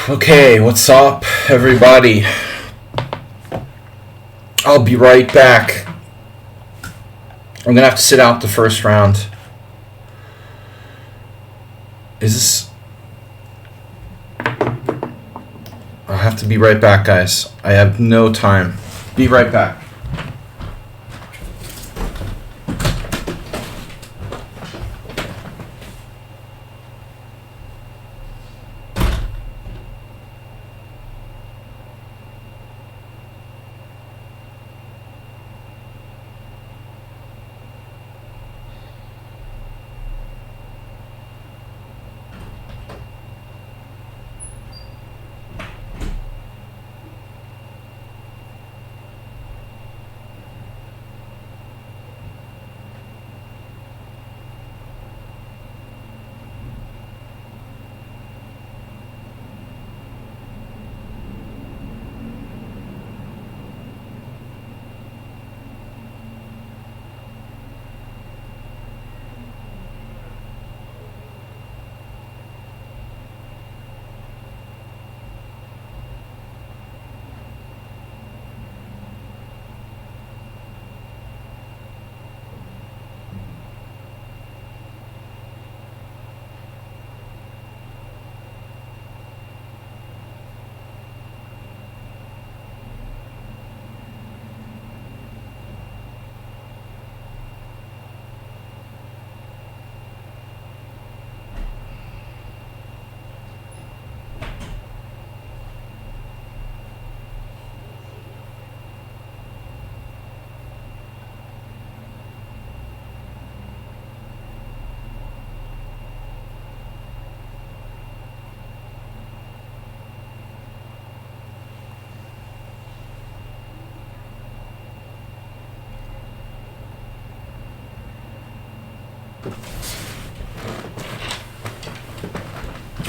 Okay, what's up, everybody? I'll be right back. I'm gonna have to sit out the first round. Is this... I'll have to be right back, guys. I have no time. Be right back.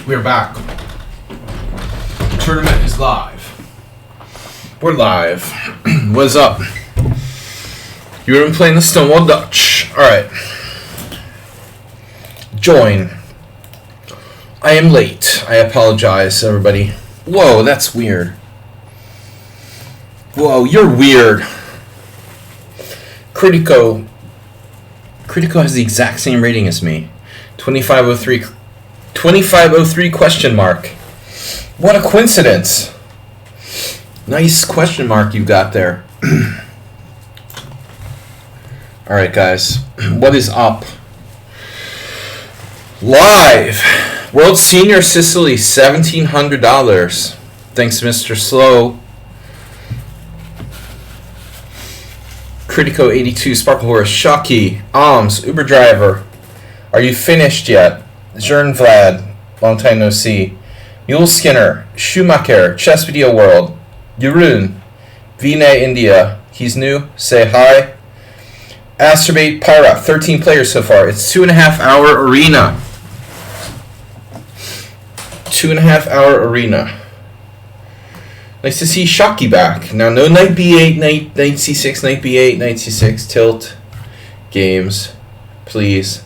We're back. The tournament is live. We're live. What's up? You've been playing the Stonewall Dutch. Alright. Join. I am late. I apologize, everybody. Whoa, that's weird. Whoa, you're weird. Critico has the exact same rating as me. 2503 question mark. What a coincidence. Nice question mark you got there. Alright, guys. What is up? Live. World Senior Sicily, $1,700. Thanks, Mr. Slow. Critico 82, Sparkle Horse, Shocky, Alms, Uber Driver. Are you finished yet? Jern Vlad, long time no see. Mule Skinner, Schumacher, Chess Video World, Yurun, Vinay India. He's new. Say hi. Astrobate Pyra, 13 players so far. It's 2.5 hour arena. 2.5 hour arena. Nice to see Shocky back. Now, no knight b8, knight c6, knight b8, knight c6, tilt games, please.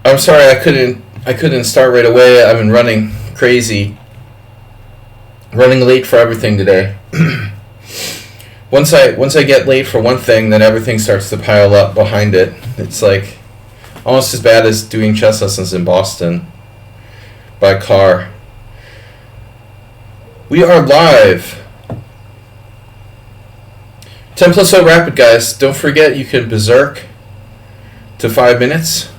I'm sorry I couldn't start right away. I've been running crazy. Running late for everything today. Once I get late for one thing, then everything starts to pile up behind it. It's like almost as bad as doing chess lessons in Boston by car. We are live. 10 plus 0 rapid, guys. Don't forget you can berserk to 5 minutes.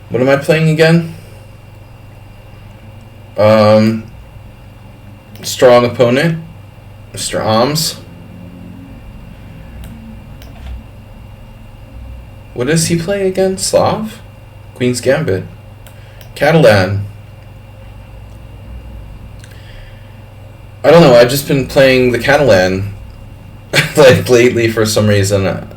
What am I playing again? Strong opponent, Mr. Alms. What does he play again? Slav? Queen's Gambit. Catalan. I don't know, I've just been playing the Catalan like lately for some reason.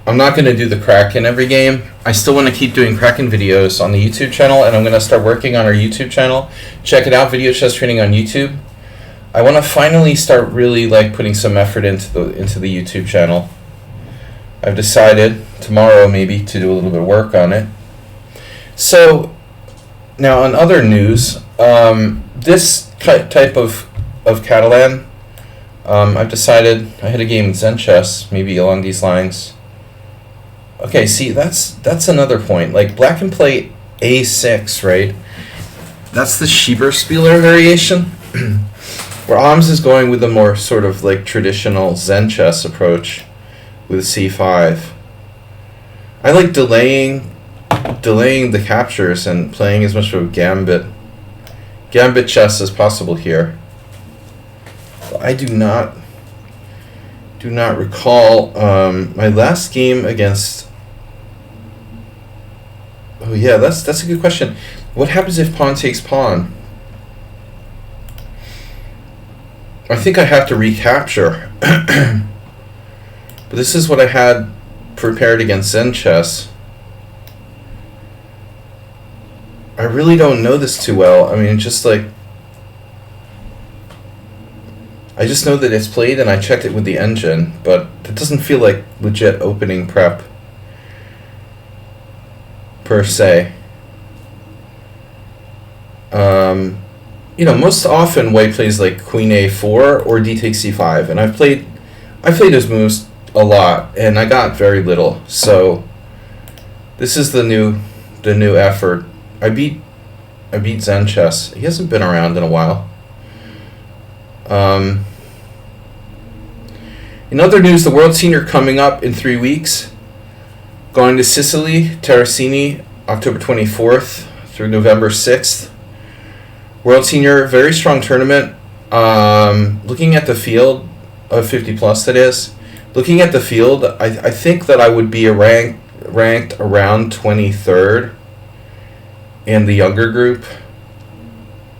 I'm not going to do the Kraken every game. I still want to keep doing Kraken videos on the YouTube channel, and I'm going to start working on our YouTube channel. Check it out, Video Chess Training on YouTube. I want to finally start really like putting some effort into the YouTube channel. I've decided tomorrow maybe to do a little bit of work on it. So now on other news, this type of Catalan, I've decided I had a game in Zen Chess, maybe along these lines. Okay, see, that's another point. Like, black can play a6, right? That's the Schieberspieler variation, where Ahms is going with the more sort of like traditional Zen chess approach with c5. I like delaying the captures and playing as much of a gambit chess as possible here. I do not recall my last game against. Oh yeah, that's a good question. What happens if pawn takes pawn? I think I have to recapture. But this is what I had prepared against Zen chess. I really don't know this too well. I mean, just like, I just know that it's played and I checked it with the engine, but it doesn't feel like legit opening prep per se. Most often white plays like queen a4 or d takes c5, and I played those moves a lot, and I got very little. So this is the new effort. I beat Zen chess. He hasn't been around in a while. In other news, the World Senior coming up in 3 weeks. Going to Sicily, Terracini, October 24th through November 6th. World Senior, very strong tournament. Looking at the field of 50 plus, that is. Looking at the field, I think that I would be ranked around 23rd in the younger group.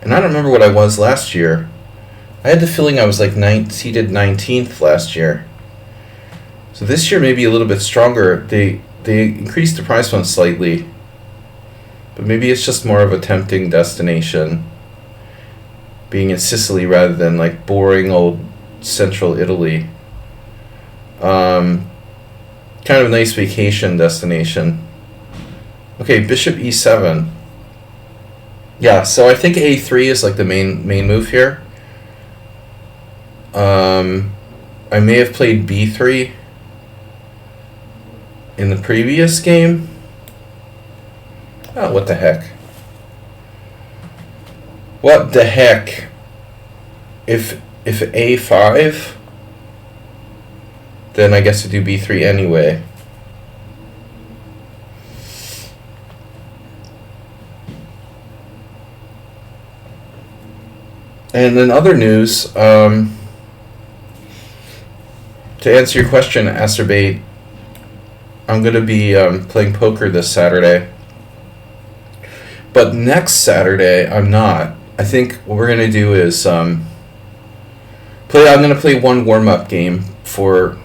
And I don't remember what I was last year. I had the feeling I was like seated 19th last year. So this year may be a little bit stronger. They increased the prize fund slightly. But maybe it's just more of a tempting destination, being in Sicily rather than like boring old central Italy. Kind of a nice vacation destination. Okay, bishop e7. Yeah, so I think a3 is like the main move here. I may have played b3 in the previous game. Oh, what the heck? What the heck? If a5, then I guess I do b3 anyway. And in other news, to answer your question, Acerbate, I'm going to be playing poker this Saturday. But next Saturday, I'm not. I think what we're going to do is I'm going to play one warm-up game for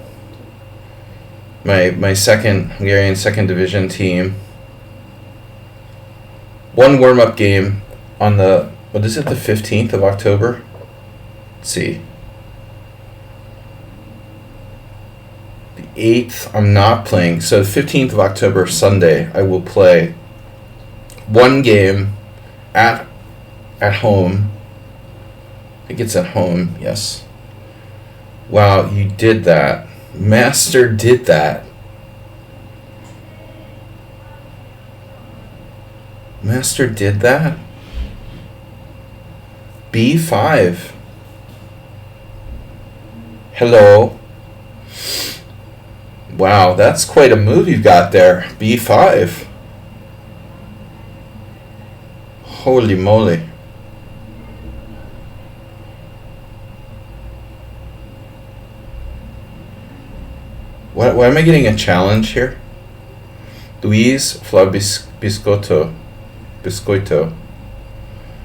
my Hungarian second division team. One warm-up game on the, what is it, the 15th of October? Let's see. The 8th, I'm not playing. So 15th of October, Sunday, I will play one game at home. I think it's at home, yes. Wow, you did that. Master did that. Master did that? B5. Hello. Wow, that's quite a move you've got there. B5. Holy moly. Why am I getting a challenge here? Luis Biscoito.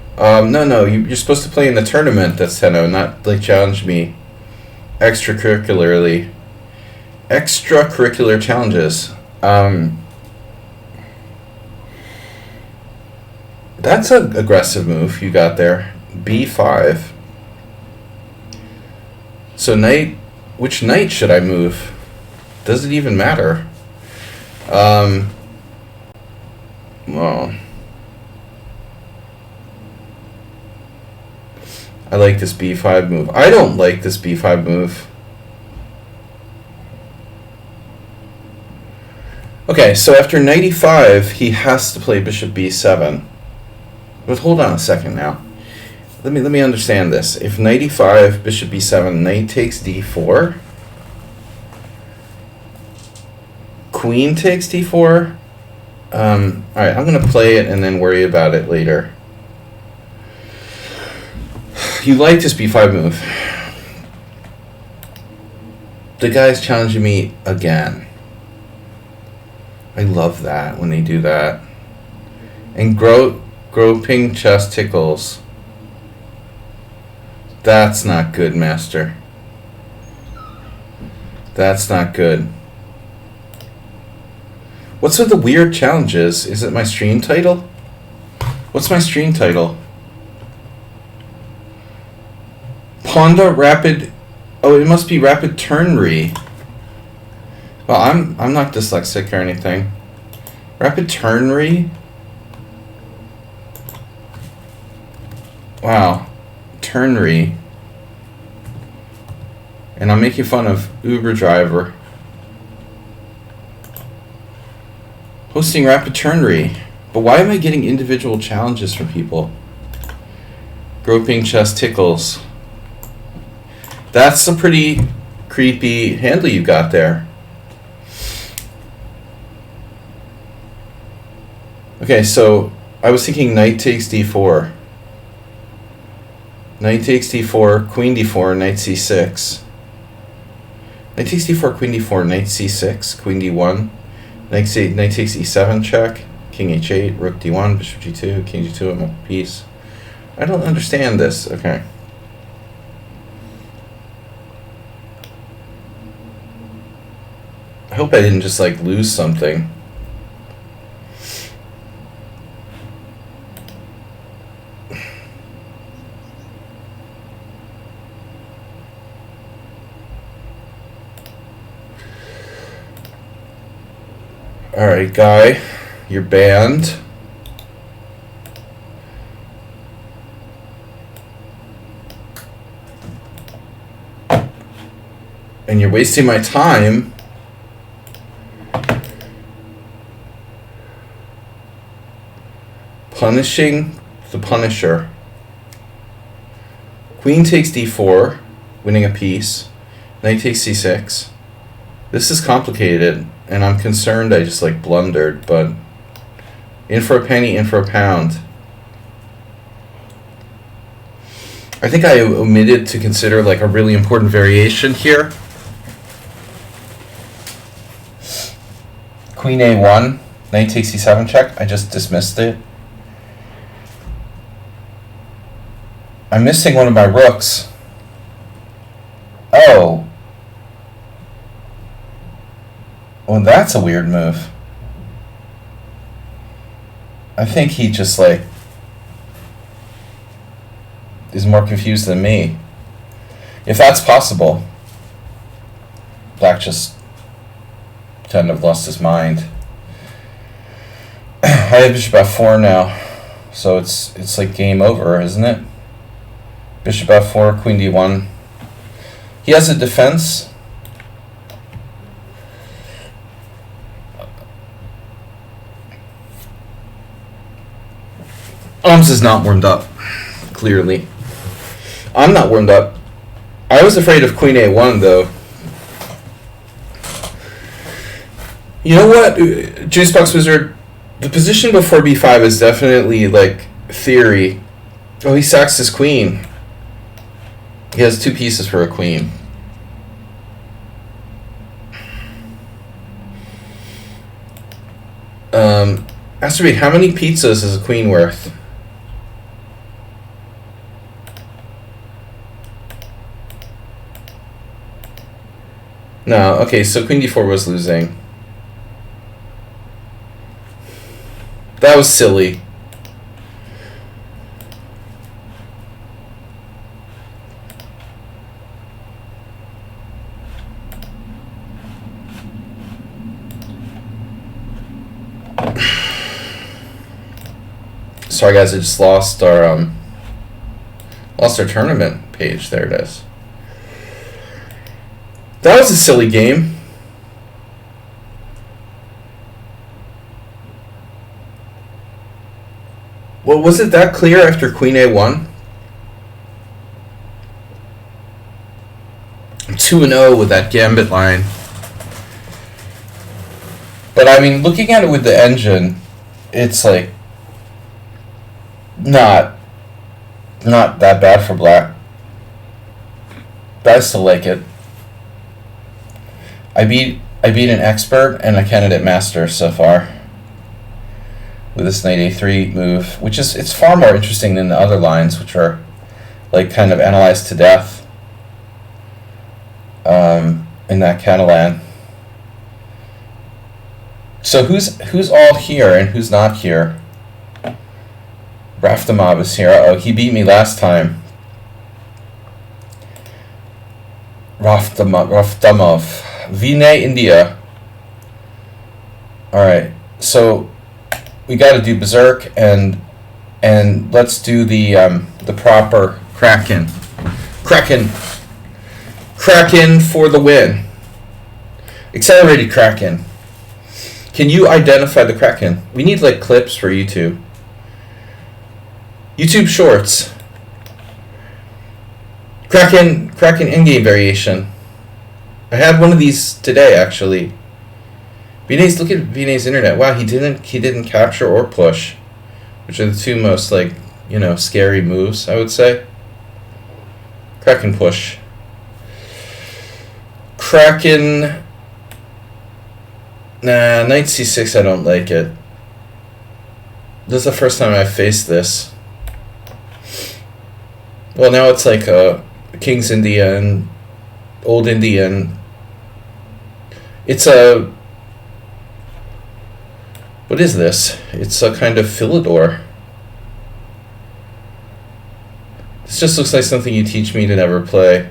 No, you're supposed to play in the tournament that's 10-0, not like challenge me extracurricularly. Extracurricular challenges. That's an aggressive move you got there. B5. So knight, which knight should I move? Does it even matter? Well, I like this b5 move. I don't like this b5 move. Okay, so after knight e5, he has to play bishop b7. But hold on a second now. Let me understand this. If knight e5, bishop b7, knight takes d4, queen takes d4. Alright, I'm going to play it and then worry about it later. You like this b5 move. The guy's challenging me again. I love that when they do that. And groping chess tickles. That's not good, master. That's not good. What's with the weird challenges? Is it my stream title? What's my stream title? Pawnda rapid. Oh, it must be rapid Tourney. Well, I'm not dyslexic or anything. Rapid Tourney. Wow, Tourney. And I'm making fun of Uber driver. Hosting rapid Tourney. But why am I getting individual challenges from people? Groping chess tickles. That's a pretty creepy handle you got there. Okay, so I was thinking knight takes d4. Knight takes d4, queen d4, knight c6. Knight takes d4, queen d4, knight c6, queen d1. Knight takes e7 check, king h8, rook d1, bishop g2, king g2, I'm a piece. I don't understand this. Okay. I hope I didn't just like lose something. Alright, guy, you're banned. And you're wasting my time. Punishing the Punisher. Queen takes d4, winning a piece. Knight takes c6. This is complicated, and I'm concerned I just like blundered, but in for a penny, in for a pound. I think I omitted to consider like a really important variation here. Queen a1, knight takes c7 check. I just dismissed it. I'm missing one of my rooks. Oh. Well, that's a weird move. I think he just like is more confused than me. If that's possible. Black just kind of lost his mind. I have bishop f4 now, so it's like game over, isn't it? Bishop f4, queen d1. He has a defense. Arms is not warmed up, clearly. I'm not warmed up. I was afraid of queen a1, though. You know what, Juicebox Wizard? The position before b5 is definitely, like, theory. Oh, he sacks his queen. He has two pieces for a queen. Masturbate, how many pizzas is a queen worth? No, okay, so queen d4 was losing. That was silly. Sorry guys, I just lost our tournament page. There it is. That was a silly game. Well, was it that clear after Queen A1? I'm 2-0 with that gambit line. But I mean, looking at it with the engine, it's like not that bad for black. But I still like it. I beat an expert and a candidate master so far with this knight a3 move, which is it's far more interesting than the other lines, which are like kind of analyzed to death in that Catalan. So who's all here and who's not here? Raftamov is here. Oh, he beat me last time. Raftamov. Vinay, India. Alright, so we got to do Berserk and let's do the proper Kraken. Kraken for the win. Accelerated Kraken. Can you identify the Kraken? We need like clips for YouTube. YouTube Shorts. Kraken in-game variation. I had one of these today actually. Vinay's, look at Vinay's internet. Wow, he didn't capture or push, which are the two most like, scary moves, I would say. Kraken push. Kraken. Nah, knight c6, I don't like it. This is the first time I've faced this. Well, now it's like King's Indian, Old Indian. It's a... What is this? It's a kind of Philidor. This just looks like something you teach me to never play.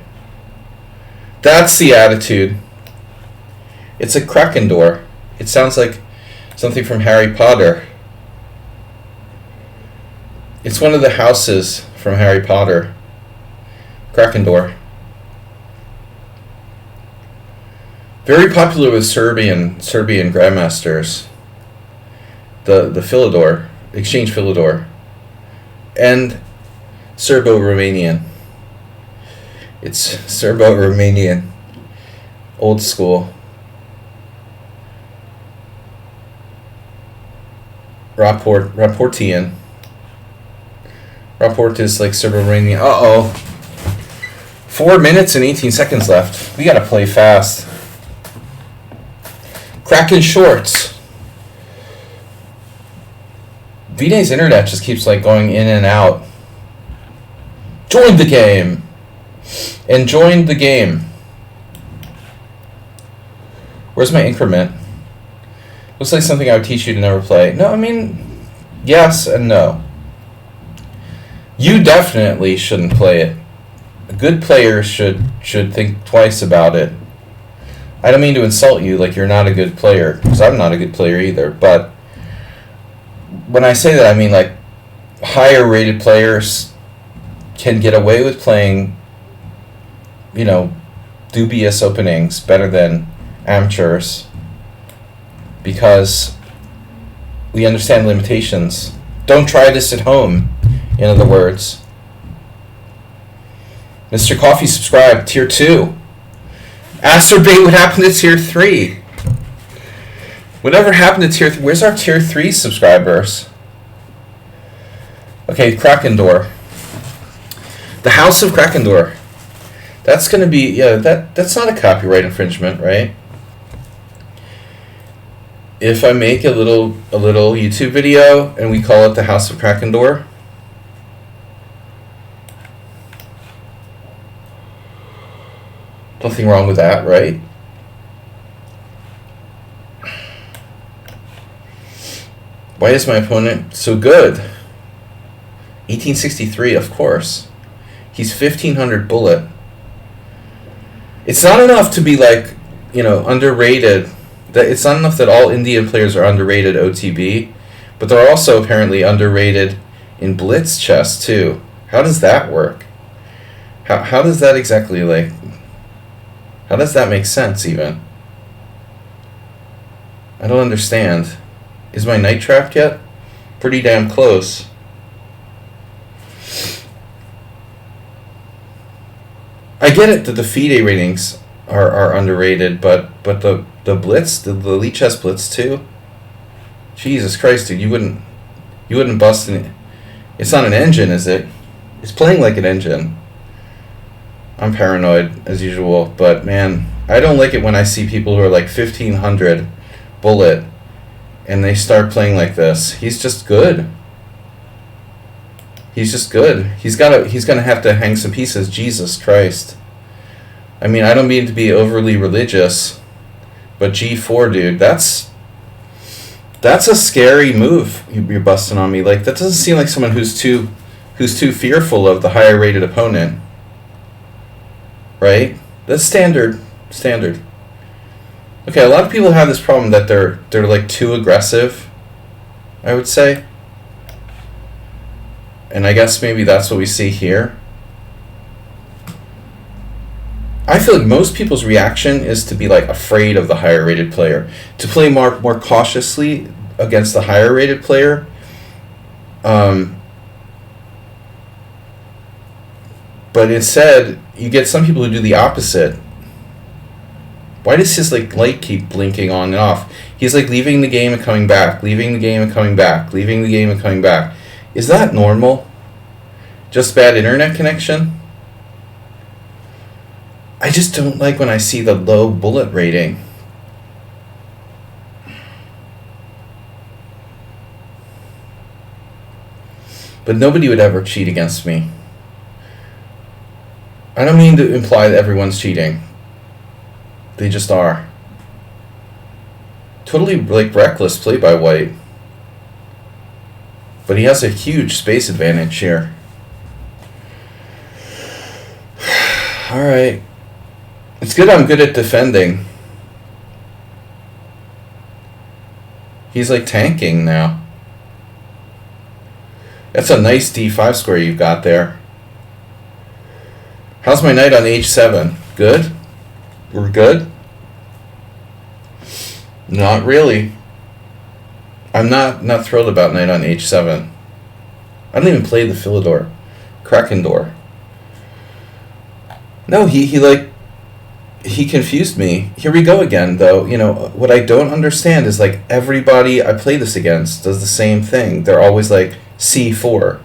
That's the attitude. It's a Kraken door. It sounds like something from Harry Potter. It's one of the houses from Harry Potter. Kraken door. Very popular with Serbian grandmasters. The Philidor, Exchange Philidor, and Serbo-Romanian. It's Serbo-Romanian, old school. Rapportian. Rapport is like Serbo-Romanian. Uh-oh. 4 minutes and 18 seconds left. We gotta play fast. Kraken shorts. Vinay's internet just keeps like going in and out. Join the game. And join the game. Where's my increment? Looks like something I would teach you to never play. No, I mean, yes and no. You definitely shouldn't play it. A good player should think twice about it. I don't mean to insult you like you're not a good player, because I'm not a good player either, but when I say that, I mean like higher rated players can get away with playing, dubious openings better than amateurs because we understand limitations. Don't try this at home, in other words. Mr. Coffee subscribed, tier 2. Acerbate what happened to tier 3. Whatever happened to tier 3? Where's our tier 3 subscribers? Okay, Krakendor. The House of Krakendor. That's gonna be, that's not a copyright infringement, right? If I make a little YouTube video and we call it the House of Krakendor, nothing wrong with that, right? Why is my opponent so good? 1863, of course. He's 1500 bullet. It's not enough to be like, underrated. It's not enough that all Indian players are underrated OTB, but they're also apparently underrated in blitz chess too. How does that work? How does that exactly, like, how does that make sense even? I don't understand. Is my knight trapped yet? Pretty damn close. I get it that the FIDE ratings are underrated, but the blitz, the elite chess blitz too. Jesus Christ, dude, you wouldn't bust it. It's not an engine, is it? It's playing like an engine. I'm paranoid as usual, but man, I don't like it when I see people who are like 1500 bullet and they start playing like this. He's just good. He's just good. He's gonna have to hang some pieces. Jesus Christ. I mean, I don't mean to be overly religious, but G4, dude, that's a scary move you're busting on me. Like, that doesn't seem like someone who's too fearful of the higher rated opponent. Right? That's standard. Okay, a lot of people have this problem that they're like too aggressive, I would say. And I guess maybe that's what we see here. I feel like most people's reaction is to be like afraid of the higher rated player, to play more cautiously against the higher rated player. But instead, you get some people who do the opposite. Why does his like light keep blinking on and off? He's like leaving the game and coming back, leaving the game and coming back, leaving the game and coming back. Is that normal? Just bad internet connection? I just don't like when I see the low bullet rating. But nobody would ever cheat against me. I don't mean to imply that everyone's cheating. They just are. Totally like reckless play by White. But he has a huge space advantage here. Alright. It's good I'm good at defending. He's like tanking now. That's a nice d5 square you've got there. How's my knight on h7? Good? We're good? Not really. I'm not thrilled about knight on h7. I don't even play the Philidor. Krakendor. No, he confused me. Here we go again, though. You know, what I don't understand is, like, everybody I play this against does the same thing. They're always like, c4.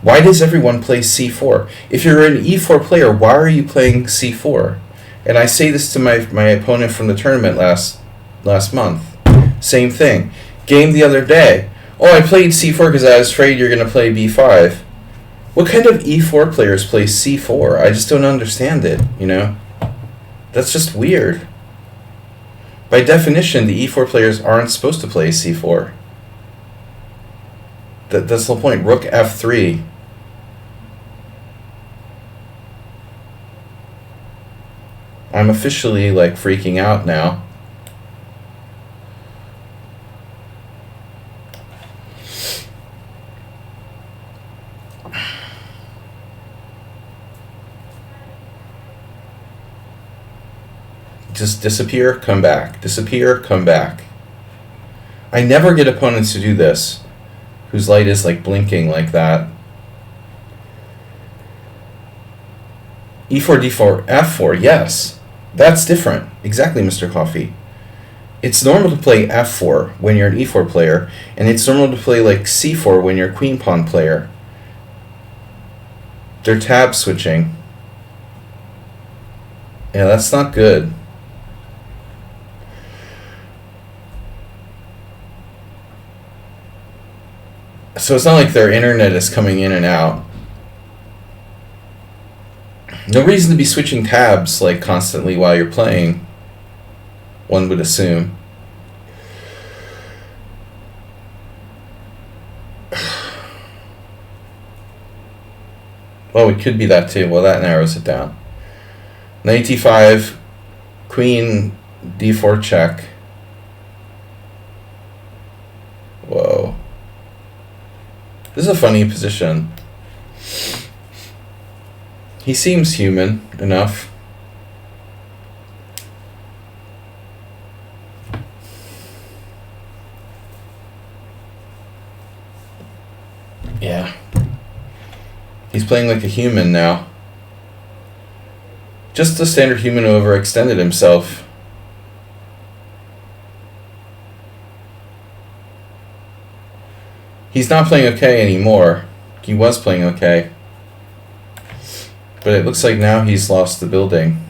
Why does everyone play c4? If you're an e4 player, why are you playing c4? And I say this to my opponent from the tournament last month. Same thing. Game the other day. Oh, I played c4 because I was afraid you're going to play b5. What kind of e4 players play c4? I just don't understand it, you know? That's just weird. By definition, the e4 players aren't supposed to play c4. That's the point. Rook f3. I'm officially, like, freaking out now. Just disappear, come back. Disappear, come back. I never get opponents to do this, whose light is, like, blinking like that. e4, d4, f4, yes. That's different. Exactly, Mr. Coffee. It's normal to play f4 when you're an e4 player, and it's normal to play like c4 when you're a queen pawn player. They're tab switching. Yeah, that's not good. So it's not like their internet is coming in and out. No reason to be switching tabs like constantly while you're playing, one would assume. Oh, it could be that too. Well, that narrows it down. Knight d5, queen d4 check. Whoa. This is a funny position. He seems human enough. Yeah. He's playing like a human now. Just a standard human who overextended himself. He's not playing okay anymore. He was playing okay. But it looks like now he's lost the building.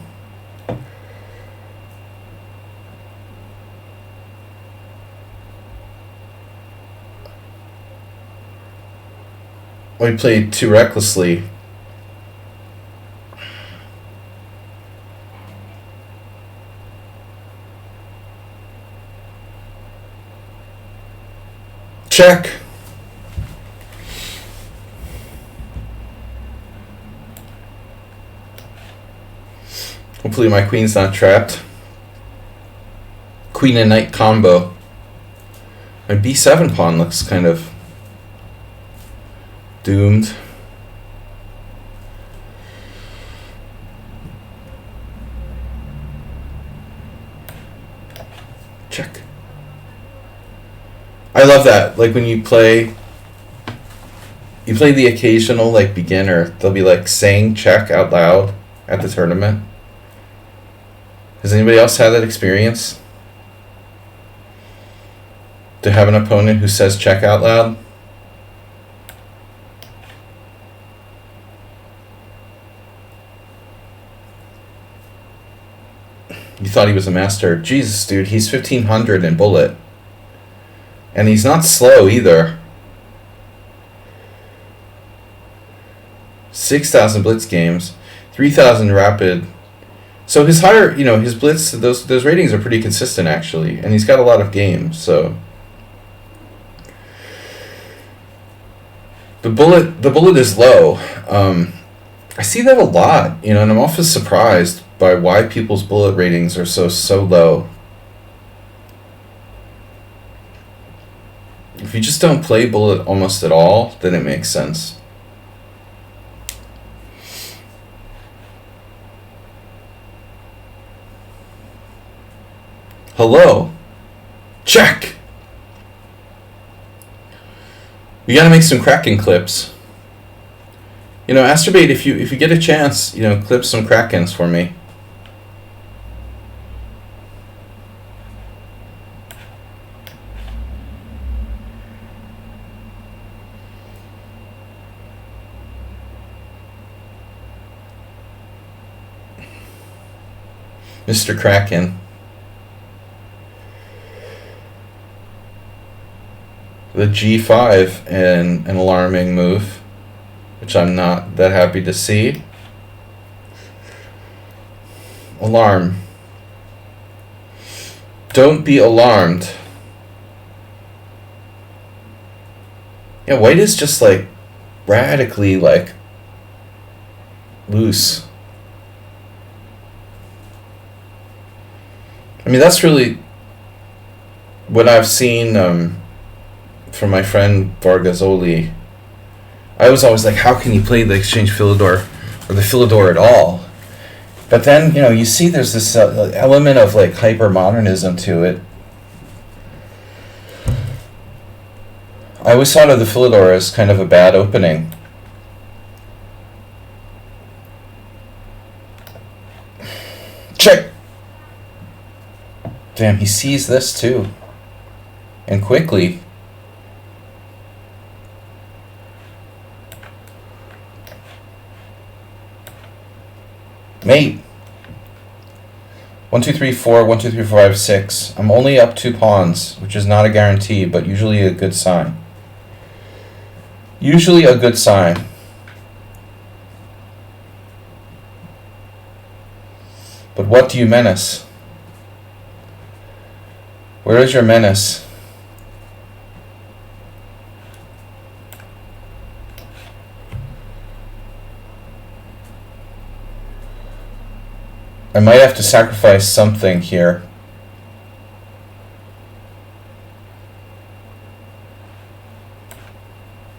Well, he played too recklessly. Check. Hopefully my queen's not trapped. Queen and knight combo. My b7 pawn looks kind of doomed. Check. I love that. Like when you play the occasional like beginner, they'll be like saying check out loud at the tournament. Has anybody else had that experience? To have an opponent who says check out loud? You thought he was a master. Jesus, dude, he's 1500 in bullet. And he's not slow either. 6,000 blitz games, 3,000 rapid. So his higher, his blitz, those ratings are pretty consistent actually, and he's got a lot of games. So the bullet is low. I see that a lot, and I'm often surprised by why people's bullet ratings are so low. If you just don't play bullet almost at all, then it makes sense. Hello. Check. We gotta make some Kraken clips. Astrobate, if you get a chance, clip some Krakens for me. Mr. Kraken. The G5 and an alarming move, which I'm not that happy to see. Alarm. Don't be alarmed. Yeah, white is just like radically like loose. I mean, that's really what I've seen from my friend Vargasoli. I was always like, how can you play the Exchange Philidor or the Philidor at all? But then, you see there's this element of like hyper-modernism to it. I always thought of the Philidor as kind of a bad opening. Check! Damn, he sees this too. And quickly. Mate. 1, 2, 3, 4, 1, 2, 3, 4, 5, 6. I'm only up 2 pawns, which is not a guarantee, but usually a good sign. Usually a good sign. But what do you menace? Where is your menace? I might have to sacrifice something here.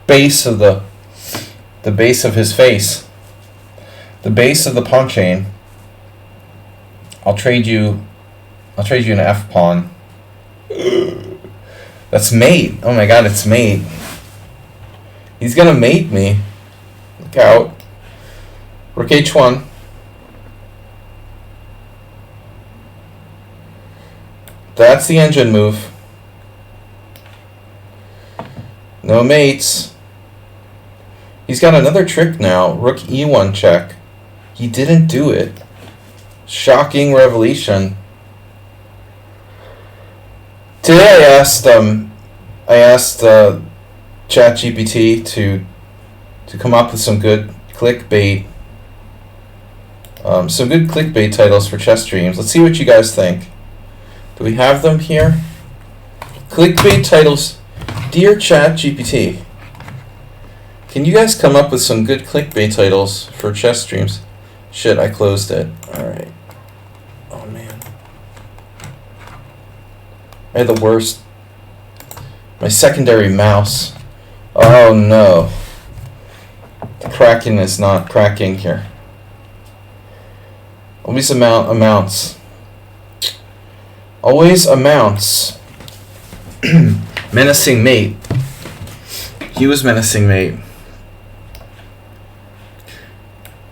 base of the base of his face, the base of the pawn chain. I'll trade you an F pawn. That's mate. Oh my god, it's mate. He's gonna mate me. Look out. Rook H1. That's the engine move. No mates. He's got another trick now. Rook E1 check. He didn't do it. Shocking revelation. Today I asked ChatGPT to come up with some good clickbait titles for chess streams. Let's see what you guys think. Do we have them here? Clickbait titles. Dear ChatGPT, can you guys come up with some good clickbait titles for chess streams? Shit, I closed it. Alright. Oh man. I had the worst. My secondary mouse. Oh no. The cracking is not cracking here. Always amounts. Always amounts. Menacing mate. He was menacing mate.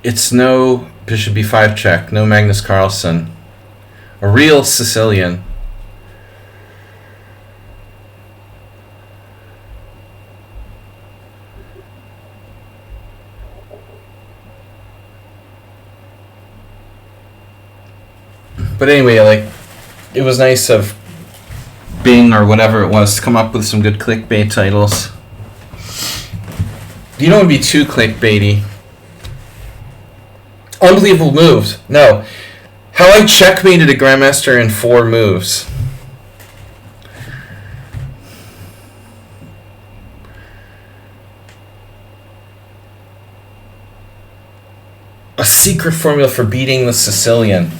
It's no bishop b5 check. No Magnus Carlsen. A real Sicilian. But anyway, like, it was nice of Bing or whatever it was to come up with some good clickbait titles. You don't want to be too clickbaity. Unbelievable moves. No. How I checkmated a Grandmaster in 4 moves. A secret formula for beating the Sicilian.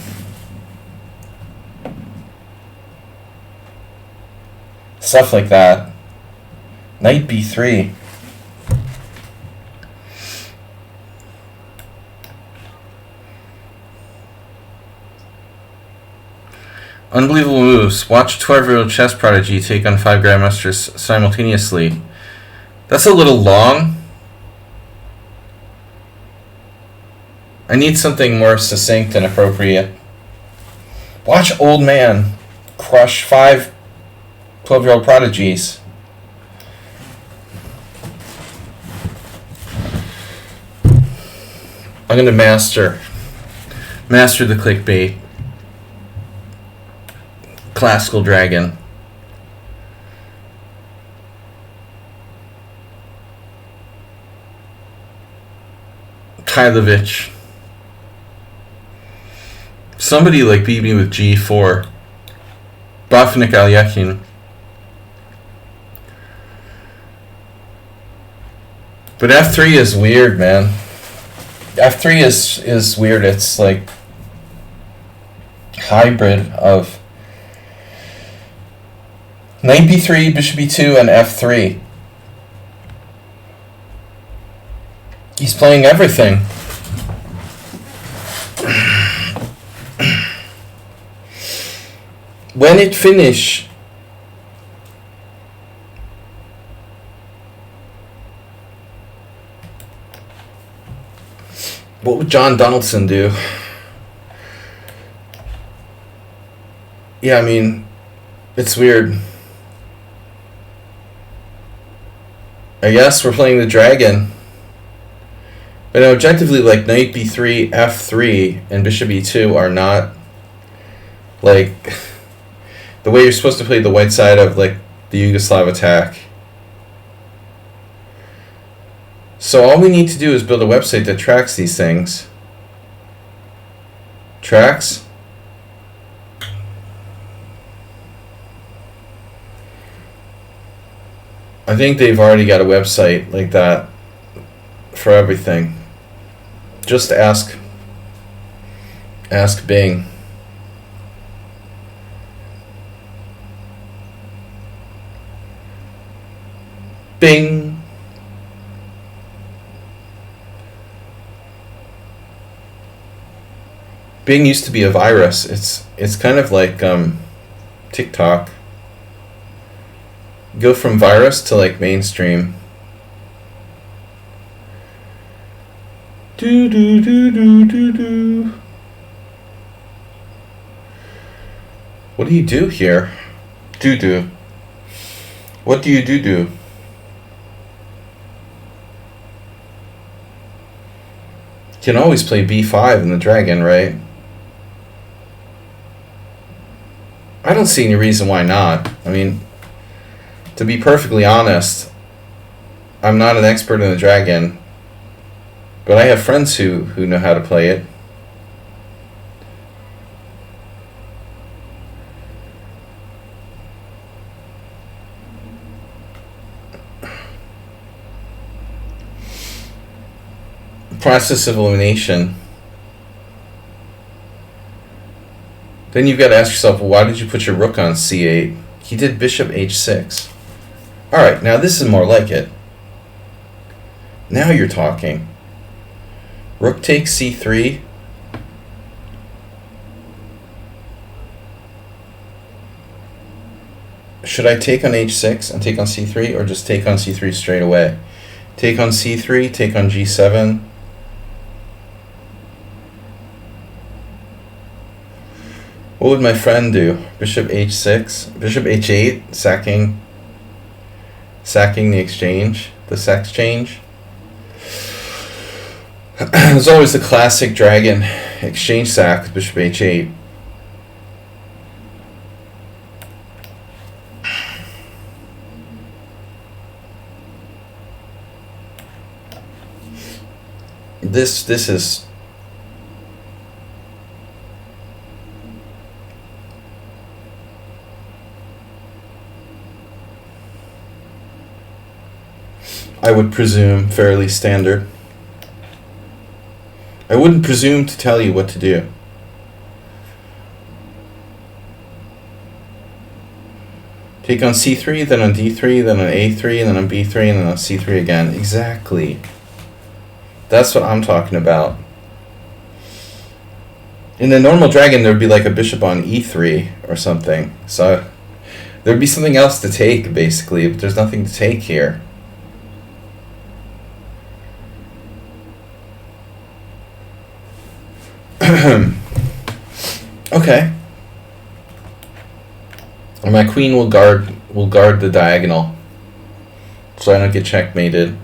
Stuff like that. Knight b3. Unbelievable moves. Watch 12-year-old chess prodigy take on 5 grandmasters simultaneously. That's a little long. I need something more succinct and appropriate. Watch old man crush 5 12-year-old prodigies. I'm going to master the clickbait. Classical Dragon. Tylovich. Somebody like beat me with G4. Bafnik Alyakin. But F3 is weird, man. F3 is weird. It's like hybrid of Knight b3, Bishop b2, and f3. He's playing everything. When it finish, what would John Donaldson do? Yeah, I mean, it's weird. I guess we're playing the dragon. But objectively, like, Knight b3, f3, and Bishop e2 are not, like, the way you're supposed to play the white side of, like, the Yugoslav attack. So all we need to do is build a website that tracks these things. Tracks? I think they've already got a website like that for everything. Just ask Bing. Bing. Bing used to be a virus. It's kind of like TikTok. Go from virus to like mainstream. Do do do do do do. What do you do here? Do do. What do you do? Can always play b5 in the dragon, right? I don't see any reason why not. I mean, to be perfectly honest, I'm not an expert in the dragon, but I have friends who know how to play it. Process of elimination. Then you've got to ask yourself, well, why did you put your rook on c8? He did bishop h6. Alright, now this is more like it. Now you're talking. Rook takes c3. Should I take on h6 and take on c3, or just take on c3 straight away? Take on c3, take on g7. What would my friend do? Bishop h6, bishop h8, sacking the exchange, the sex change. There's always the classic dragon exchange sack with bishop h8. This is I would presume fairly standard. I wouldn't presume to tell you what to do. Take on c3, then on d3, then on a3, and then on b3, and then on c3 again. Exactly. That's what I'm talking about. In the normal dragon, there would be like a bishop on e3 or something. So there'd be something else to take, basically, but there's nothing to take here. Okay. And my queen will guard the diagonal, so I don't get checkmated.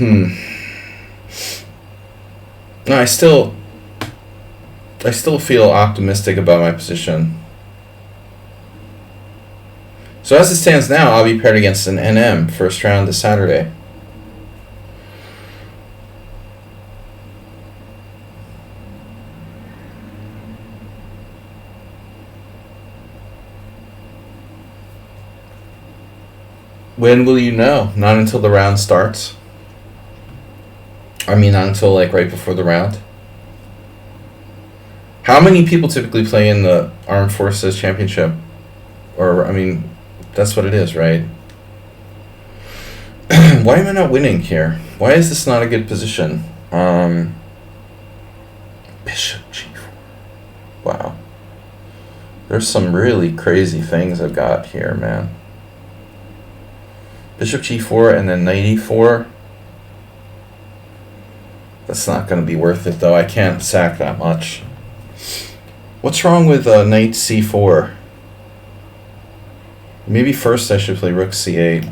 No, I still feel optimistic about my position. So as it stands now, I'll be paired against an NM first round this Saturday. When will you know? Not until the round starts. I mean, not until like right before the round. How many people typically play in the Armed Forces Championship? Or, I mean, that's what it is, right? Why am I not winning here? Why is this not a good position? Bishop g4. Wow. There's some really crazy things I've got here, man. Bishop g4 and then knight e4. That's not going to be worth it, though. I can't sack that much. What's wrong with knight c4? Maybe first I should play rook c8.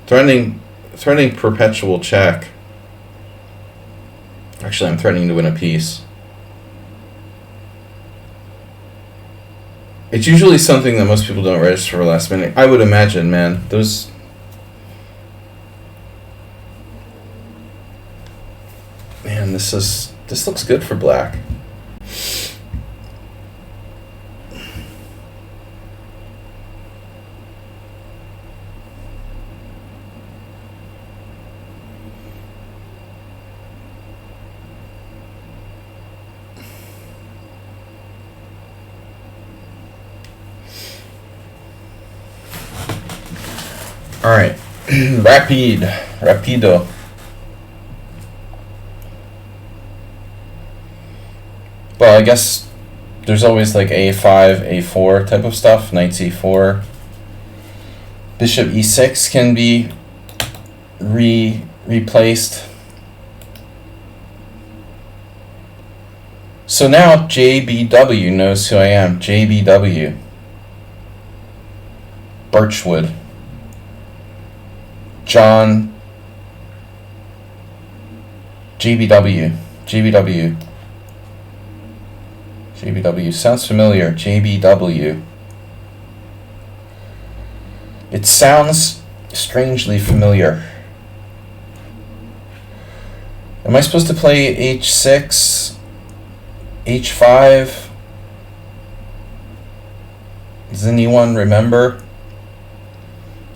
Threatening perpetual check. Actually, I'm threatening to win a piece. It's usually something that most people don't register for last minute. I would imagine, man. Those... Man, this looks good for black. All right, rapido. Well, I guess there's always like a5, a4 type of stuff. Knight e4. Bishop e6 can be replaced. So now JBW knows who I am. JBW. Birchwood. John. JBW. JBW. JBW. Sounds familiar. JBW. It sounds strangely familiar. Am I supposed to play h6? h5? Does anyone remember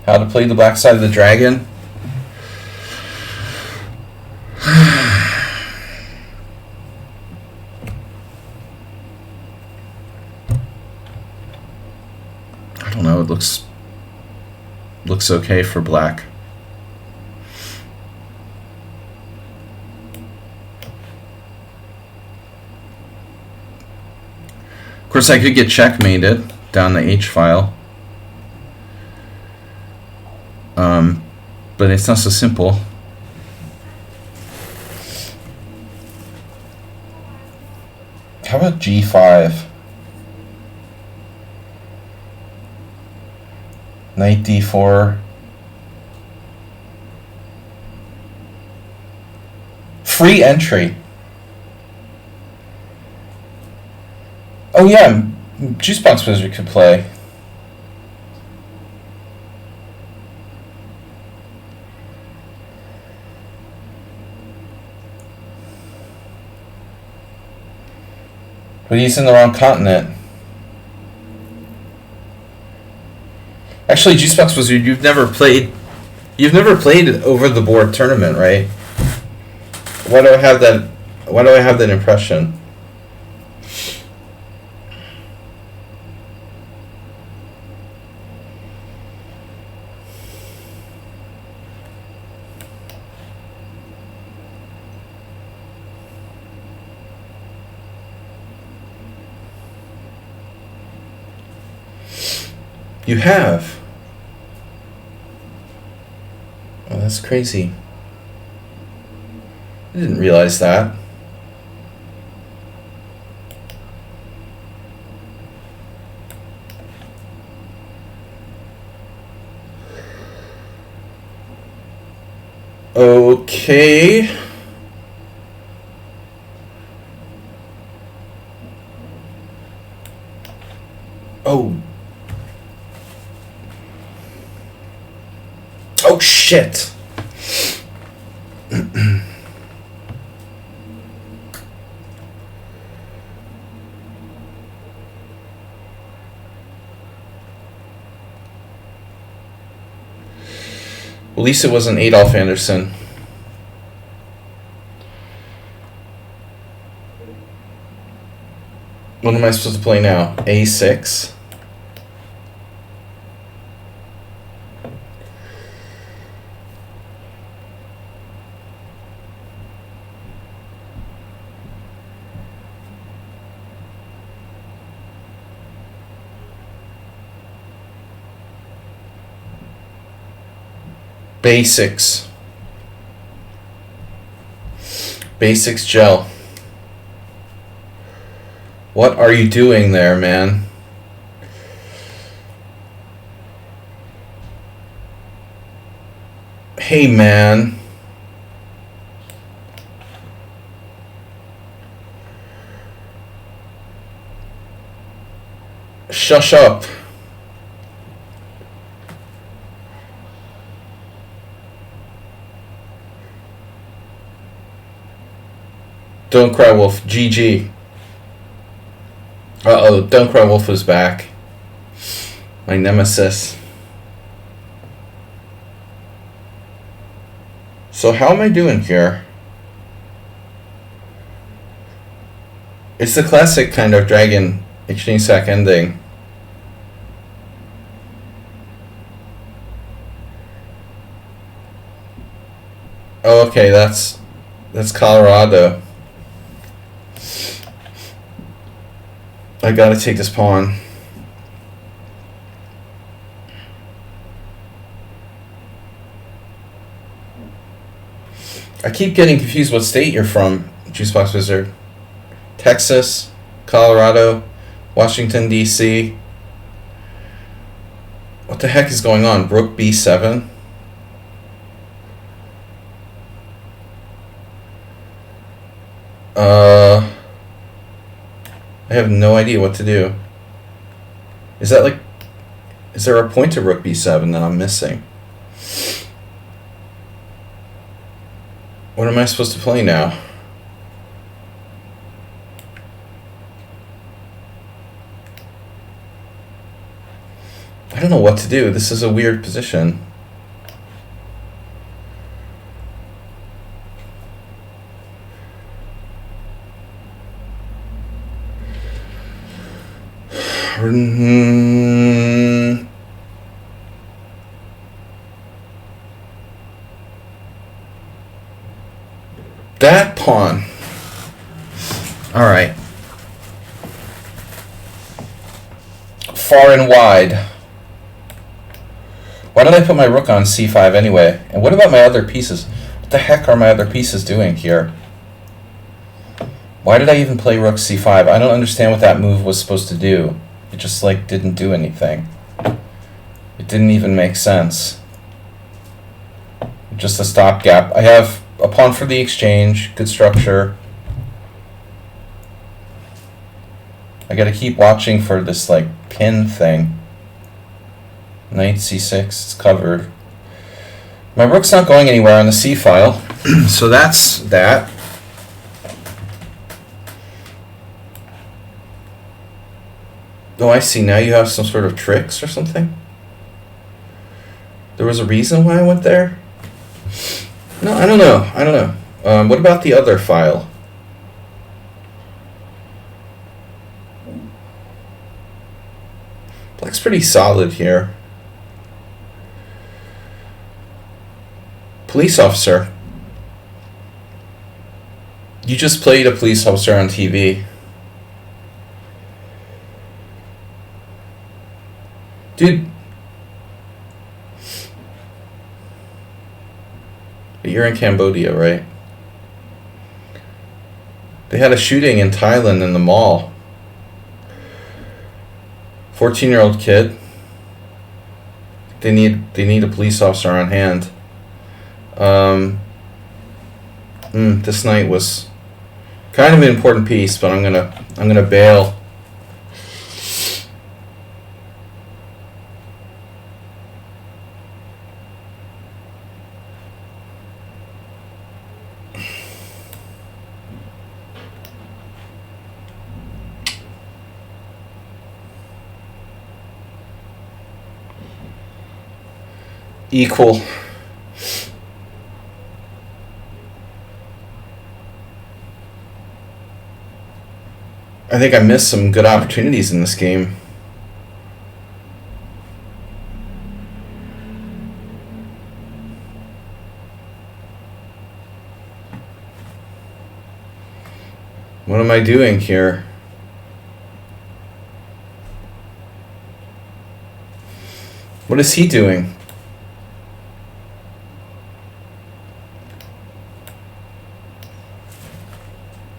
how to play the black side of the dragon? I don't know, it looks okay for black. Of course, I could get checkmated down the H file. But it's not so simple. How about G5? Knight D4. Free entry. Oh yeah, Juicebox Wizard could play. But he's in the wrong continent. Actually, Juicebox Wizard, you've never played over the board tournament, right? Why do I have that impression? You have. Oh, that's crazy. I didn't realize that. Okay. Oh. Oh shit. At least it wasn't Adolf Anderson. What am I supposed to play now? A6? Basics. Basics gel. What are you doing there, man? Hey, man. Shush up. Don't Cry Wolf. GG. Uh-oh, Don't Cry Wolf is back. My nemesis. So how am I doing here? It's the classic kind of dragon exchange sack ending. Oh, okay, that's Colorado. I gotta take this pawn. I keep getting confused what state you're from, Juicebox Wizard. Texas, Colorado, Washington, D.C. What the heck is going on? Rook B7? I have no idea what to do. Is that like... Is there a point to Rook B7 that I'm missing? What am I supposed to play now? I don't know what to do. This is a weird position. That pawn. All right. Far and wide. Why did I put my rook on c5 anyway? And what about my other pieces? What the heck are my other pieces doing here? Why did I even play rook c5? I don't understand what that move was supposed to do. It just like didn't do anything. It didn't even make sense. Just a stopgap. I have a pawn for the exchange. Good structure. I gotta keep watching for this like pin thing. Knight c6, it's covered. My rook's not going anywhere on the c file, so that's that. Oh, I see. Now you have some sort of tricks or something? There was a reason why I went there? No, I don't know. I don't know. What about the other file? Black's pretty solid here. Police officer. You just played a police officer on TV. Dude. You're in Cambodia, right? They had a shooting in Thailand in the mall. 14-year-old kid. They need a police officer on hand. This knight was kind of an important piece, but I'm gonna bail. Equal. I think I missed some good opportunities in this game. What am I doing here? What is he doing?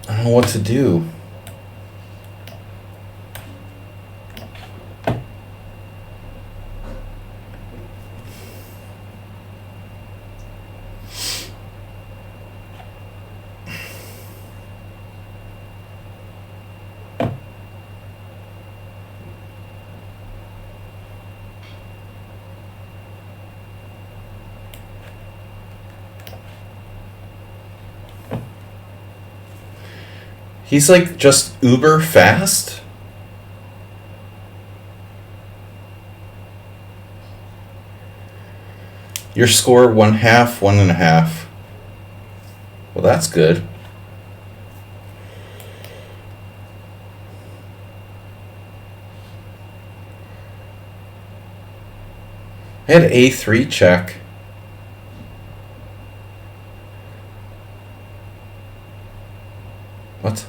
I don't know what to do. He's like just uber fast. Your score 1/2, 1.5. Well, that's good. I had A3 check. What?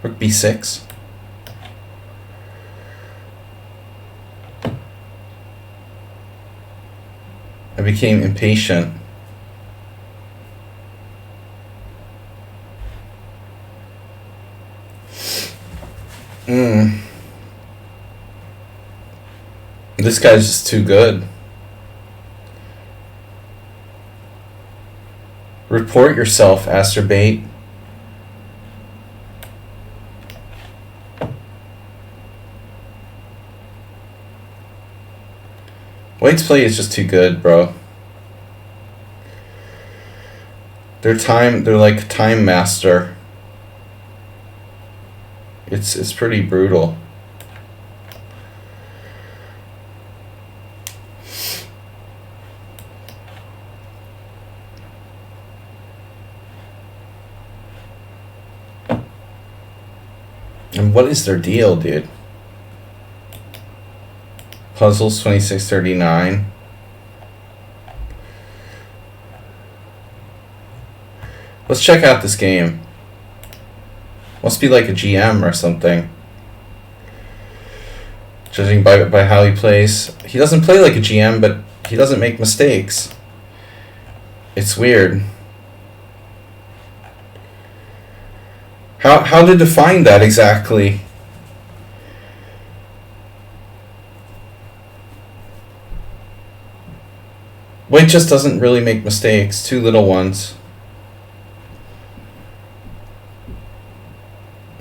Rook B6. became impatient. This guy's just too good. Report yourself, Asterbait. White's play is just too good, bro. They're like time master. It's pretty brutal. And what is their deal, dude? Puzzles 2639. Let's check out this game. Must be like a GM or something. Judging by how he plays. He doesn't play like a GM, but he doesn't make mistakes. It's weird. How to define that exactly? White just doesn't really make mistakes. Two little ones.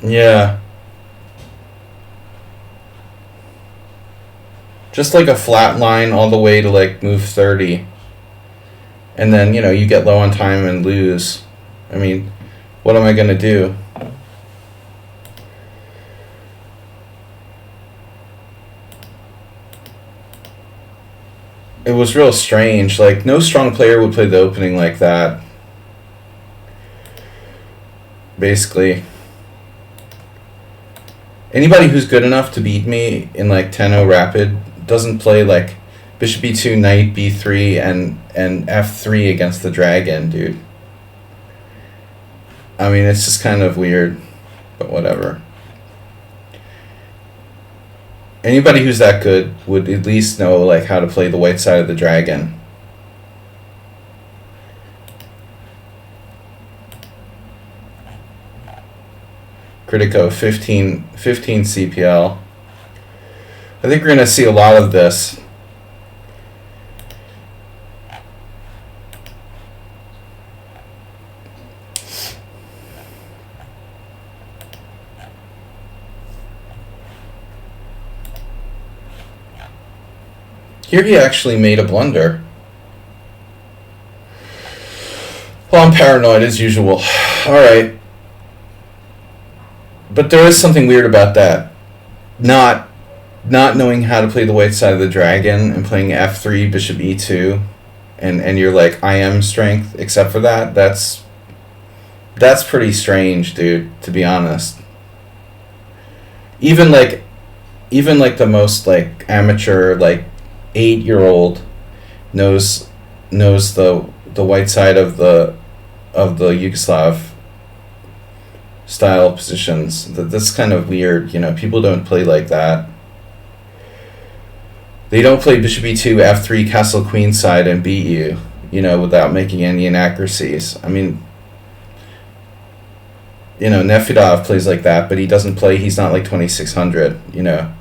Yeah. Just like a flat line all the way to like move 30. And then, you know, you get low on time and lose. I mean, what am I going to do? It was real strange. Like, no strong player would play the opening like that. Basically. Anybody who's good enough to beat me in like 10-0 rapid doesn't play like bishop e2, knight b3, and f3 against the dragon, dude. I mean, it's just kind of weird, but whatever. Anybody who's that good would at least know like how to play the white side of the dragon. Critico 15 CPL. I think we're going to see a lot of this. Here he actually made a blunder. Well, I'm paranoid as usual. Alright. But there is something weird about that. Not knowing how to play the white side of the dragon and playing f3, bishop e2, and you're like, I am strength, except for that. That's pretty strange, dude, to be honest. Even like the most like amateur, like 8-year-old knows the white side of the Yugoslav style positions. That's kind of weird, you know. People don't play like that. They don't play bishop e2, f3, castle queen side and beat you, you know, without making any inaccuracies. I mean, you know, Nefedov plays like that, but he doesn't play. He's not like 2600, you know.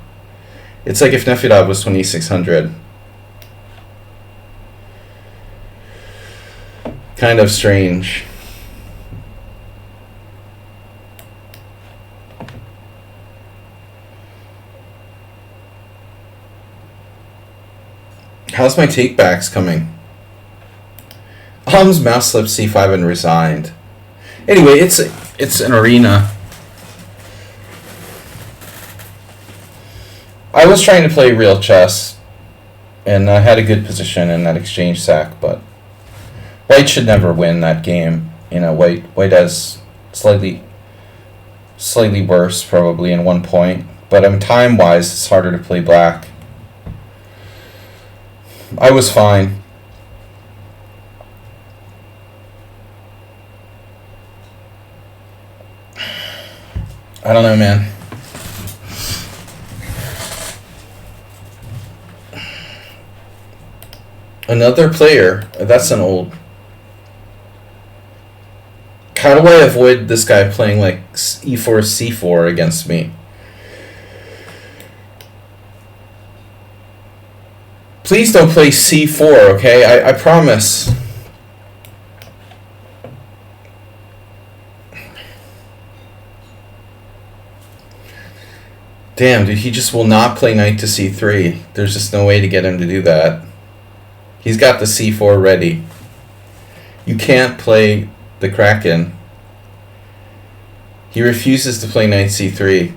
It's like if Nefedov was 2600. Kind of strange. How's my takebacks coming? Mouse slipped c5 and resigned. Anyway, it's an arena. I was trying to play real chess, and I had a good position in that exchange sack, but White should never win that game. You know, White has slightly worse probably in 1 point, but time-wise, it's harder to play Black. I was fine. I don't know, man. Another player. That's an old. How do I avoid this guy playing like e4, c4 against me? Please don't play c4, okay? I promise. Damn, dude, he just will not play knight to c3. There's just no way to get him to do that. He's got the c4 ready. You can't play the Kraken. He refuses to play knight c3.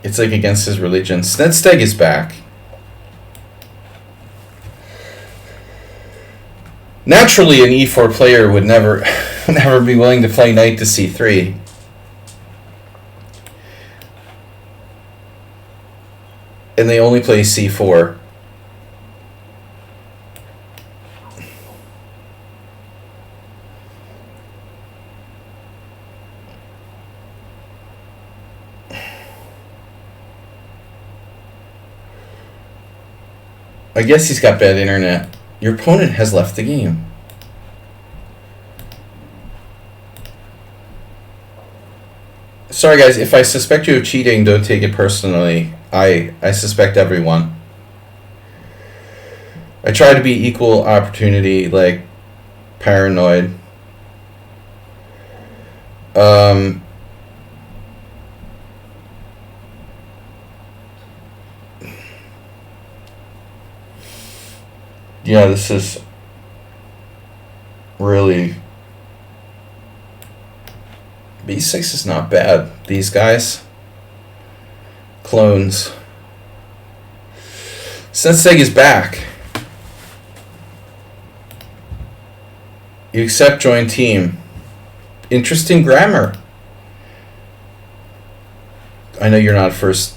It's like against his religion. Sladgie is back. Naturally, an e4 player would never be willing to play knight to c3. And they only play c4. I guess he's got bad internet. Your opponent has left the game. Sorry guys, if I suspect you of cheating, don't take it personally. I suspect everyone. I try to be equal opportunity, like paranoid. Yeah, this is really... B6 is not bad. These guys. Clones. Sladgie is back. You accept join team. Interesting grammar. I know you're not first.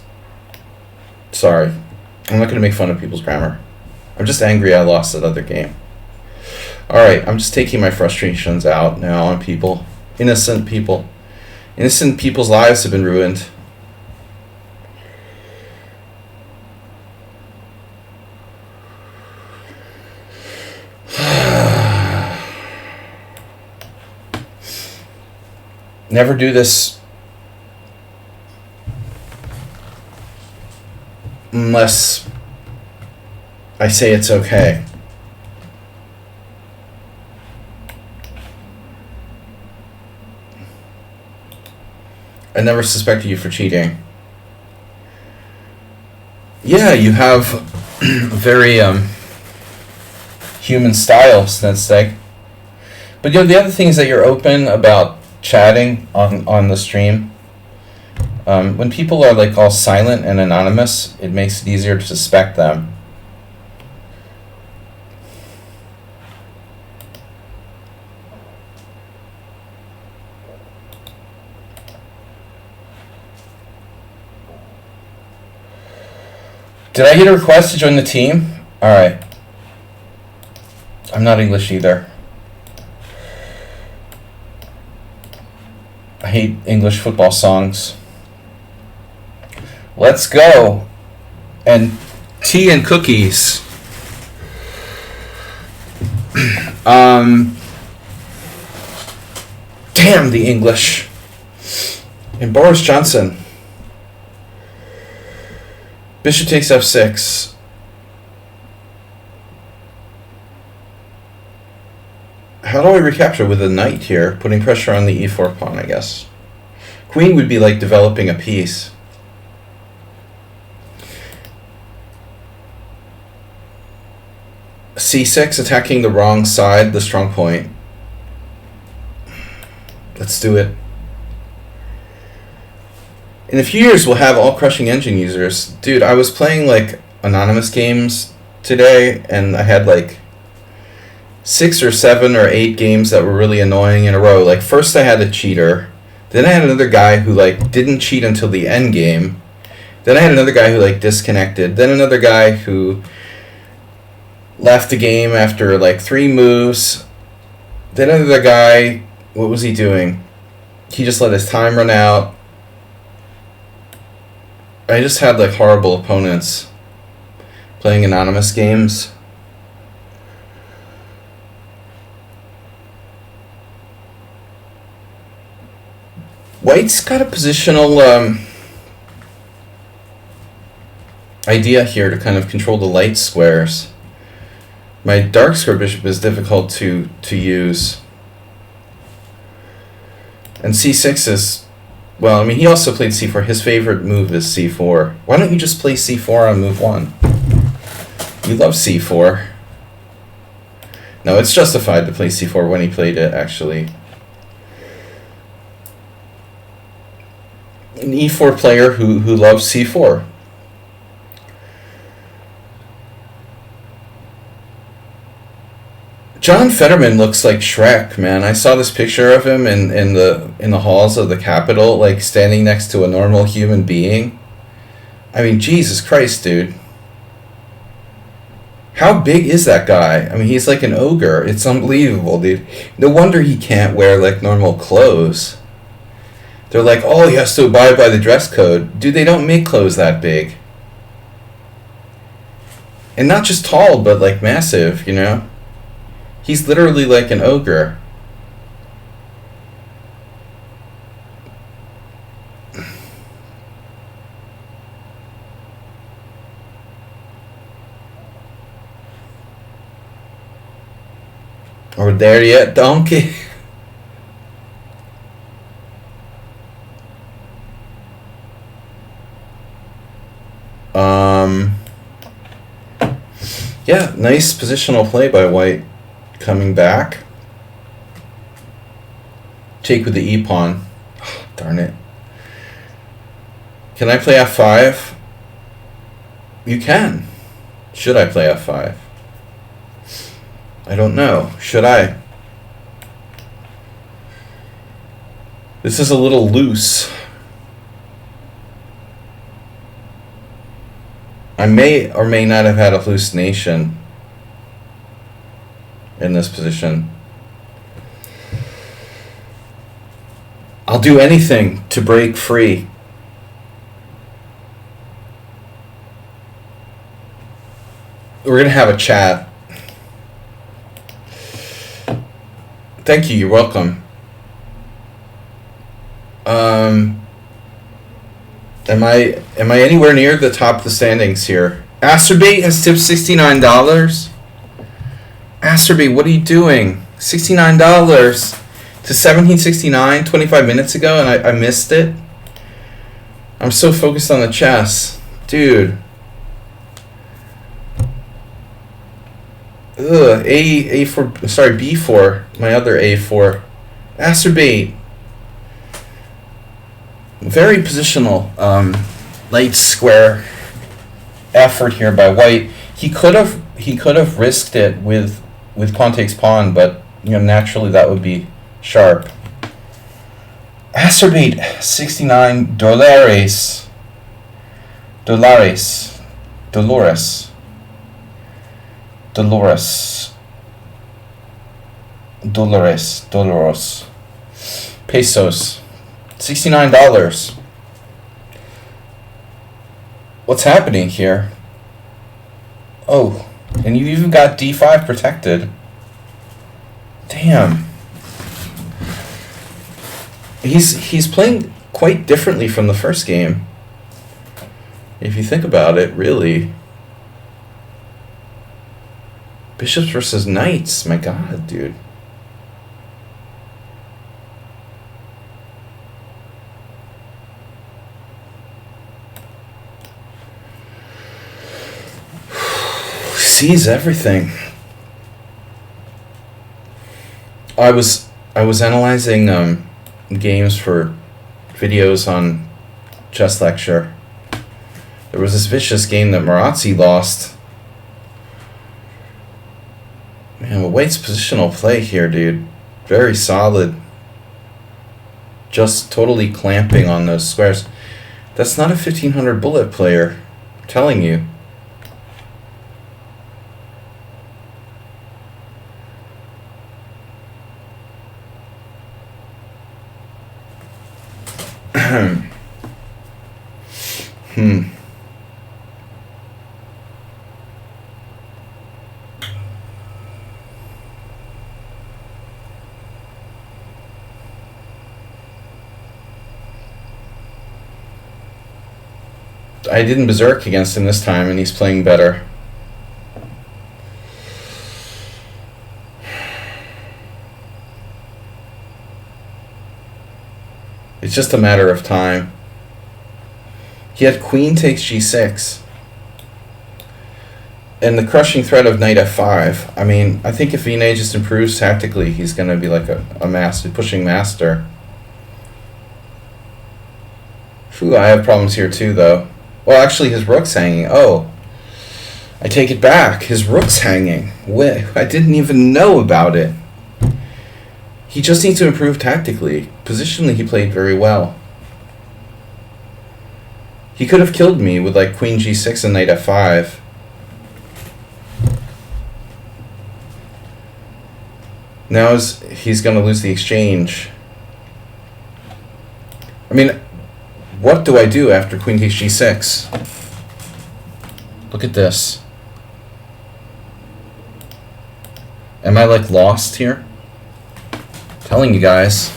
Sorry. I'm not going to make fun of people's grammar. I'm just angry I lost that other game. Alright, I'm just taking my frustrations out now on people. Innocent people. Innocent people's lives have been ruined. Never do this unless I say it's okay. I never suspected you for cheating. Yeah, you have a very human style, Sladgie. But the other thing is that you're open about chatting on the stream. When people are like all silent and anonymous, it makes it easier to suspect them. Did I get a request to join the team? Alright. I'm not English either. I hate English football songs. Let's go. And tea and cookies. Damn the English. And Boris Johnson. Bishop takes f6. How do I recapture with a knight here? Putting pressure on the e4 pawn, I guess. Queen would be like developing a piece. c6, attacking the wrong side, the strong point. Let's do it. In a few years, we'll have all crushing engine users. Dude, I was playing like anonymous games today, and I had like 6 or 7 or 8 games that were really annoying in a row. Like first I had a cheater, then I had another guy who like didn't cheat until the end game, then I had another guy who like disconnected, then another guy who left the game after like 3 moves, then another guy, what was he doing? He just let his time run out. I just had like horrible opponents playing anonymous games. White's got a positional idea here to kind of control the light squares. My dark square bishop is difficult to use. And c6 is, well, I mean, he also played c4. His favorite move is c4. Why don't you just play c4 on move 1? You love c4. No, it's justified to play c4 when he played it, actually. An e4 player who loves c4. John Fetterman looks like Shrek, man. I saw this picture of him in the halls of the Capitol, like standing next to a normal human being. I mean, Jesus Christ, dude. How big is that guy? I mean, he's like an ogre. It's unbelievable, dude. No wonder he can't wear like normal clothes. They're like, oh, he has to abide by the dress code. Dude, they don't make clothes that big. And not just tall, but like massive, you know? He's literally like an ogre. Or there yet, donkey? Yeah, nice positional play by White. Coming back. Take with the e-pawn. Oh, darn it. Can I play f5? You can. Should I play f5? I don't know. Should I? This is a little loose. I may or may not have had a hallucination in this position. I'll do anything to break free. We're going to have a chat. Thank you, you're welcome. Am I anywhere near the top of the standings here? Asterbait has tipped $69. Asterbait, what are you doing? $69 to 1769 25 minutes ago, and I missed it. I'm so focused on the chess, dude. Ugh, A4, sorry, B4, my other A4. Asterbait. Very positional, light square effort here by White. He could have risked it with pawn takes pawn, but you know naturally that would be sharp. Asterbait, $69. Dolores. Pesos. $69. What's happening here? Oh, and you even got D5 protected. Damn. He's playing quite differently from the first game. If you think about it, really. Bishops versus knights. My God, dude. Sees everything. I was analyzing games for videos on Chess Lecture. There was this vicious game that Marazzi lost. Man, well, White's positional play here, dude. Very solid. Just totally clamping on those squares. That's not a 1500 bullet player. I'm telling you. I didn't berserk against him this time, and he's playing better. It's just a matter of time. He had queen takes g6. And the crushing threat of knight f5. I mean, I think if Vinay just improves tactically, he's going to be like a master, pushing master. Ooh, I have problems here too, though. Well, actually, his rook's hanging. Oh, I take it back. His rook's hanging. I didn't even know about it. He just needs to improve tactically. Positionally, he played very well. He could have killed me with like queen g6 and knight f5. Now he's going to lose the exchange. I mean, what do I do after queen takes g6? Look at this. Am I like lost here? I'm telling you guys.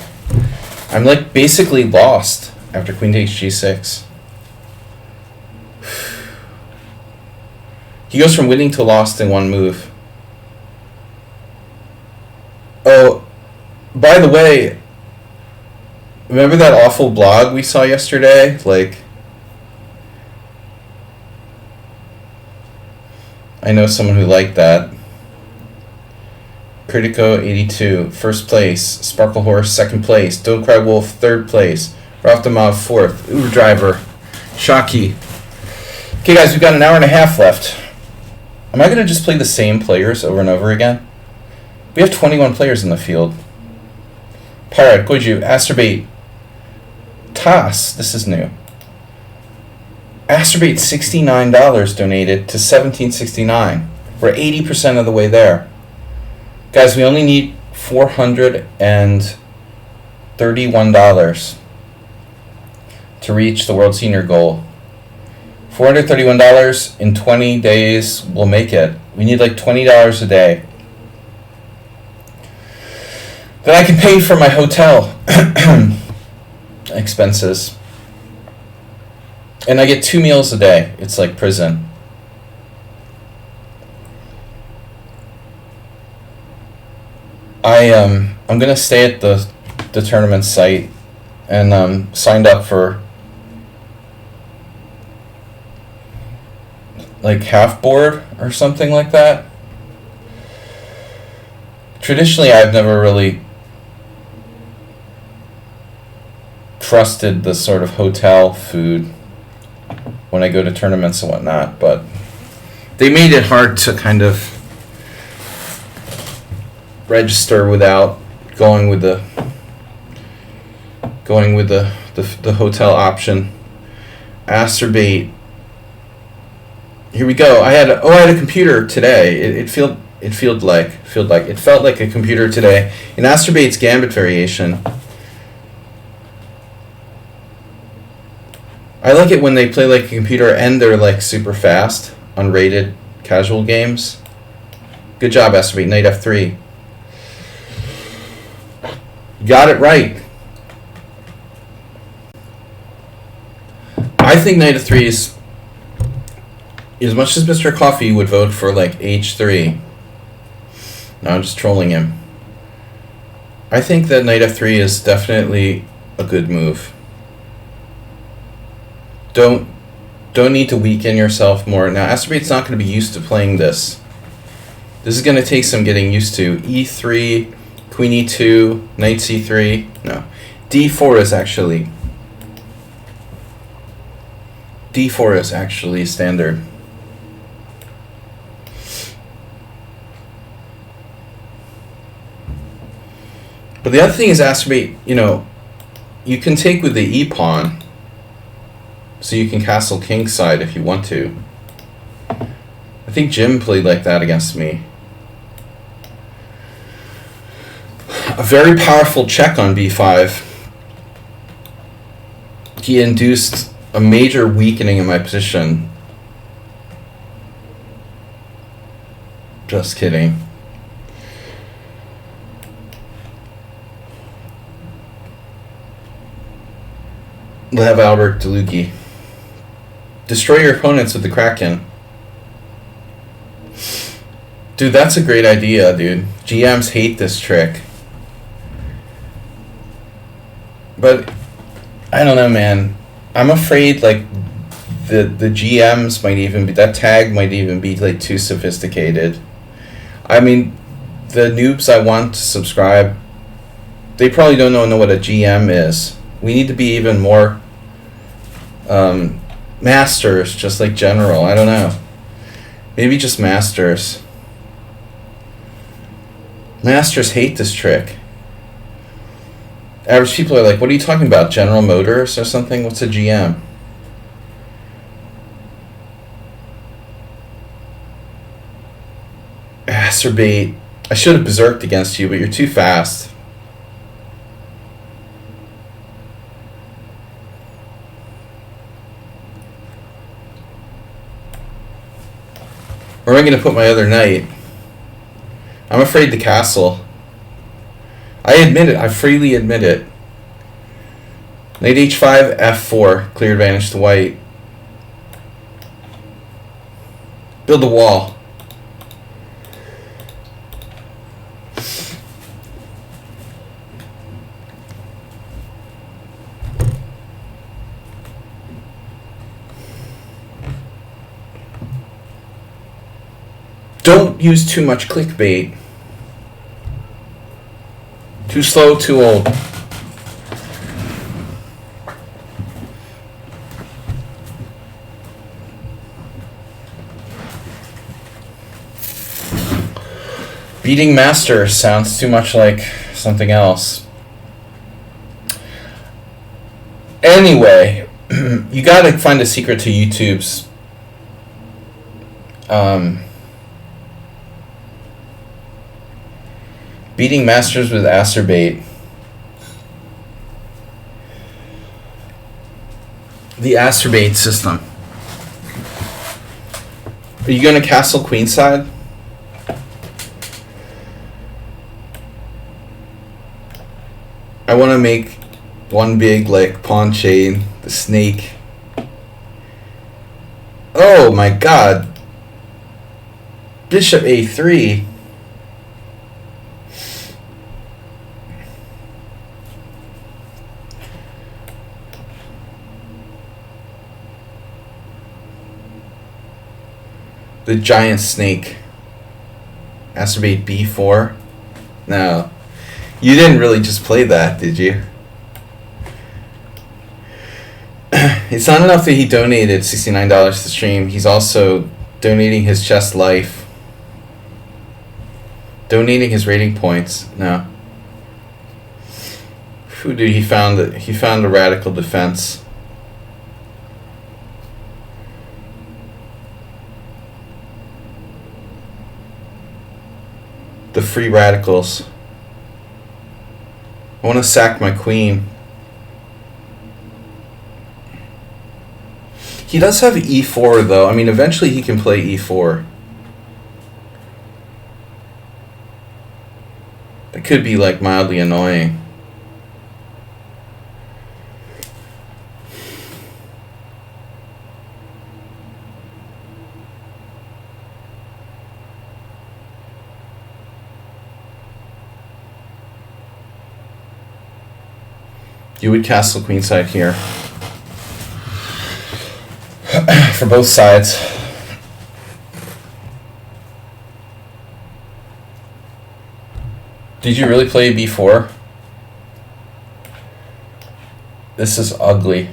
I'm like basically lost after queen takes g6. He goes from winning to lost in one move. Oh, by the way, remember that awful blog we saw yesterday? Like, I know someone who liked that. Critico82, first place. Sparkle Horse, second place. Don't Cry Wolf, third place. Raftamov, fourth. Uber Driver, Shocky. Okay, guys, we've got an hour and a half left. Am I going to just play the same players over and over again? We have 21 players in the field. Pirate, Goju, Asterbait, Toss, this is new. Asterbait, $69 donated to 1769. We're 80% of the way there. Guys, we only need $431 to reach the World Senior goal. $431 in 20 days will make it. We need like $20 a day. Then I can pay for my hotel expenses. And I get 2 meals a day. It's like prison. I'm gonna stay at the tournament site and signed up for like half board or something like that. Traditionally, I've never really trusted the sort of hotel food when I go to tournaments and whatnot, but they made it hard to kind of register without going with the hotel option. Asterbait. Here we go. I had a computer today. It felt like a computer today. In Asterbait's Gambit variation, I like it when they play like a computer and they're like super fast, unrated casual games. Good job, Asterbait. Knight f3. Got it right. I think knight f3 is, as much as Mr. Coffee would vote for like h3. No, I'm just trolling him. I think that knight f3 is definitely a good move. Don't need to weaken yourself more. Now, Asterbait's not going to be used to playing this. This is going to take some getting used to. e3, queen e2, knight c3. No. d4 is actually standard. But the other thing is Asterbait, you can take with the e-pawn, so you can castle kingside if you want to. I think Jim played like that against me. A very powerful check on b5. He induced a major weakening in my position. Just kidding. Lev Albert Delugi. Destroy your opponents with the Kraken. Dude, that's a great idea, dude. GMs hate this trick. But I don't know, man. I'm afraid like the GMs might even be, that tag might even be like too sophisticated. I mean, the noobs I want to subscribe, they probably don't know what a GM is. We need to be even more masters, just like general. I don't know. Maybe just masters. Masters hate this trick. Average people are like, what are you talking about? General Motors or something? What's a GM? Acerbate. I should have berserked against you, but you're too fast. Where am I going to put my other knight? I'm afraid to castle. I admit it. I freely admit it. Knight h5, f4. Clear advantage to white. Build a wall. Don't use too much clickbait. Too slow, too old. Beating Master sounds too much like something else. Anyway, you gotta find a secret to YouTube's beating masters with Acerbate. The Acerbate system. Are you gonna castle queenside? I want to make one big like pawn chain, the snake. Oh my god. Bishop a3. The giant snake. Acerbate b4. No. You didn't really just play that, did you? It's not enough that he donated $69 to stream. He's also donating his chess life. Donating his rating points. No. Dude, he found a radical defense. The free radicals. I want to sack my queen. He does have e4 though. I mean, eventually he can play e4. That could be like mildly annoying. You would castle queenside here. For both sides. Did you really play b4? This is ugly.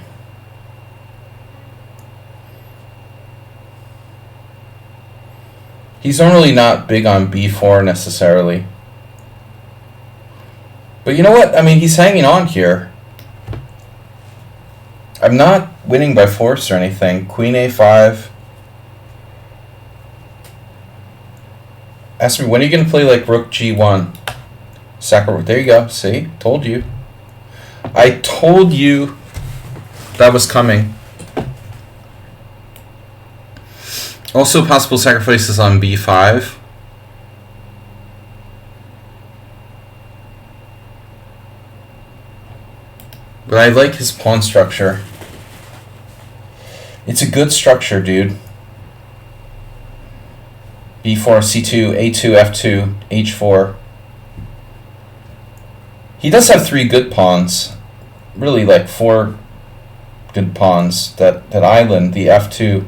He's normally not big on b4 necessarily. But you know what? I mean, he's hanging on here. I'm not winning by force or anything. Queen a5. Ask me, when are you going to play like rook g1? Sacre. There you go. See? Told you. I told you that was coming. Also possible sacrifices on b5. But I like his pawn structure. It's a good structure, dude. B4, C2, A2, F2, H4. He does have 3 good pawns. Really, like 4 good pawns. That island, the F2,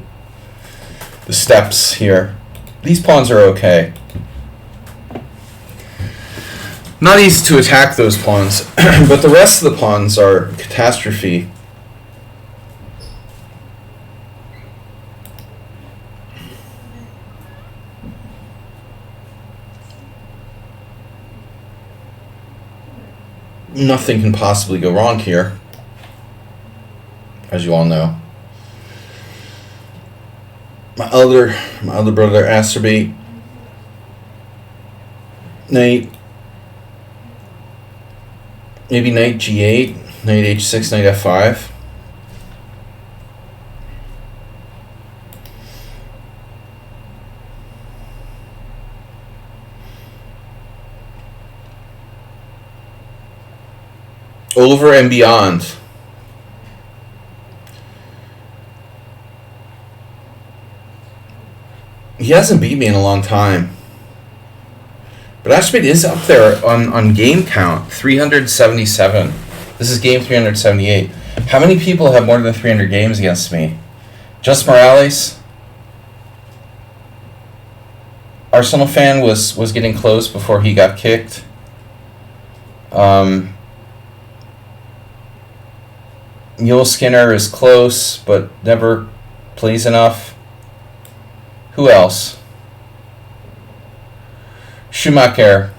the steps here. These pawns are okay. Not easy to attack those pawns, but the rest of the pawns are catastrophe. Nothing can possibly go wrong here, as you all know. My other brother Asterbate, knight, maybe knight G8, knight H6, knight F5. Over and beyond. He hasn't beat me in a long time. But Ashmade is up there on game count. 377. This is game 378. How many people have more than 300 games against me? Just Morales? Arsenal fan was getting close before he got kicked. Mule Skinner is close, but never plays enough. Who else? Schumacher,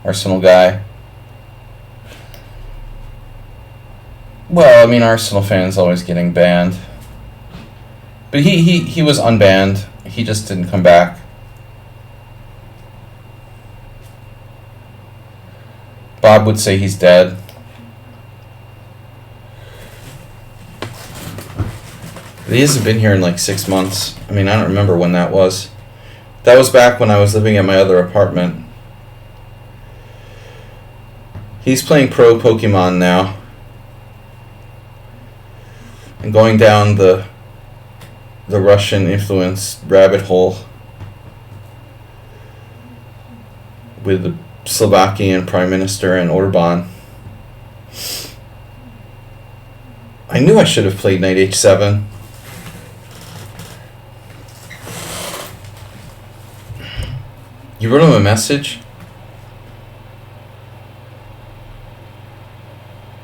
Arsenal guy. Well, I mean, Arsenal fans always getting banned. But he was unbanned. He just didn't come back. Bob would say he's dead. He hasn't been here in like 6 months. I mean, I don't remember when that was. That was back when I was living at my other apartment. He's playing pro Pokemon now. And going down the Russian influence rabbit hole with the Slovakian Prime Minister and Orban. I knew I should have played knight H7. You wrote him a message?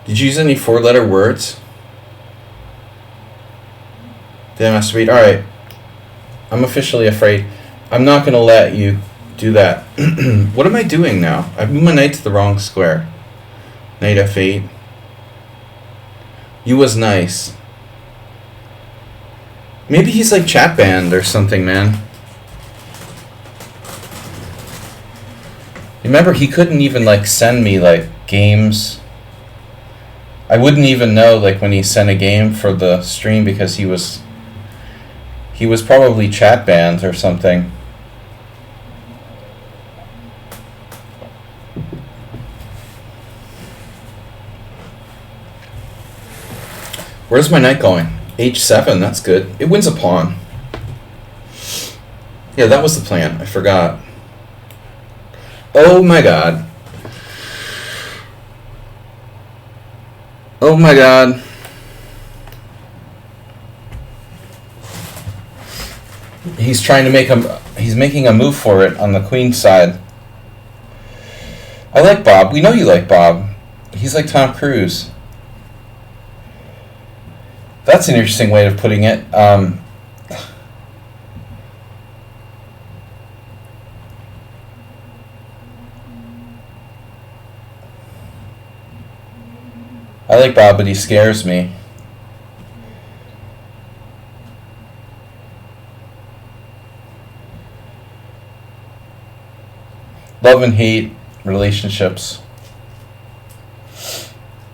Did you use any 4-letter words? Did I masturbate? Alright. I'm officially afraid. I'm not going to let you do that. What am I doing now? I've moved my knight to the wrong square. Knight F8. You was nice. Maybe he's like chat banned or something, man. Remember, he couldn't even like send me like games. I wouldn't even know like when he sent a game for the stream because he was probably chat banned or something. Where's my knight going? H7, that's good. It wins a pawn. Yeah, that was the plan. I forgot. Oh my god. Oh my god. He's trying to he's making a move for it on the queen side. I like Bob. We know you like Bob. He's like Tom Cruise. That's an interesting way of putting it. I like Bob, but he scares me. Love and hate relationships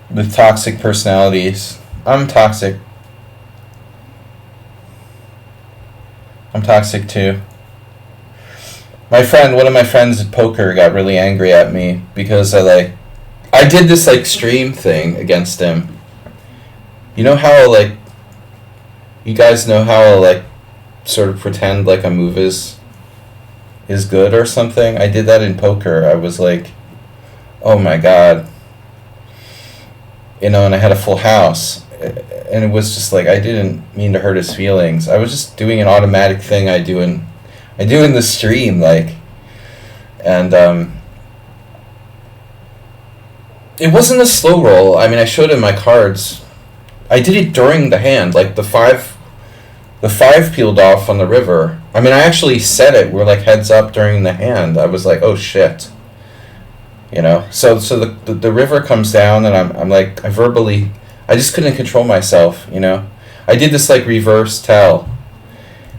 with toxic personalities. I'm toxic. I'm toxic too. One of my friends at poker got really angry at me because I did this like stream thing against him. You know how like You guys know how I like sort of pretend like a move is good or something? I did that in poker. I was like, oh my god. You know, and I had a full house. And it was just like, I didn't mean to hurt his feelings. I was just doing an automatic thing I do in the stream, like, and it wasn't a slow roll. I mean, I showed him my cards. I did it during the hand, like the five peeled off on the river. I mean, I actually said it. We're like heads up during the hand. I was like, oh shit, you know. So the river comes down, and I'm like, I just couldn't control myself, you know. I did this like reverse tell.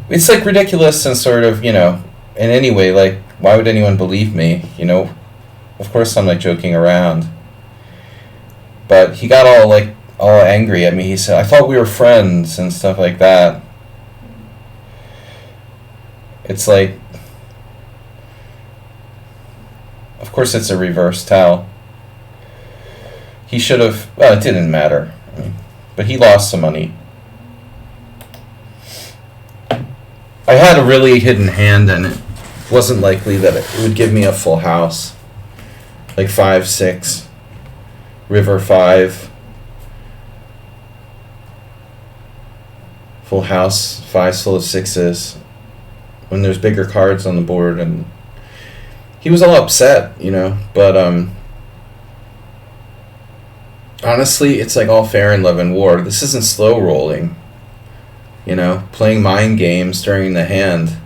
It's like ridiculous and sort of, you know, in any way, like, why would anyone believe me, you know? Of course I'm like joking around. But he got all angry at me. He said, I thought we were friends and stuff like that. It's like, of course it's a reverse towel. He should have, well, it didn't matter. I mean, but he lost some money. I had a really hidden hand, and it wasn't likely that it would give me a full house. Like 5, 6, river 5, full house, 5's full of 6s, when there's bigger cards on the board, and he was all upset, you know, but honestly, it's like all fair in love and war. This isn't slow rolling, you know, playing mind games during the hand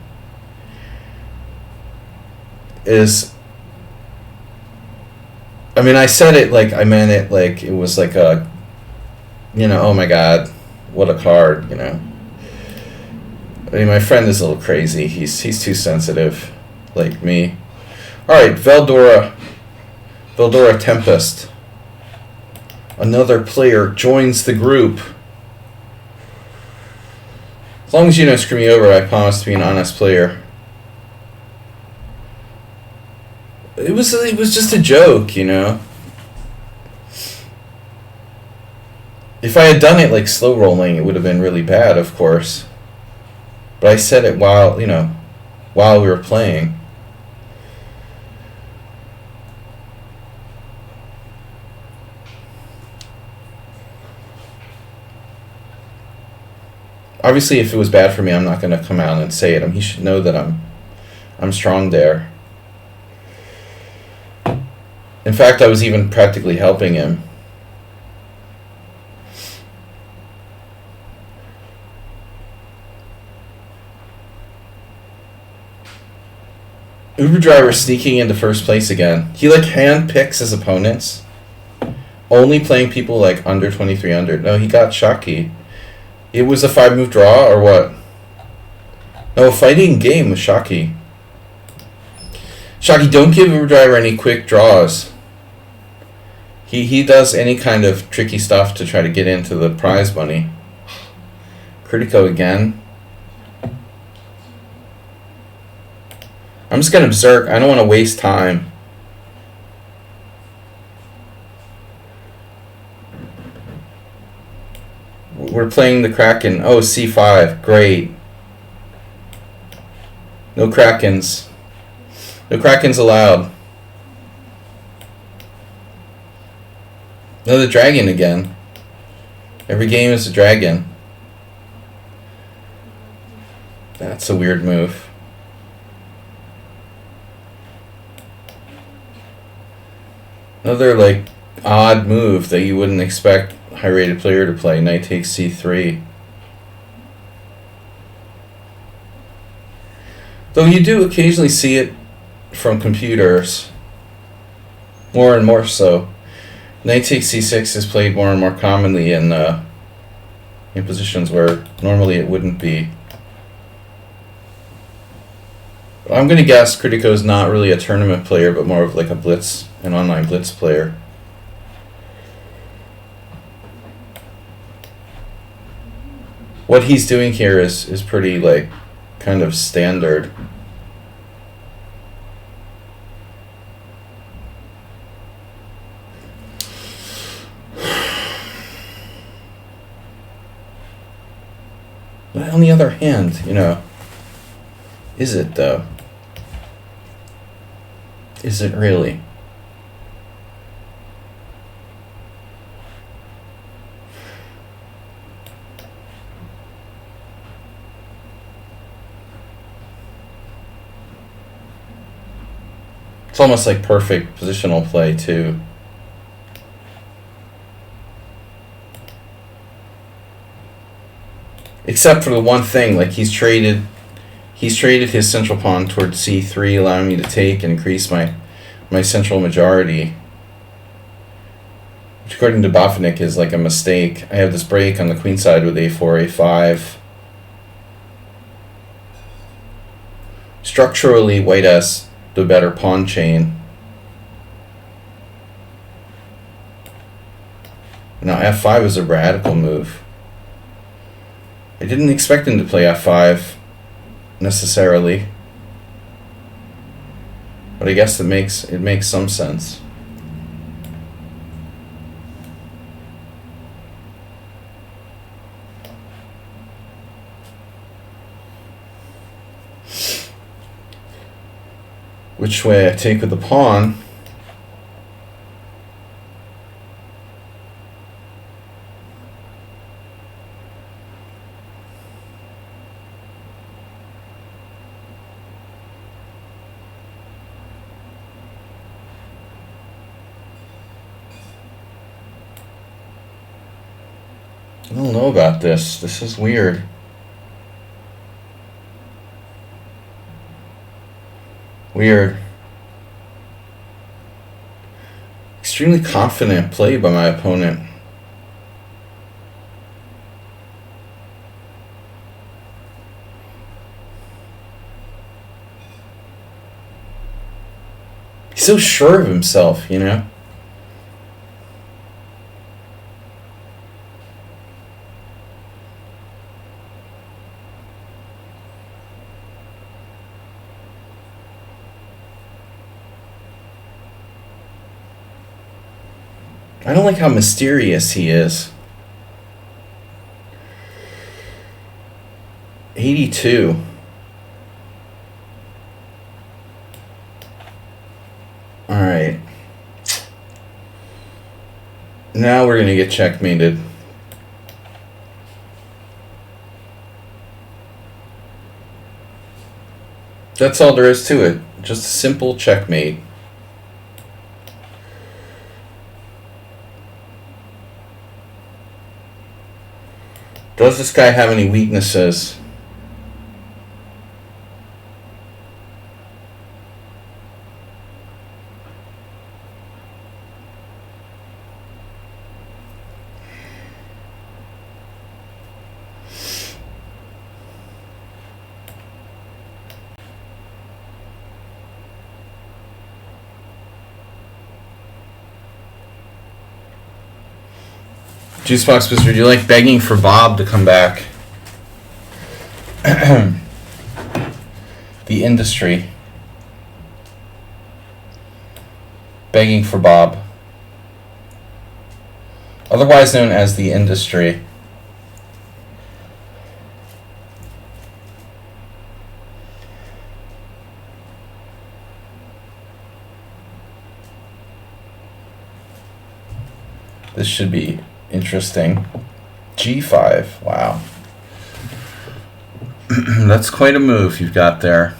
is, I mean, I said it like I meant it, like it was like a, you know, oh my god, what a card, you know. I mean, my friend is a little crazy. He's too sensitive, like me. All right, Veldora Tempest. Another player joins the group. As long as you don't screw me over, I promise to be an honest player. It was just a joke, you know. If I had done it like slow rolling, it would have been really bad, of course. But I said it while we were playing. Obviously, if it was bad for me, I'm not going to come out and say it. I mean, he should know that I'm strong there. In fact, I was even practically helping him. Uber driver sneaking into first place again. He like hand picks his opponents. Only playing people like under 2300. No, he got Shocky. It was a 5-move draw or what? No, fighting game with Shocky. Shocky, don't give Uber driver any quick draws. He does any kind of tricky stuff to try to get into the prize money. Critico again. I'm just gonna berserk. I don't want to waste time. We're playing the Kraken. Oh, C5. Great. No Krakens. No Krakens allowed. No, the dragon again. Every game is a dragon. That's a weird move. Another like odd move that you wouldn't expect a high-rated player to play. Knight takes C3. Though you do occasionally see it from computers. More and more so. Knight takes C6 is played more and more commonly in positions where normally it wouldn't be. I'm going to guess Critico is not really a tournament player, but more of like a blitz, an online blitz player. What he's doing here is pretty like kind of standard. But on the other hand, you know, is it though? Is it really? It's almost like perfect positional play too. Except for the one thing, like he's traded his central pawn towards c3, allowing me to take and increase my central majority. Which according to Boffinik is like a mistake. I have this break on the queen side with a4, a5. Structurally, white has the better pawn chain. Now f5 is a radical move. I didn't expect him to play f5 necessarily, but I guess it makes some sense. Which way I take with the pawn? I don't know about this. This is weird. Weird. Extremely confident play by my opponent. He's so sure of himself, you know? I don't like how mysterious he is. 82. Alright. Now we're going to get checkmated. That's all there is to it. Just a simple checkmate. Does this guy have any weaknesses? Juicebox Wizard, you like begging for Bob to come back? The industry. Begging for Bob. Otherwise known as the industry. This should be interesting. G5. Wow. That's quite a move you've got there.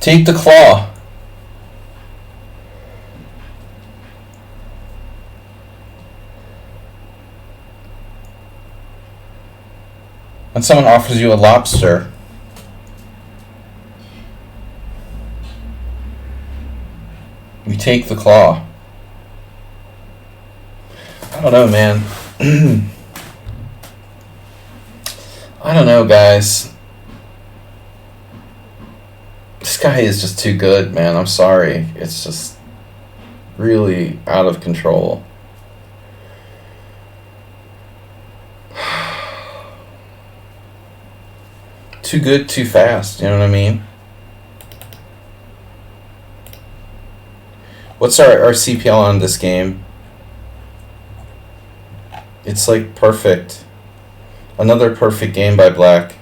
Take the claw. When someone offers you a lobster, you take the claw. I don't know, man. I don't know, guys. This guy is just too good, man. I'm sorry. It's just really out of control. Too good, too fast. You know what I mean? What's our CPL on this game? It's like perfect. Another perfect game by Black.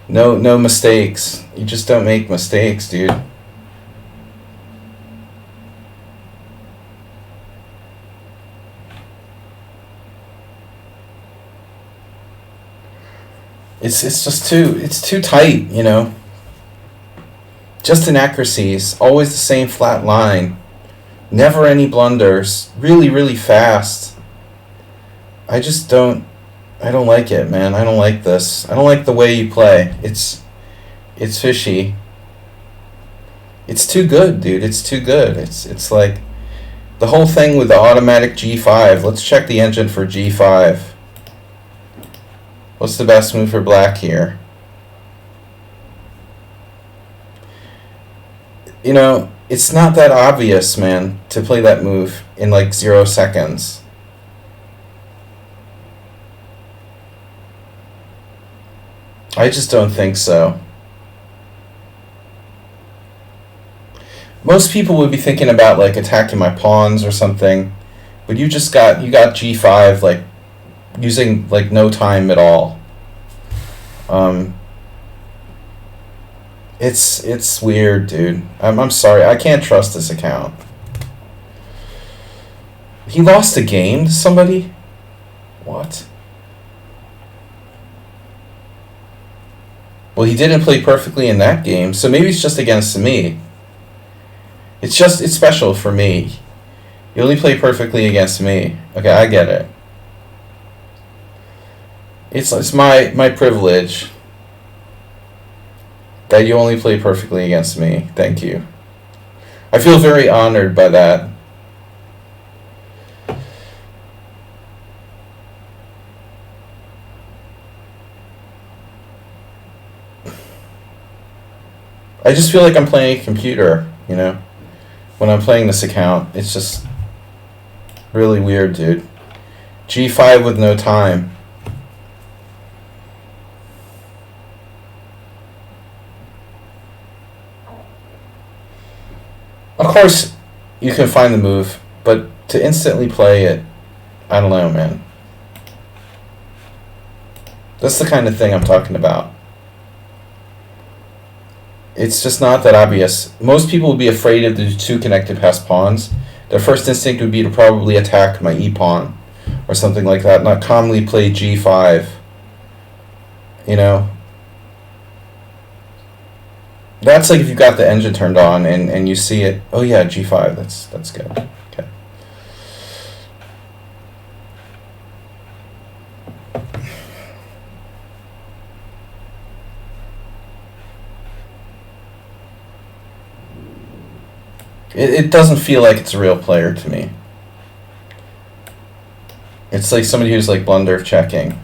No mistakes. You just don't make mistakes, dude. It's just too tight, you know. Just inaccuracies, always the same flat line. Never any blunders. Really, really fast. I don't like it, man. I don't like this. I don't like the way you play. It's fishy. It's too good, dude. It's too good. It's like the whole thing with the automatic G5. Let's check the engine for G5. What's the best move for Black here? You know, it's not that obvious, man, to play that move in like 0 seconds. I just don't think so. Most people would be thinking about like attacking my pawns or something, but you got G5 like using like no time at all. It's weird, dude. I'm sorry. I can't trust this account. He lost a game to somebody? What? Well, he didn't play perfectly in that game, so maybe it's just against me. It's special for me. You only play perfectly against me. Okay, I get it. It's my privilege that you only play perfectly against me. Thank you. I feel very honored by that. I just feel like I'm playing a computer, you know? When I'm playing this account, it's just really weird, dude. G5 with no time. Of course, you can find the move, but to instantly play it, I don't know, man. That's the kind of thing I'm talking about. It's just not that obvious. Most people would be afraid of the 2 connected passed pawns. Their first instinct would be to probably attack my e-pawn or something like that, not commonly play G5. You know? That's like if you got the engine turned on and you see it. Oh yeah, G5. That's good. Okay. It doesn't feel like it's a real player to me. It's like somebody who's like blunder checking.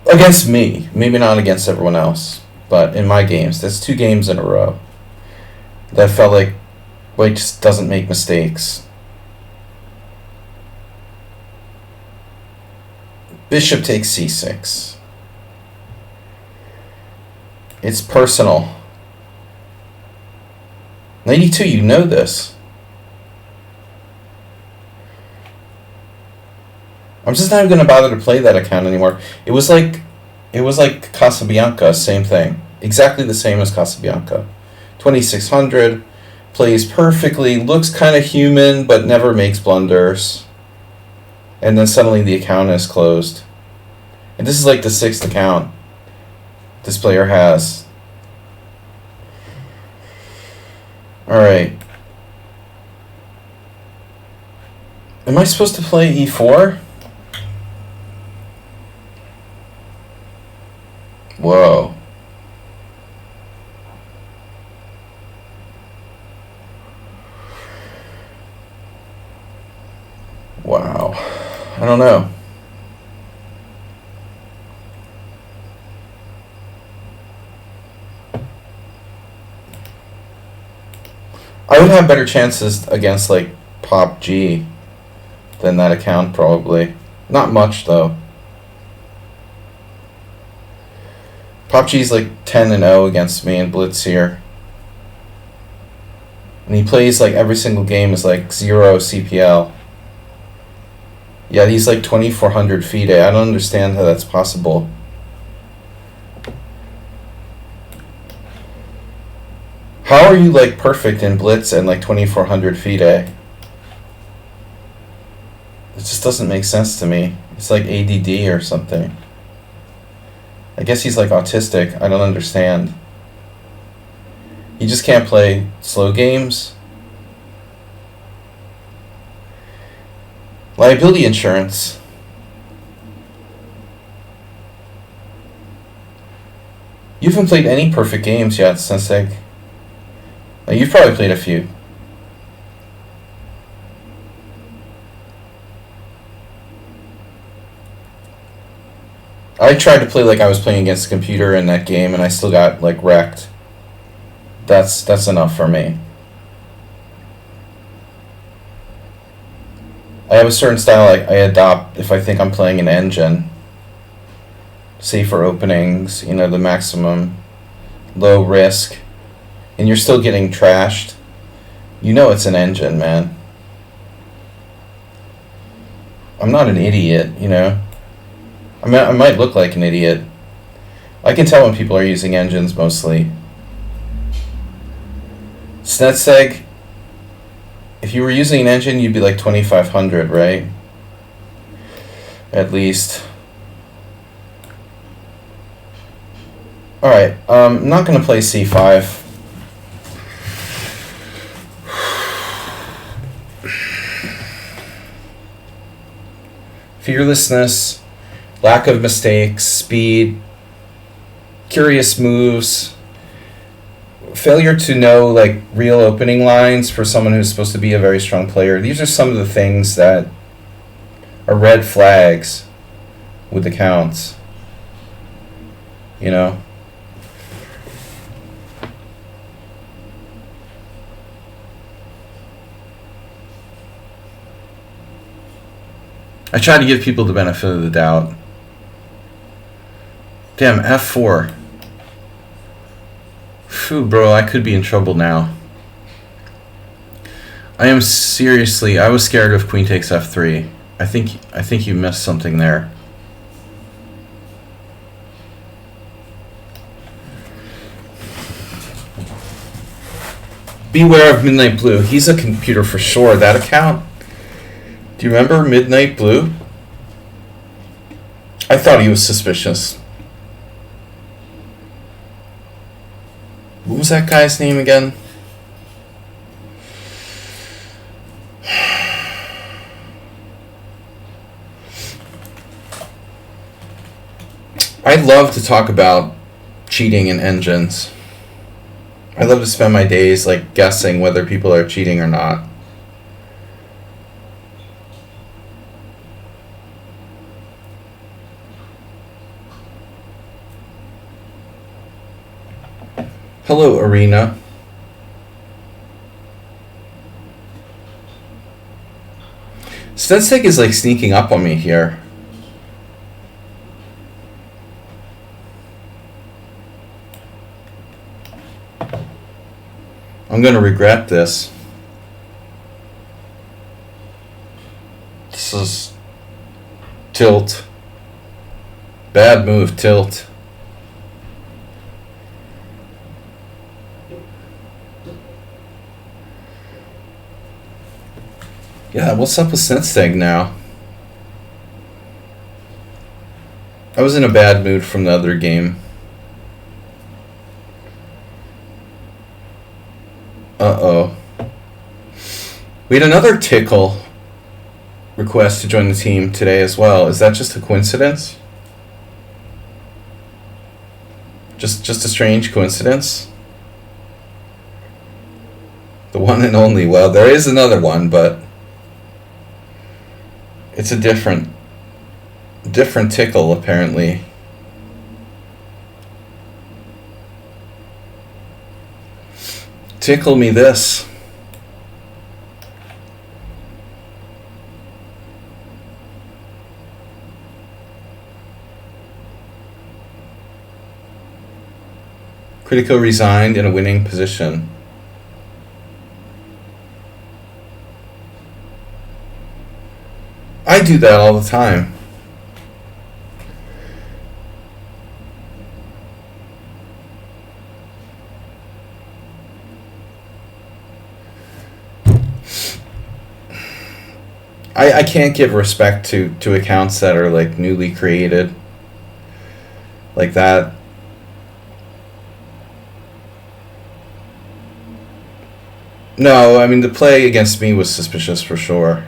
Against me, maybe not against everyone else, but in my games, there's 2 games in a row that felt like White just doesn't make mistakes. Bishop takes c6. It's personal. 92, you know this. I'm just not even going to bother to play that account anymore. It was like Casabianca, same thing. Exactly the same as Casabianca. 2600, plays perfectly, looks kind of human, but never makes blunders. and then suddenly the account is closed. And this is like the 6th account this player has. Alright. Am I supposed to play e4? Whoa. Wow. I don't know. I would have better chances against like Pop G than that account probably. Not much though. Pop G's like 10-0 against me in Blitz here. And he plays like every single game is like 0 CPL. Yeah, he's like 2400 FIDE. I don't understand how that's possible. How are you like perfect in Blitz and like 2400 FIDE? It just doesn't make sense to me. It's like ADD or something. I guess he's like autistic. I don't understand. He just can't play slow games. Liability insurance. You haven't played any perfect games yet, Sensei. Now, you've probably played a few. I tried to play like I was playing against a computer in that game, and I still got like wrecked. That's enough for me. I have a certain style I adopt if I think I'm playing an engine. Safer openings, you know, the maximum low risk, and you're still getting trashed. You know it's an engine, man. I'm not an idiot, you know. I mean, I might look like an idiot. I can tell when people are using engines mostly. Snetseg, if you were using an engine, you'd be like 2500, right? At least. Alright, I'm not going to play c5. Fearlessness, lack of mistakes, speed, curious moves, failure to know like real opening lines for someone who's supposed to be a very strong player. These are some of the things that are red flags with accounts. You know? I try to give people the benefit of the doubt. Damn, f4. Phew, bro, I could be in trouble now. I was scared of queen takes f3. I think you missed something there. Beware of Midnight Blue. He's a computer for sure. That account. Do you remember Midnight Blue? I thought he was suspicious. What was that guy's name again? I love to talk about cheating in engines. I love to spend my days like guessing whether people are cheating or not. Hello, Arena. Stensek is like sneaking up on me here. I'm gonna regret this. This is tilt. Bad move, tilt. Yeah, what's up with Snetseg now? I was in a bad mood from the other game. Uh-oh. We had another Tickle request to join the team today as well. Is that just a coincidence? Just a strange coincidence? The one and only. Well, there is another one, but it's a different Tickle, apparently. Tickle me this. Critico resigned in a winning position. I do that all the time. I can't give respect to accounts that are like newly created like that. No, I mean the play against me was suspicious for sure.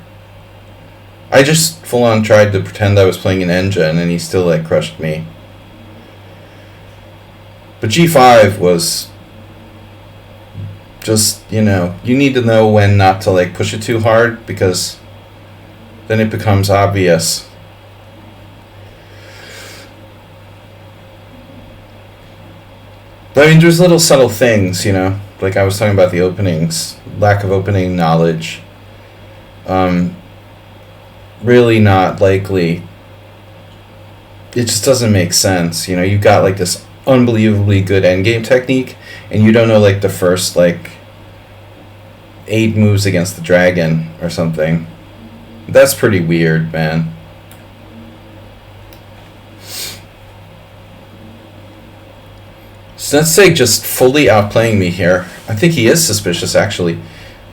I just full on tried to pretend I was playing an engine and he still like crushed me. But G5 was just, you need to know when not to like push it too hard because then it becomes obvious. But I mean, there's little subtle things, like I was talking about the openings, lack of opening knowledge. Really not likely. It just doesn't make sense. You've got like this unbelievably good endgame technique, and you don't know like the first like 8 moves against the dragon or something. That's pretty weird, man. Sensei just fully outplaying me here. I think he is suspicious, actually.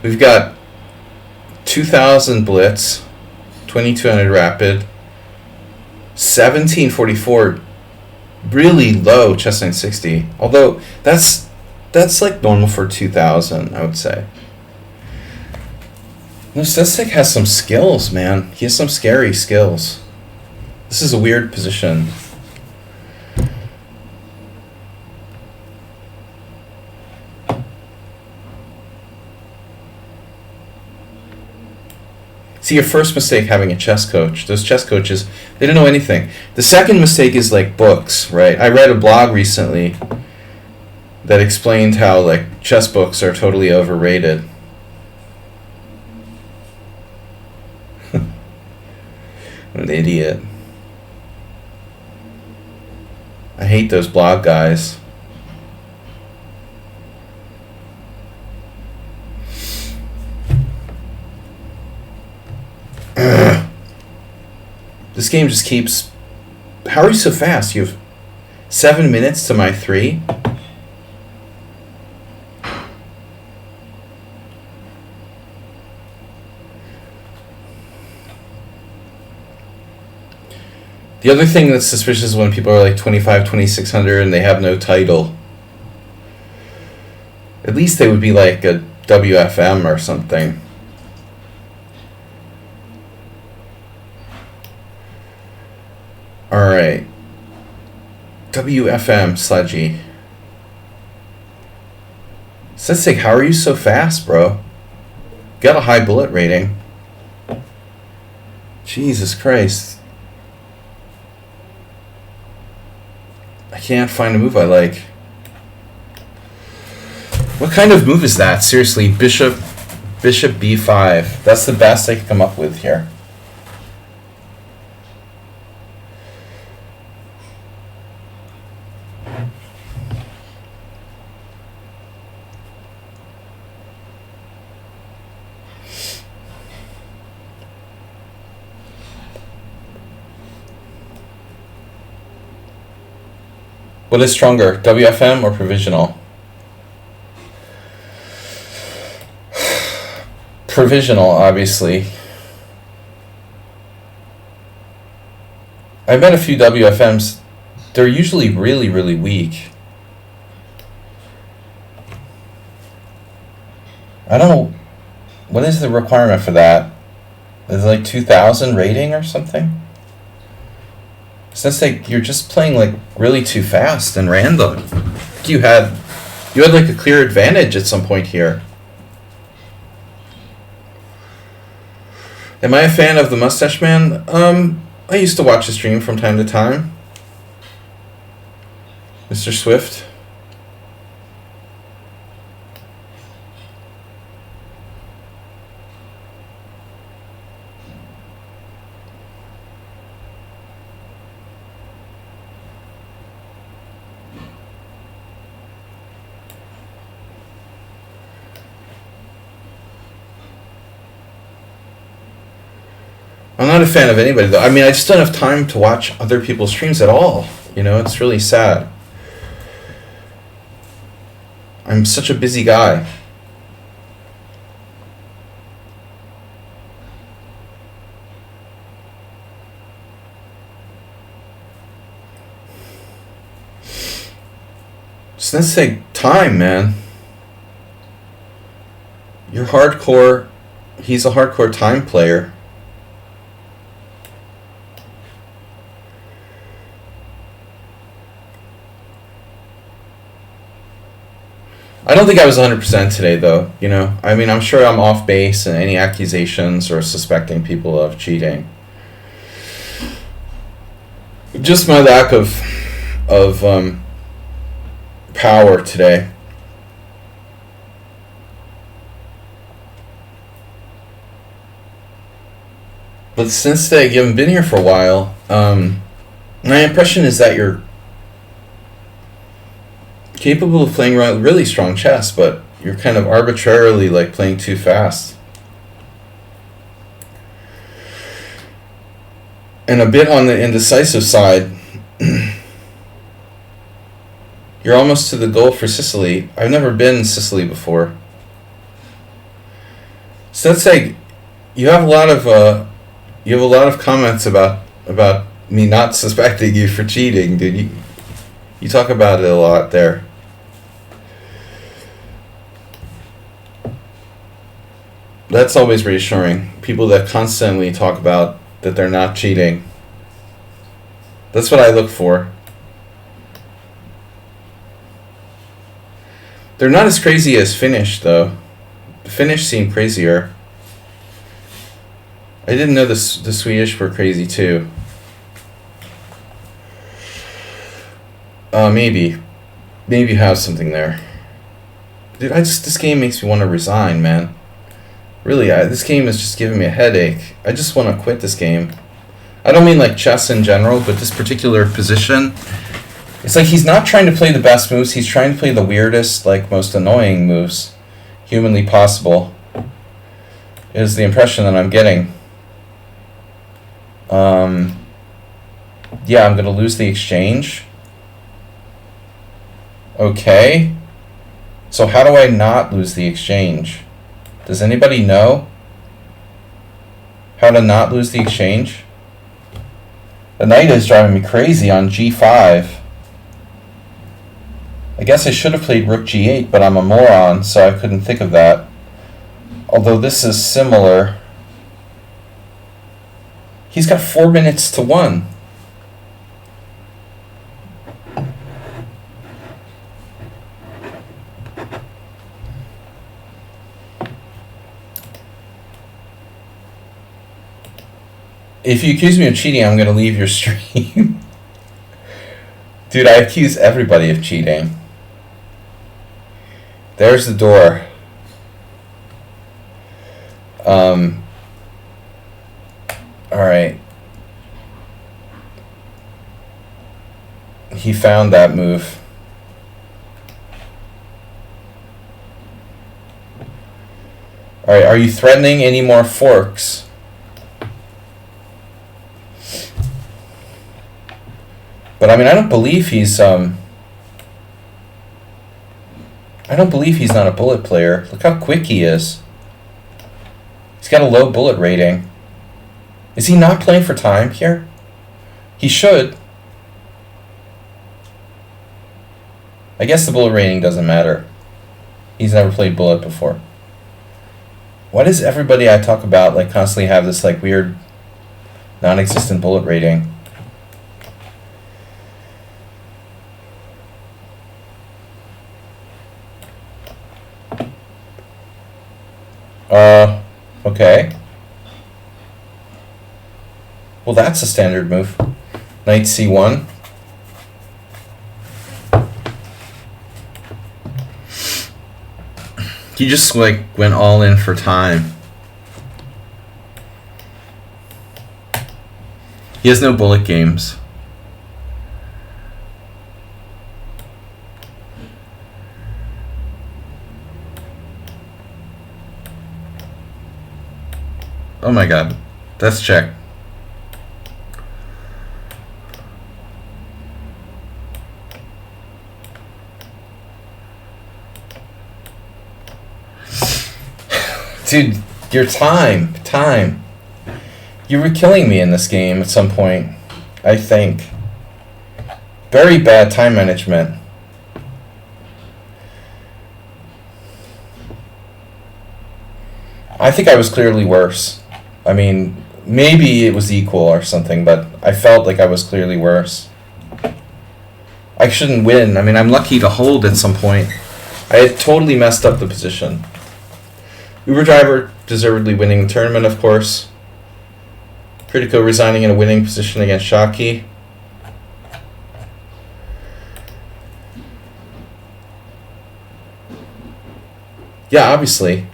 We've got 2,000 blitz, 2,200 rapid, 1,744 really low chest 960. Although that's like normal for 2,000, I would say. No, Sensei has some skills, man. He has some scary skills. This is a weird position. See, your first mistake having a chess coach. Those chess coaches, they don't know anything. The second mistake is like books, right? I read a blog recently that explained how like chess books are totally overrated. What an idiot. I hate those blog guys. This game just keeps... How are you so fast? You have 7 minutes to my 3? The other thing that's suspicious is when people are like 25, 2,600 and they have no title. At least they would be like a WFM or something. Alright. WFM, Sladgie. Sensei, how are you so fast, bro? Got a high bullet rating. Jesus Christ. I can't find a move I like. What kind of move is that? Seriously, Bishop B5. That's the best I can come up with here. What is stronger, WFM or provisional? Provisional, obviously. I met a few WFMs. They're usually really, really weak. I don't know. What is the requirement for that? Is it like 2,000 rating or something? Since you're just playing like really too fast and random. You had like a clear advantage at some point here. Am I a fan of the Mustache Man? I used to watch his stream from time to time. Mr. Swift. I'm not a fan of anybody, though. I mean, I just don't have time to watch other people's streams at all. You know, it's really sad. I'm such a busy guy. Sensei, time, man. You're hardcore. He's a hardcore time player. I don't think I was 100% today, though. You know, I mean, I'm sure I'm off base in any accusations or suspecting people of cheating. Just my lack of power today. But since you haven't been here for a while, my impression is that you're capable of playing really strong chess, but you're kind of arbitrarily like playing too fast. And a bit on the indecisive side. You're almost to the goal for Sicily. I've never been in Sicily before. So that's like you have a lot of comments about me not suspecting you for cheating, dude. You talk about it a lot there. That's always reassuring. People that constantly talk about that they're not cheating. That's what I look for. They're not as crazy as Finnish, though. The Finnish seem crazier. I didn't know the Swedish were crazy, too. Maybe you have something there. Dude, this game makes me want to resign, man. Really, this game is just giving me a headache. I just want to quit this game. I don't mean like chess in general, but this particular position. It's like he's not trying to play the best moves. He's trying to play the weirdest, like most annoying moves humanly possible. Is the impression that I'm getting. Yeah, I'm going to lose the exchange. Okay. So how do I not lose the exchange? Does anybody know how to not lose the exchange? The knight is driving me crazy on g5. I guess I should have played rook g8, but I'm a moron, so I couldn't think of that. Although this is similar. He's got 4 minutes to 1. If you accuse me of cheating, I'm going to leave your stream. Dude, I accuse everybody of cheating. There's the door. Alright. He found that move. Alright, are you threatening any more forks? But I mean, I don't believe he's not a bullet player. Look how quick he is. He's got a low bullet rating. Is he not playing for time here? He should. I guess the bullet rating doesn't matter. He's never played bullet before. Why does everybody I talk about like constantly have this like weird non-existent bullet rating? Okay. Well, that's a standard move. Knight c1. He just like went all in for time. He has no bullet games. Oh my god. That's check. Dude, your time. You were killing me in this game at some point, I think. Very bad time management. I think I was clearly worse. I mean, maybe it was equal or something, but I felt like I was clearly worse. I shouldn't win. I mean, I'm lucky to hold at some point. I had totally messed up the position. Uber driver deservedly winning the tournament, of course. Critico resigning in a winning position against Sladgie. Yeah, obviously.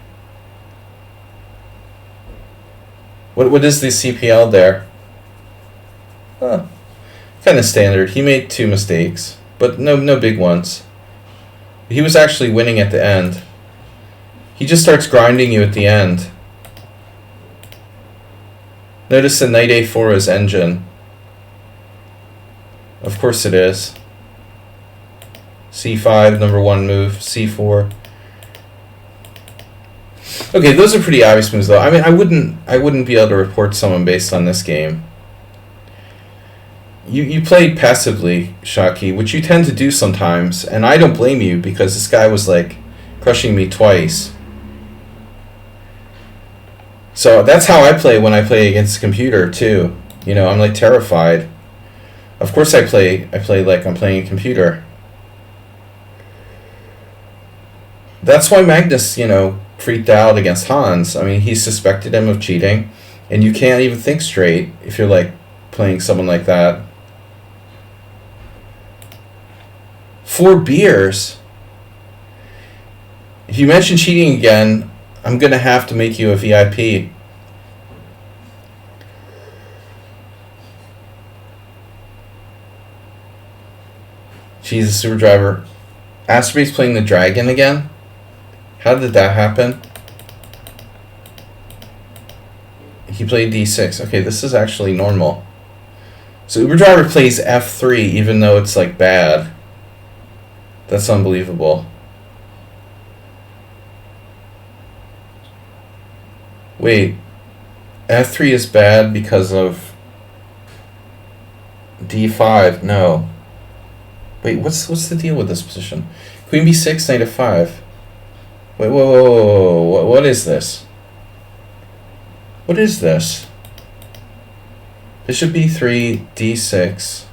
What is the CPL there? Huh. Kind of standard. He made 2 mistakes, but no big ones. He was actually winning at the end. He just starts grinding you at the end. Notice the knight a4 is engine. Of course it is. c5, number 1 move. c4. Okay, those are pretty obvious moves, though. I mean, I wouldn't be able to report someone based on this game. You played passively, Sladgie, which you tend to do sometimes, and I don't blame you because this guy was like crushing me twice. So that's how I play when I play against a computer too. You know, I'm like terrified. Of course I play like I'm playing a computer. That's why Magnus, you know, freaked out against Hans. I mean, he suspected him of cheating, and you can't even think straight if you're like playing someone like that. 4 beers. If you mention cheating again, I'm gonna have to make you a VIP. Jesus, super driver. Asperby's playing the dragon again? How did that happen? He played d6. Okay, this is actually normal. So Uber driver plays f3 even though it's like bad. That's unbelievable. Wait, f3 is bad because of d5. No. Wait, what's the deal with this position? Queen b6, knight f5. Wait, whoa. What is this? What is this? Bishop b3, d6.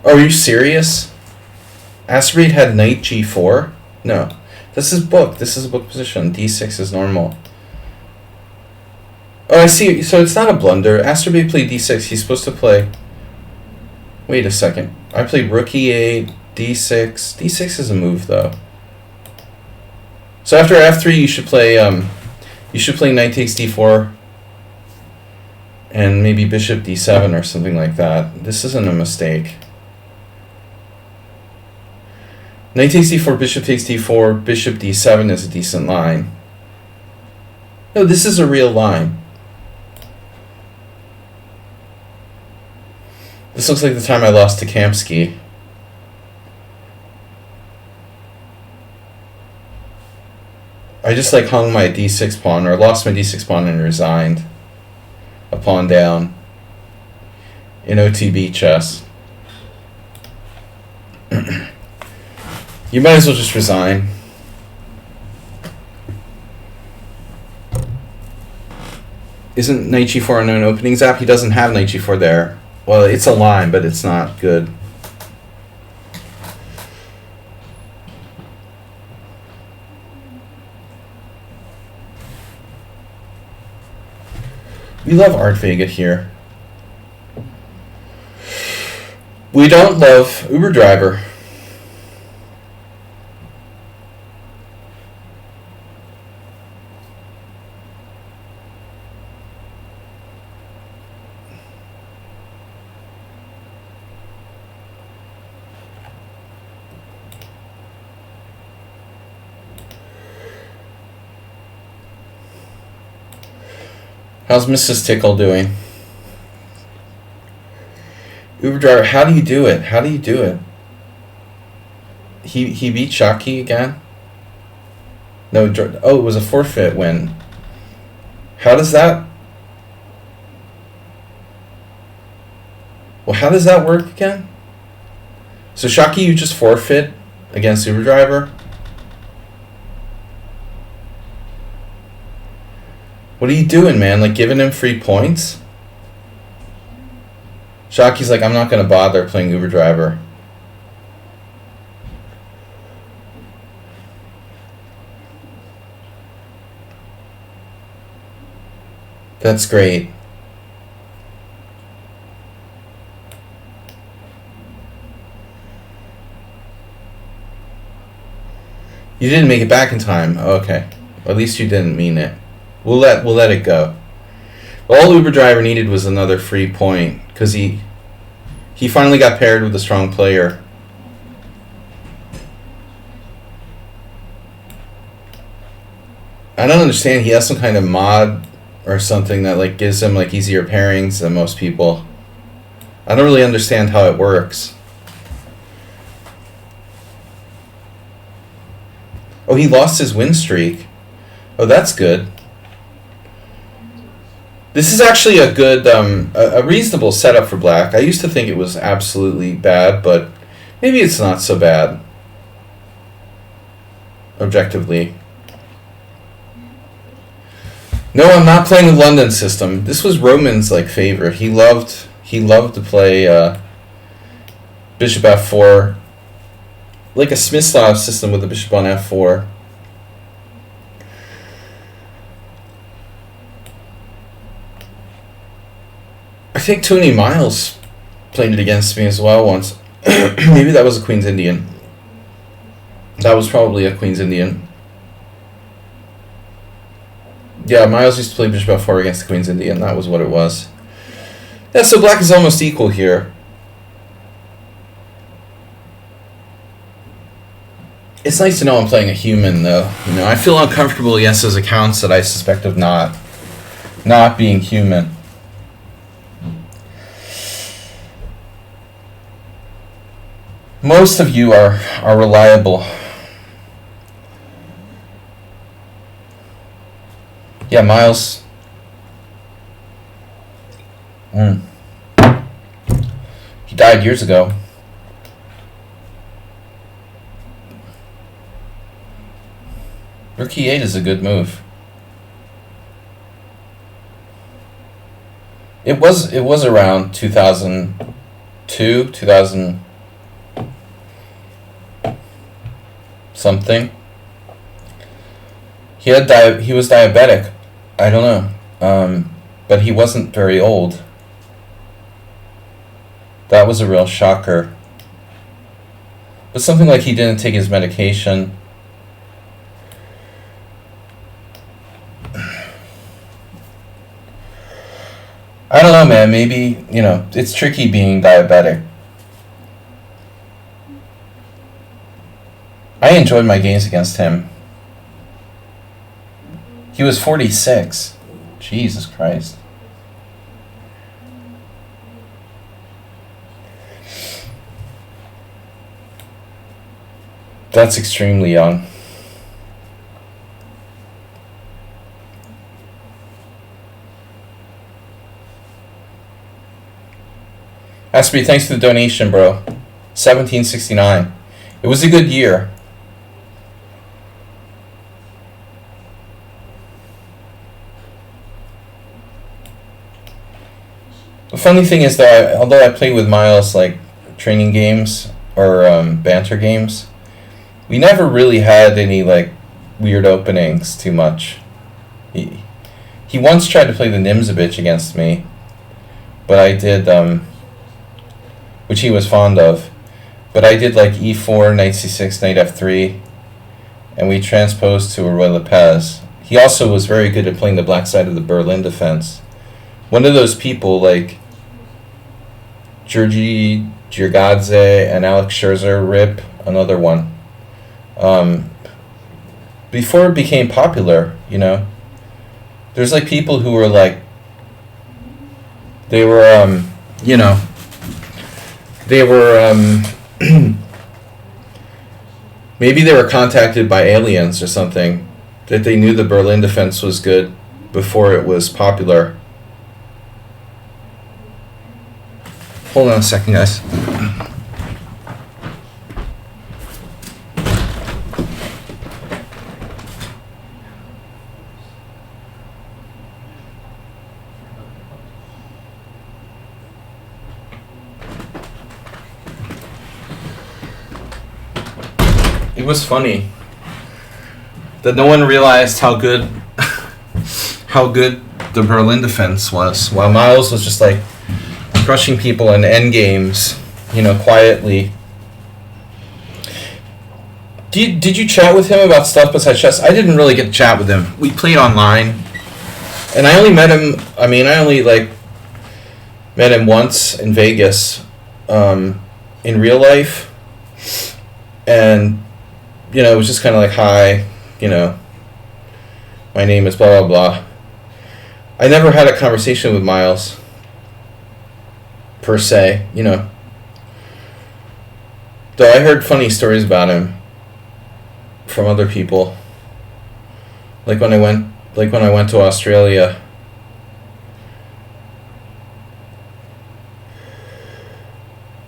Oh, are you serious? Asperby had knight g4? No. This is book. This is a book position. d6 is normal. Oh, I see. So it's not a blunder. Asperby played d6. He's supposed to play... Wait a second. I played rook e8, d6. d6 is a move, though. So after f3, you should play knight takes d4 and maybe bishop d7 or something like that. This isn't a mistake. Knight takes d4, bishop takes d4, bishop d7 is a decent line. No, this is a real line. This looks like the time I lost to Kamsky. I just like hung my d6 pawn, or lost my d6 pawn and resigned a pawn down in OTB chess. You might as well just resign. Isn't knight g4 on an openings app? He doesn't have knight g4 there. Well, it's a line, but it's not good. We love Art Vega here. We don't love Uber Driver. How's Mrs. Tickle doing? Uber Driver, how do you do it? How do you do it? He beat Shockey again? No, oh, it was a forfeit win. How does that... Well, how does that work again? So Shockey, you just forfeit against Uber Driver? What are you doing, man? Like, giving him free points? Shockey's like, I'm not going to bother playing Uber Driver. That's great. You didn't make it back in time. Oh, okay. Well, at least you didn't mean it. We'll let it go. All Uber Driver needed was another free point because he finally got paired with a strong player. I don't understand. He has some kind of mod or something that like gives him like easier pairings than most people. I don't really understand how it works. Oh, he lost his win streak. Oh, that's good. This is actually a good, a reasonable setup for black. I used to think it was absolutely bad, but maybe it's not so bad. Objectively. No, I'm not playing the London system. This was Roman's like favorite. He loved to play Bishop f4, like a Smyslov system with the bishop on f4. I think Tony Miles played it against me as well once. Maybe that was a Queen's Indian. That was probably a Queen's Indian. Yeah, Miles used to play Bishop f4 against the Queen's Indian. That was what it was. Yeah, so black is almost equal here. It's nice to know I'm playing a human, though. You know, I feel uncomfortable against those accounts that I suspect of not being human. Most of you are reliable. Yeah, Miles. He died years ago. Rook e8 is a good move. It was around 2002, 2000 something. He was diabetic. I don't know. But he wasn't very old. That was a real shocker. But something like he didn't take his medication. I don't know, man. Maybe, you know, it's tricky being diabetic. I enjoyed my games against him. He was 46. Jesus Christ. That's extremely young. Aspie, thanks for the donation, bro. 1769. It was a good year. The funny thing is that although I played with Miles like training games or banter games, we never really had any like weird openings too much. He once tried to play the Nimzabitch against me, but I did which he was fond of. But I did like e4, knight c6, knight f3, and we transposed to a Roy Lopez. He also was very good at playing the black side of the Berlin defense. One of those people like Georgi Giorgadze and Alex Scherzer, Rip, another one. Before it became popular, you know, there's like people who were like, they were, you know, they were, maybe they were contacted by aliens or something, that they knew the Berlin defense was good before it was popular. Hold on a second, guys. It was funny that no one realized how good the Berlin defense was, while Miles was just like crushing people in endgames, you know, quietly. Did you chat with him about stuff besides chess? I didn't really get to chat with him. We played online, and I only met him. I mean, I only like met him once in Vegas, in real life, and you know, it was just kind of like, hi, you know, my name is blah blah blah. I never had a conversation with Miles, per se, you know. Though I heard funny stories about him from other people. Like when I went to Australia.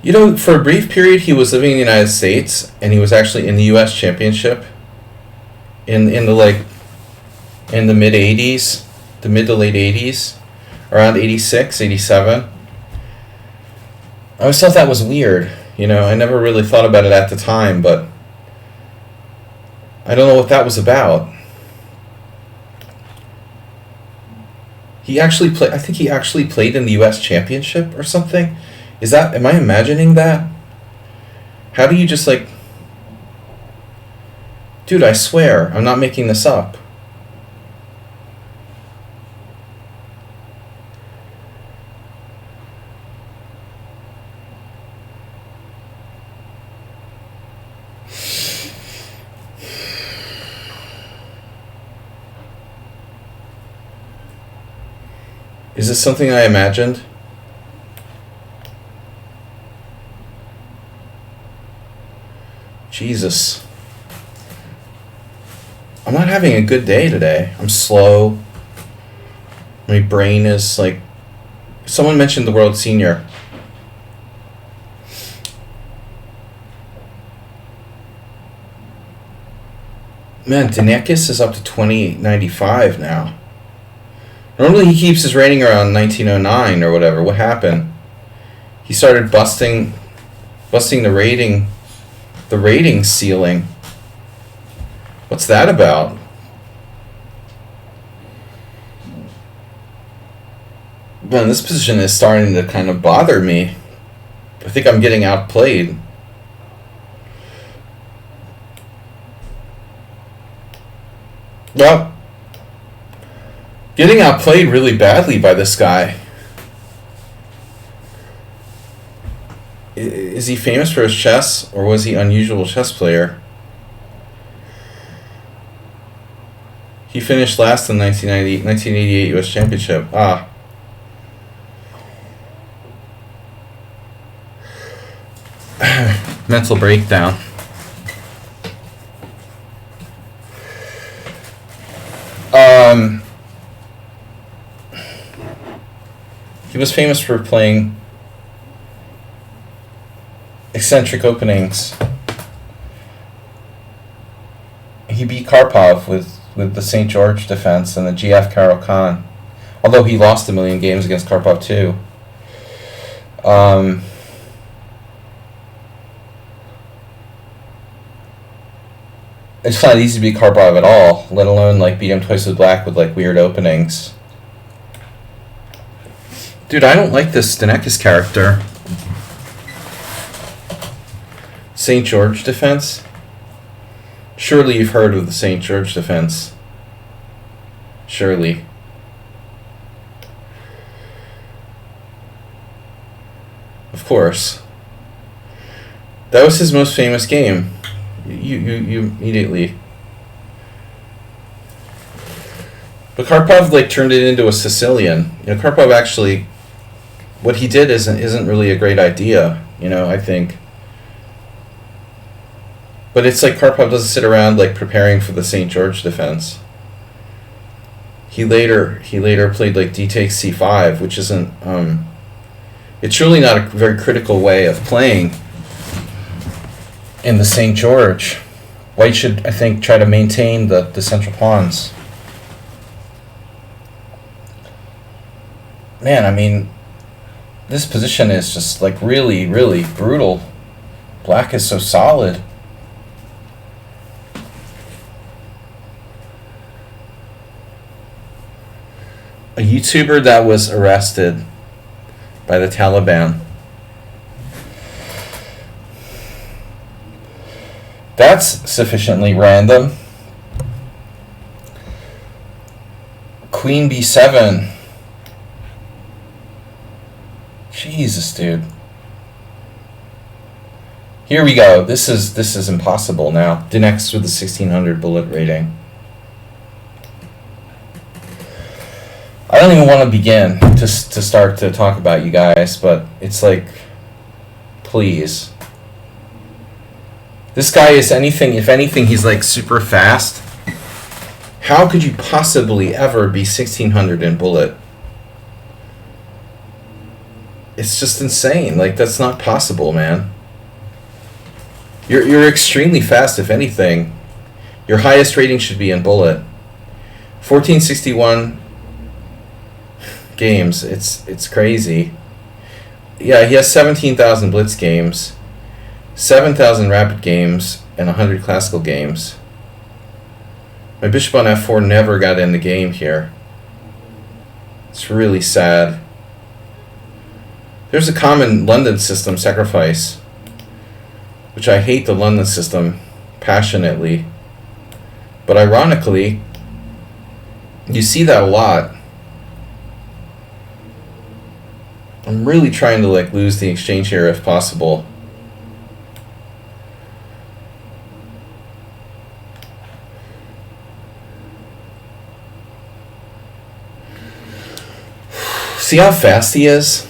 You know, for a brief period he was living in the United States, and he was actually in the US Championship in the mid 80s, the mid to late 80s, around 86, 87. I always thought that was weird, you know. I never really thought about it at the time, but I don't know what that was about. I think he actually played in the US Championship or something. Am I imagining that? How do you just like... Dude, I swear, I'm not making this up. Is this something I imagined? Jesus. I'm not having a good day today. I'm slow. My brain is like... Someone mentioned the World Senior. Man, Danekis is up to 2895 now. Normally he keeps his rating around 1909 or whatever. What happened? He started busting the rating ceiling. What's that about? Man, this position is starting to kind of bother me. I think I'm getting outplayed. Well, getting outplayed really badly by this guy. Is he famous for his chess, or was he an unusual chess player? He finished last in 1988 US Championship. Mental breakdown. He was famous for playing eccentric openings. He beat Karpov with the St. George defense and the GF Carol Khan. Although he lost a million games against Karpov too. It's not easy to beat Karpov at all, let alone like beat him twice with black with like weird openings. Dude, I don't like this Stanekis character. St. George defense? Surely you've heard of the St. George defense. Surely. Of course. That was his most famous game. You immediately. But Karpov like turned it into a Sicilian. You know, Karpov actually, what he did isn't really a great idea. You know, I think. But it's like Karpov doesn't sit around like preparing for the St. George defense. He later played like d takes c5, which isn't. It's really not a very critical way of playing in the St. George. White should, I think, try to maintain the central pawns. Man, I mean, this position is just like really, really brutal. Black is so solid. A YouTuber that was arrested by the Taliban. That's sufficiently random. Queen b7. Jesus, dude. Here we go. This is impossible now. Dinex with the 1600 bullet rating. I don't even want to begin to start to talk about you guys, but it's like, please. This guy is anything, if anything, he's like super fast. How could you possibly ever be 1600 in bullet? It's just insane. Like, that's not possible, man. You're extremely fast, if anything. Your highest rating should be in bullet. 1461 games. It's crazy. Yeah, he has 17,000 blitz games, 7,000 rapid games, and 100 classical games. My bishop on f4 never got in the game here. It's really sad. There's a common London system, sacrifice, which I hate the London system passionately. But ironically, you see that a lot. I'm really trying to like lose the exchange here if possible. See how fast he is?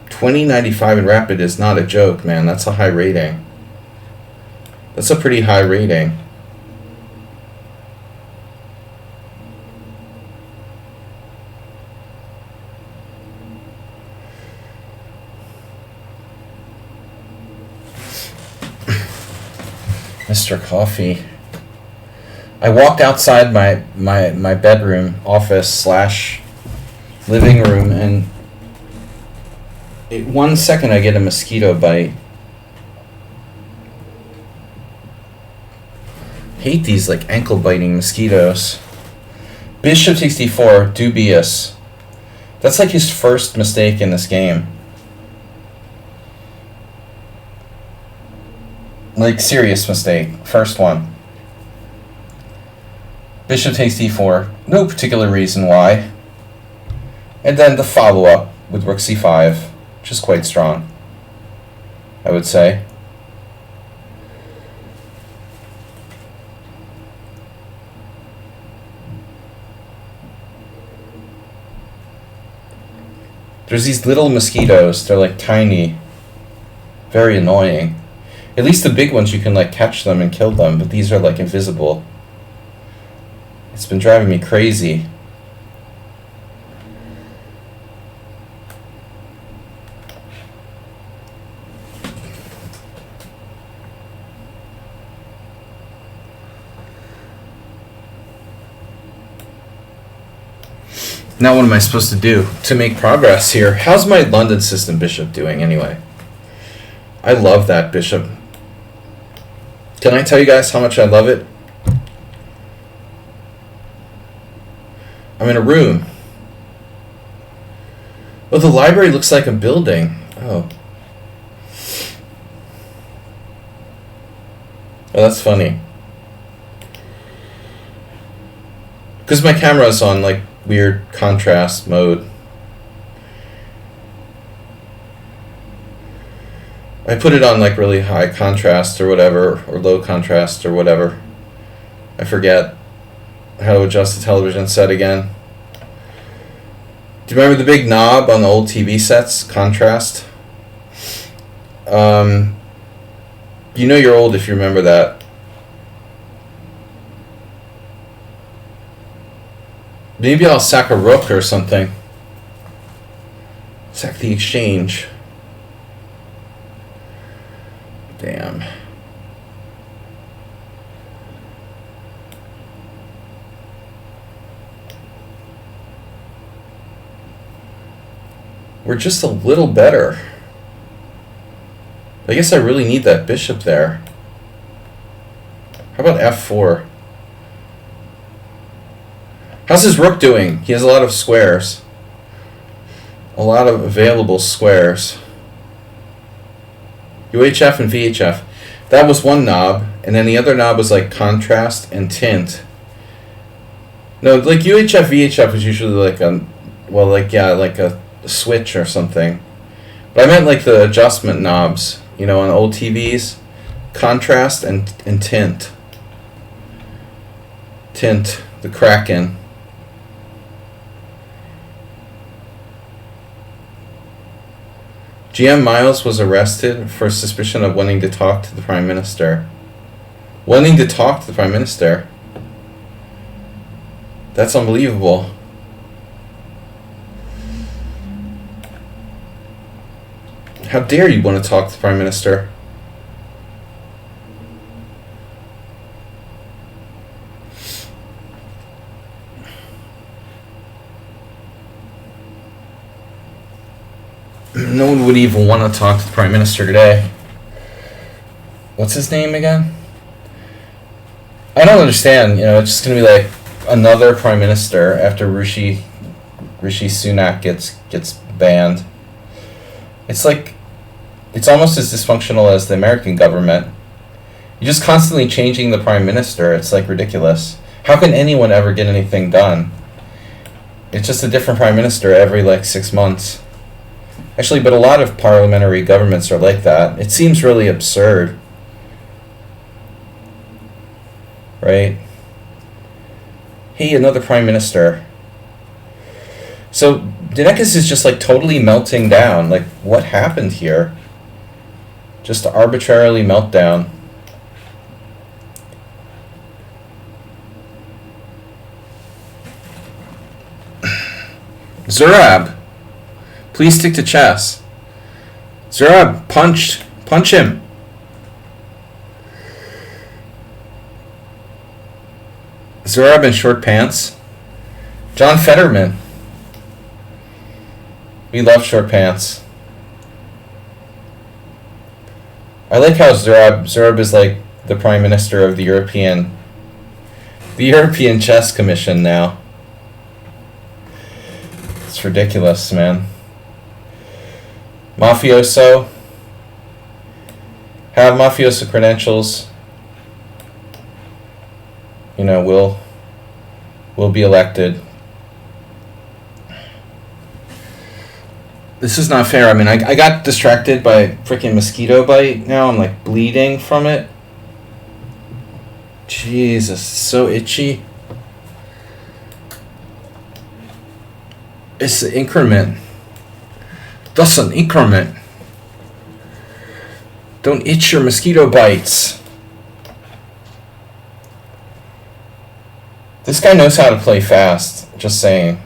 2095 in rapid is not a joke, man. That's a high rating. That's a pretty high rating. Mr. Coffee. I walked outside my bedroom, office / living room, and 1 second I get a mosquito bite. Hate these like ankle biting mosquitoes. Bishop 64, dubious. That's like his first mistake in this game. Like serious mistake, first one. Bishop takes d4, no particular reason why. And then the follow-up with rook c5, which is quite strong, I would say. There's these little mosquitoes, they're like tiny, very annoying. At least the big ones you can like catch them and kill them, but these are like invisible. It's been driving me crazy. Now what am I supposed to do to make progress here? How's my London system bishop doing anyway? I love that bishop. Can I tell you guys how much I love it? I'm in a room. Oh, the library looks like a building. Oh. Oh, that's funny. Because my camera's on, like, weird contrast mode. I put it on, like, really high contrast or whatever, or low contrast or whatever. I forget how to adjust the television set again. Do you remember the big knob on the old TV sets? Contrast? You know you're old if you remember that. Maybe I'll sack a rook or something. Sack the exchange. Damn. We're just a little better. I guess I really need that bishop there. How about f4? How's his rook doing? He has a lot of squares. A lot of available squares. UHF and VHF. That was one knob, and then the other knob was like contrast and tint. No, like UHF, VHF was usually like a, well, like, yeah, like a switch or something. But I meant like the adjustment knobs, you know, on old TVs. Contrast and tint. Tint, the Kraken. GM Miles was arrested for suspicion of wanting to talk to the Prime Minister. Wanting to talk to the Prime Minister? That's unbelievable. How dare you want to talk to the Prime Minister? No one would even want to talk to the Prime Minister today. What's his name again? I don't understand. You know, it's just going to be like another Prime Minister after Rishi Sunak gets banned. It's like, it's almost as dysfunctional as the American government. You're just constantly changing the Prime Minister. It's like ridiculous. How can anyone ever get anything done? It's just a different Prime Minister every like 6 months. Actually, but a lot of parliamentary governments are like that. It seems really absurd. Right? Hey, another Prime Minister. So, Dinekis is just like totally melting down. Like, what happened here? Just arbitrarily melt down. Zurab, please stick to chess. Zurab, punch him. Zurab in short pants. John Fetterman. We love short pants. I like how Zurab is like the Prime Minister of the European Chess Commission now. It's ridiculous, man. Mafioso. Have mafioso credentials. You know, will be elected. This is not fair. I mean, I got distracted by a freaking mosquito bite. Now I'm like bleeding from it. Jesus, so itchy. It's an increment. That's an increment. Don't itch your mosquito bites. This guy knows how to play fast. Just saying.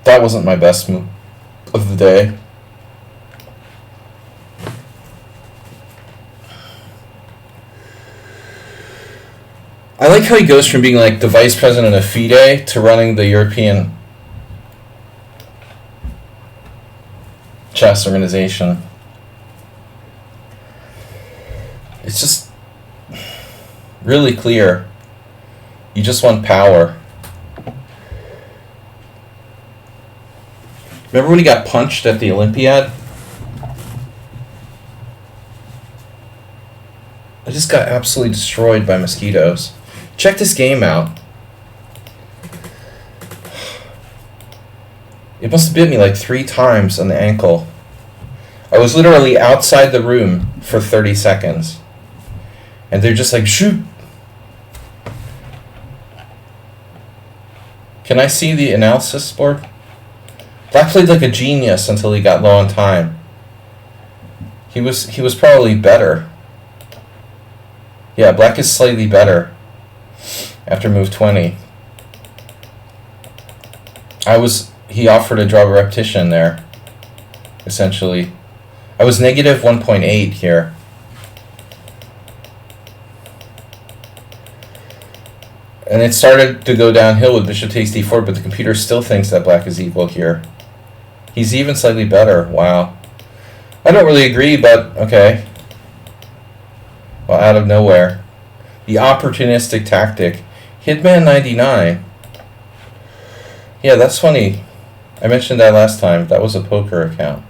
That wasn't my best move of the day. like how he goes from being like the vice president of FIDE to running the European chess organization. It's just really clear. You just want power. Remember when he got punched at the Olympiad? I just got absolutely destroyed by mosquitoes. Check this game out. It must have bit me like 3 times on the ankle. I was literally outside the room for 30 seconds. And they're just like, shoot. Can I see the analysis board? Black played like a genius until he got low on time. He was probably better. Yeah, black is slightly better after move 20. He offered a draw a repetition there, essentially. I was negative 1.8 here. And it started to go downhill with bishop takes d4, but the computer still thinks that black is equal here. He's even slightly better. Wow. I don't really agree, but okay. Well, out of nowhere. The opportunistic tactic. Hitman 99. Yeah, that's funny. I mentioned that last time. That was a poker account.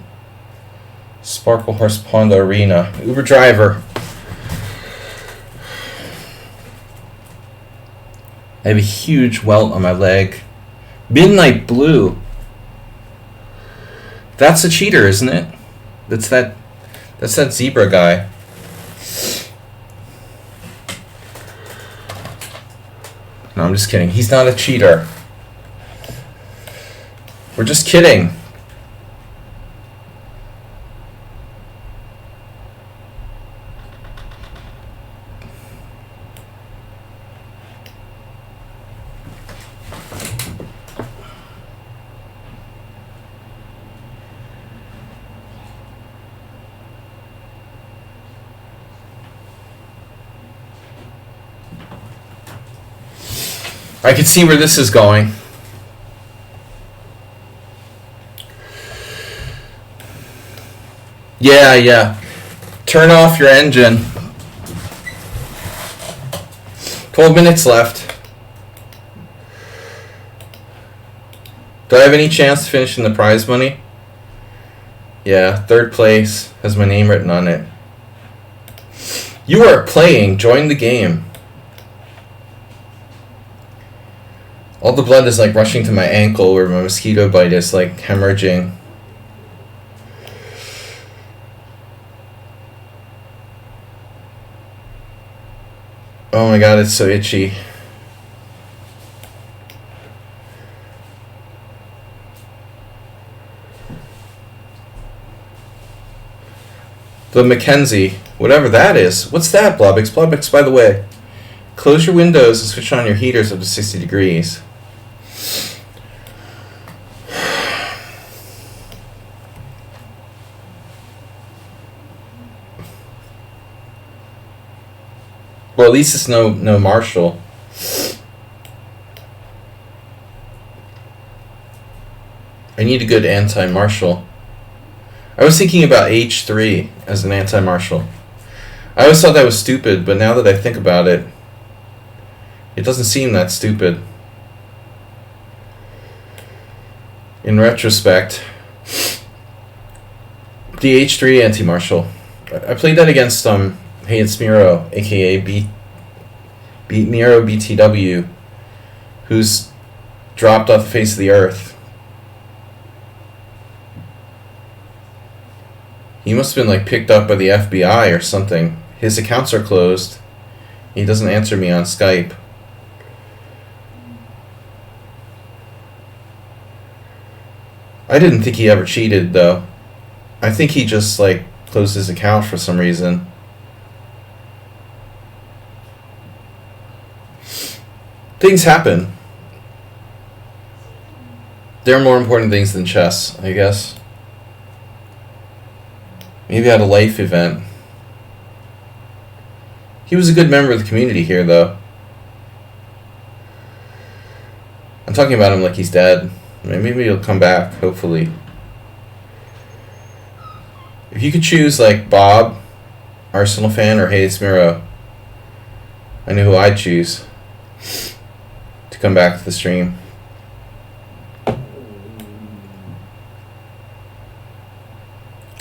Sparkle Horse Pawnda Arena. Uber driver. I have a huge welt on my leg. Midnight Blue. That's a cheater, isn't it? That's that zebra guy. No, I'm just kidding. He's not a cheater. We're just kidding. I can see where this is going. Yeah. Turn off your engine. 12 minutes left. Do I have any chance to finish in the prize money? Yeah, 3rd place has my name written on it. You are playing. Join the game. All the blood is like rushing to my ankle where my mosquito bite is like hemorrhaging. Oh my god, it's so itchy. The Mackenzie, whatever that is. What's that, Blobix? Blobix, by the way, close your windows and switch on your heaters up to 60 degrees. Well, at least it's no Marshall. I need a good anti-Marshall. I was thinking about H3 as an anti-Marshall. I always thought that was stupid, but now that I think about it, it doesn't seem that stupid. In retrospect, the H3 anti-Marshall. I played that against Hey, it's Miro, aka Miro BTW, who's dropped off the face of the earth. He must have been like picked up by the FBI or something. His accounts are closed. He doesn't answer me on Skype. I didn't think he ever cheated though. I think he just like closed his account for some reason. Things happen. There are more important things than chess, I guess. Maybe at a life event. He was a good member of the community here, though. talking about him like he's dead. Maybe he'll come back, hopefully. If you could choose, like, Bob, Arsenal fan, or Hayes Miro, I know who I'd choose to come back to the stream.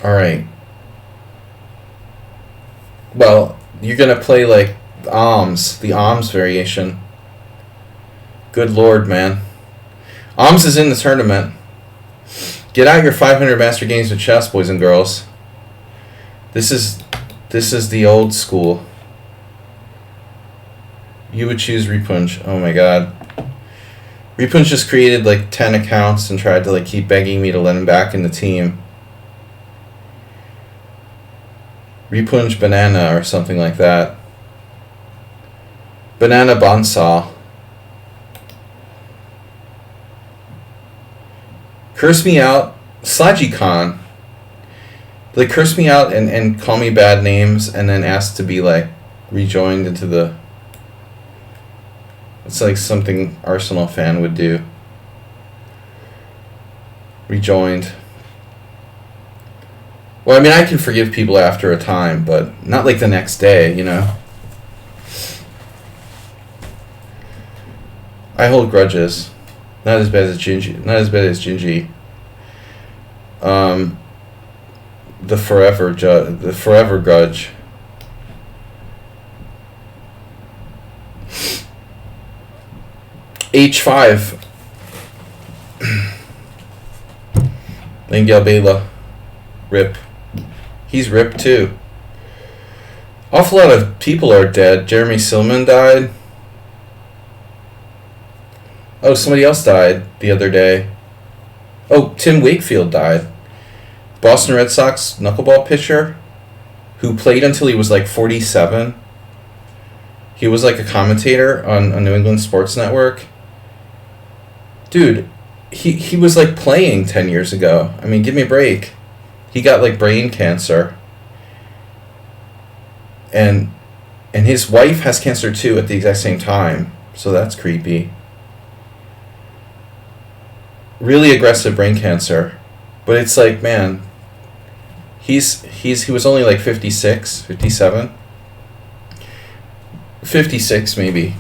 Alright. Well, you're gonna play, like, the Alms variation. Good lord, man. Alms is in the tournament. Get out your 500 Master Games of Chess, boys and girls. This is the old school. You would choose Repunch. Oh my god. Repunch just created like 10 accounts and tried to like keep begging me to let him back in the team. Repunch Banana or something like that. Banana Bonsal. Curse me out. Sladgie Khan. Like, curse me out and call me bad names and then ask to be, like, rejoined into the... It's like something Arsenal fan would do. Rejoined. Well, I mean, I can forgive people after a time, but not like the next day, you know? I hold grudges. Not as bad as Gingy. Not as bad as Gingy. The forever grudge. H5. Langel Bela. Rip. He's ripped too. Awful lot of people are dead. Jeremy Silman died. Oh, somebody else died the other day. Oh, Tim Wakefield died. Boston Red Sox knuckleball pitcher who played until he was like 47. He was like a commentator on New England Sports Network. Dude, he was like playing 10 years ago. I mean, give me a break. He got like brain cancer. And his wife has cancer too at the exact same time. So that's creepy. Really aggressive brain cancer. But it's like, man, he was only like 56, 57. 56 maybe.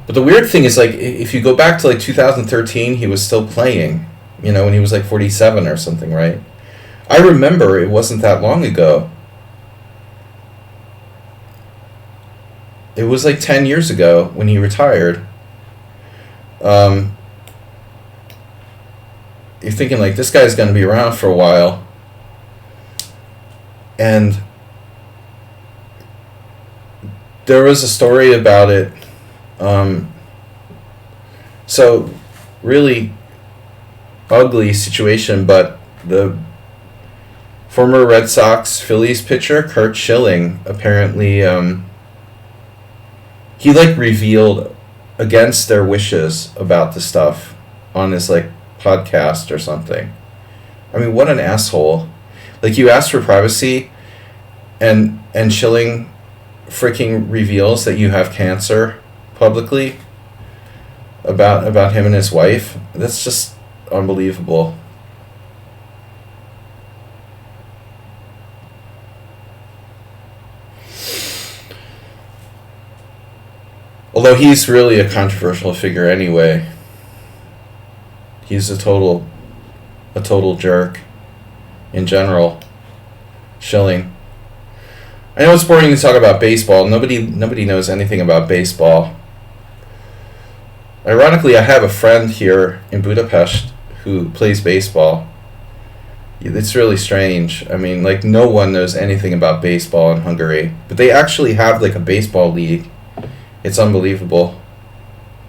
But the weird thing is, like, if you go back to like 2013, he was still playing, you know, when he was like 47 or something, right? I remember it wasn't that long ago. It was like 10 years ago when he retired. You're thinking, like, this guy's going to be around for a while. And there was a story about it. So, really ugly situation, but the former Red Sox Phillies pitcher, Curt Schilling, apparently, he, like, revealed against their wishes about the stuff on his, like, podcast or something. I mean, what an asshole. Like, you asked for privacy, and Schilling freaking reveals that you have cancer publicly about him and his wife. That's just unbelievable. Although he's really a controversial figure anyway. He's a total jerk in general. Schilling. I know it's boring to talk about baseball. Nobody knows anything about baseball. Ironically, I have a friend here in Budapest who plays baseball. It's really strange. I mean, like, no one knows anything about baseball in Hungary. But they actually have, like, a baseball league. It's unbelievable.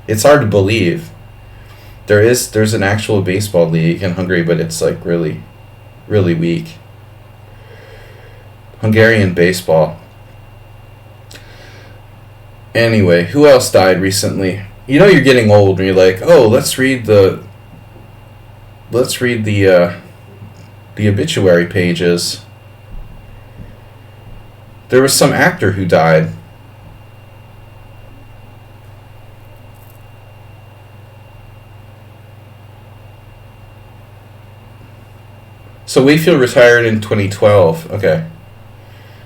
It's hard to believe. There's an actual baseball league in Hungary, but it's, like, really, really weak. Hungarian baseball. Anyway, who else died recently? You know you're getting old when you're like, oh, let's read the obituary pages. There was some actor who died. So Wakefield retired in 2012. Okay.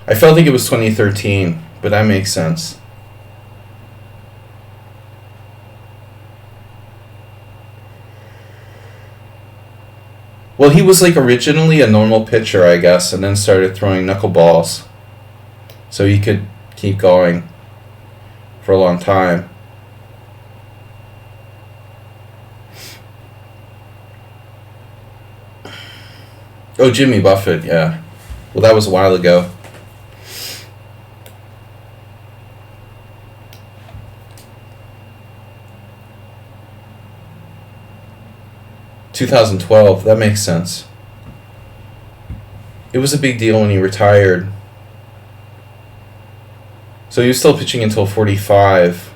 I felt like it was 2013, but that makes sense. Well, he was like originally a normal pitcher, I guess, and then started throwing knuckleballs. So he could keep going for a long time. Oh, Jimmy Buffett, yeah. Well, that was a while ago. $2012, that makes sense. It was a big deal when he retired. So he was still pitching until 45.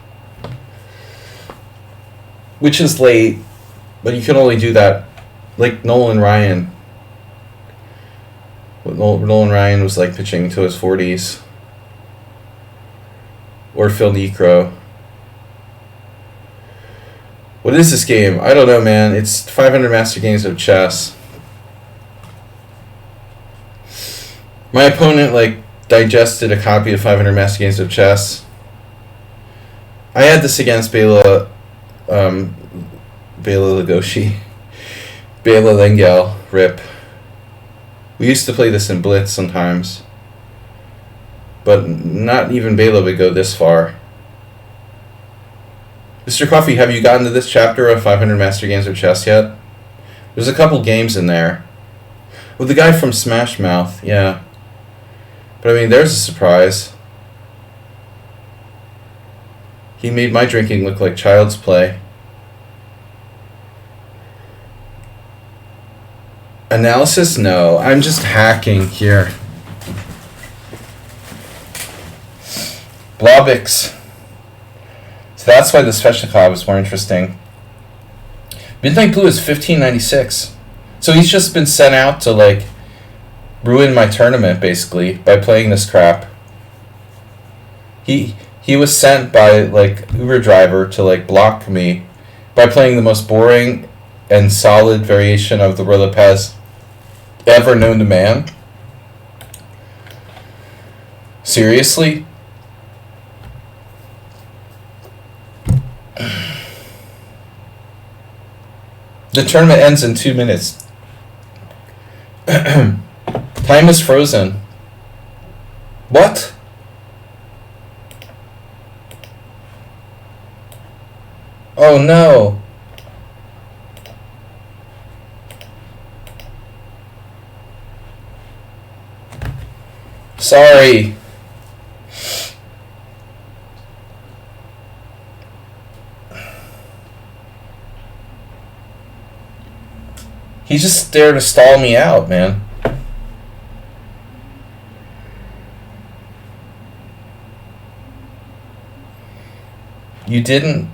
Which is late, but you can only do that. Like Nolan Ryan. Nolan Ryan was like pitching to his 40s. Or Phil Necro. What is this game? I don't know, man. It's 500 Master Games of Chess. My opponent, like, digested a copy of 500 Master Games of Chess. I had this against Bela Lugosi. Bela Lengel, RIP. We used to play this in Blitz sometimes. But not even Bela would go this far. Mr. Coffee, have you gotten to this chapter of 500 Master Games of Chess yet? There's a couple games in there. Well, the guy from Smash Mouth, yeah. But I mean, there's a surprise. He made my drinking look like child's play. Analysis? No. I'm just hacking here. Blobix. So that's why the Sveshnikov is more interesting. Midnight Blue is 1596. So he's just been sent out to, like, ruin my tournament, basically, by playing this crap. He was sent by, like, Uber driver to, like, block me by playing the most boring and solid variation of the Ruy Lopez ever known to man. Seriously? The tournament ends in 2 minutes. Time is frozen. What? Oh no. Sorry. He's just there to stall me out, man. You didn't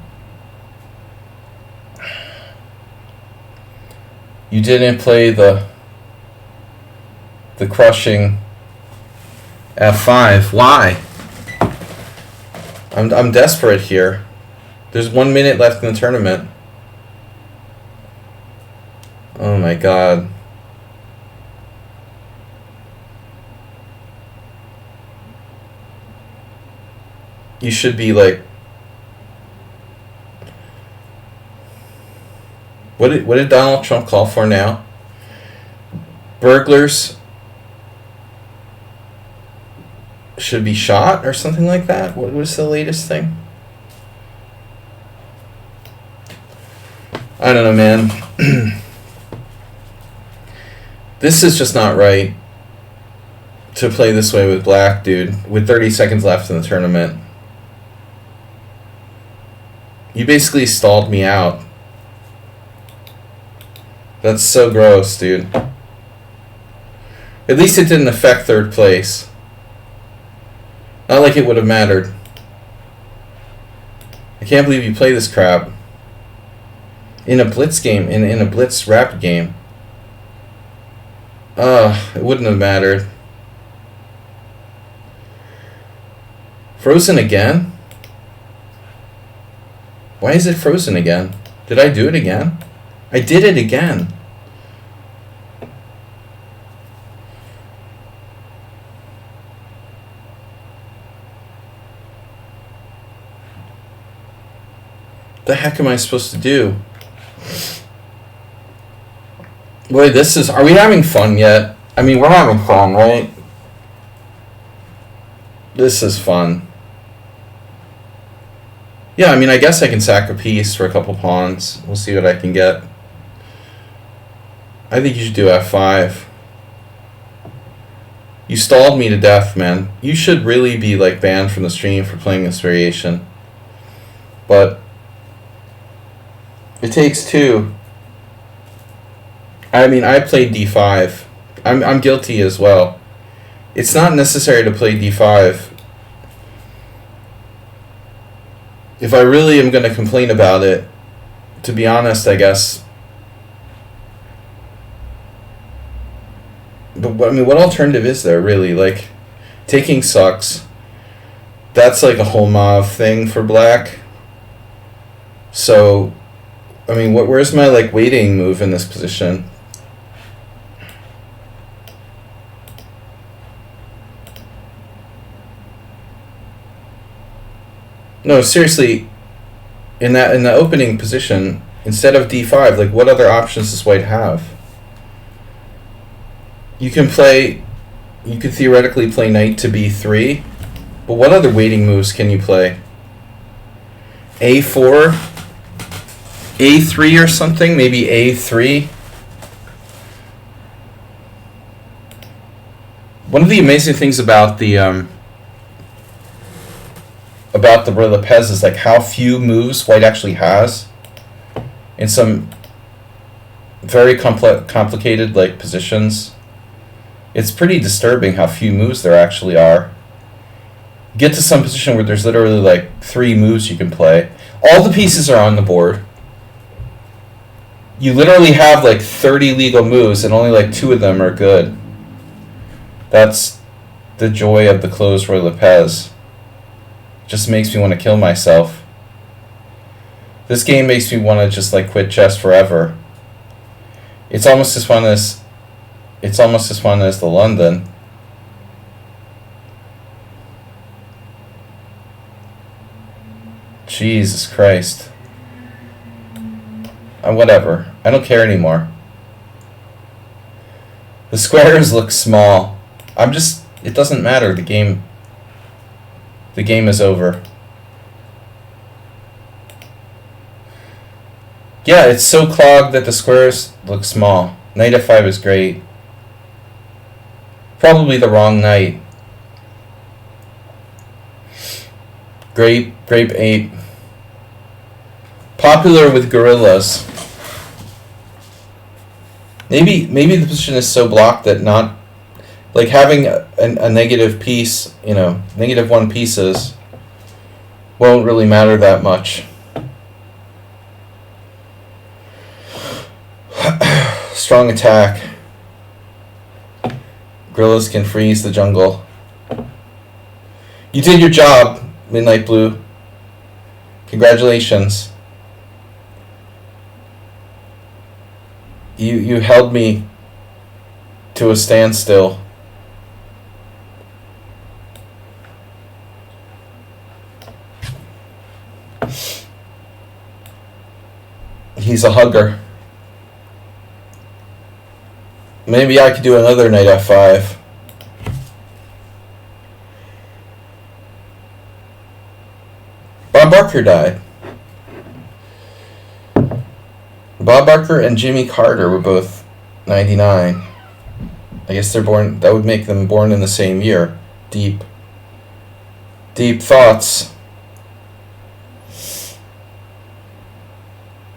play the crushing F5. Why? I'm desperate here. There's 1 minute left in the tournament. Oh my god. You should be like... What did Donald Trump call for now? Burglars should be shot or something like that? What was the latest thing? I don't know, man. This is just not right to play this way with black, dude, with 30 seconds left in the tournament. You basically stalled me out. That's so gross, dude. At least it didn't affect third place. Not like it would have mattered. I can't believe you play this crap. In a blitz game, in a blitz rapid game. It wouldn't have mattered. Frozen again? Why is it frozen again? Did I do it again? I did it again. The heck am I supposed to do? Boy, this is... Are we having fun yet? I mean, we're having fun, right? This is fun. Yeah, I mean, I guess I can sack a piece for a couple pawns. We'll see what I can get. I think you should do F5. You stalled me to death, man. You should really be, like, banned from the stream for playing this variation. But it takes two. I mean, I played D5. I'm guilty as well. It's not necessary to play D5. If I really am going to complain about it, to be honest, I guess. But I mean, what alternative is there, really? Like, taking sucks. That's like a whole mauve thing for black. So, I mean, where's my, like, waiting move in this position? No, seriously, in the opening position, instead of D5, like, what other options does white have? You could theoretically play knight to B3, but what other waiting moves can you play? A4, A3 or something, maybe A3. One of the amazing things about the Lopez is, like, how few moves white actually has in some very complicated, like, positions. It's pretty disturbing how few moves there actually are. Get to some position where there's literally, like, 3 moves you can play. All the pieces are on the board. You literally have, like, 30 legal moves and only, like, 2 of them are good. That's the joy of the closed Roy Lopez. Just makes me want to kill myself. This game makes me want to just, like, quit chess forever. It's almost as fun as the London. Jesus Christ. Whatever. I don't care anymore. The squares look small. It doesn't matter. The game is over. Yeah, it's so clogged that the squares look small. Knight F5 is great. Probably the wrong knight. Grape 8. Popular with gorillas. Maybe the position is so blocked that not, like, having a negative piece, you know, -1 pieces won't really matter that much. Strong attack. Gorillas can freeze the jungle. You did your job, Midnight Blue. Congratulations. You held me to a standstill. He's a hugger. Maybe I could do another knight F5. Bob Barker died. Bob Barker and Jimmy Carter were both 99. I guess they're born. That would make them born in the same year. Deep thoughts.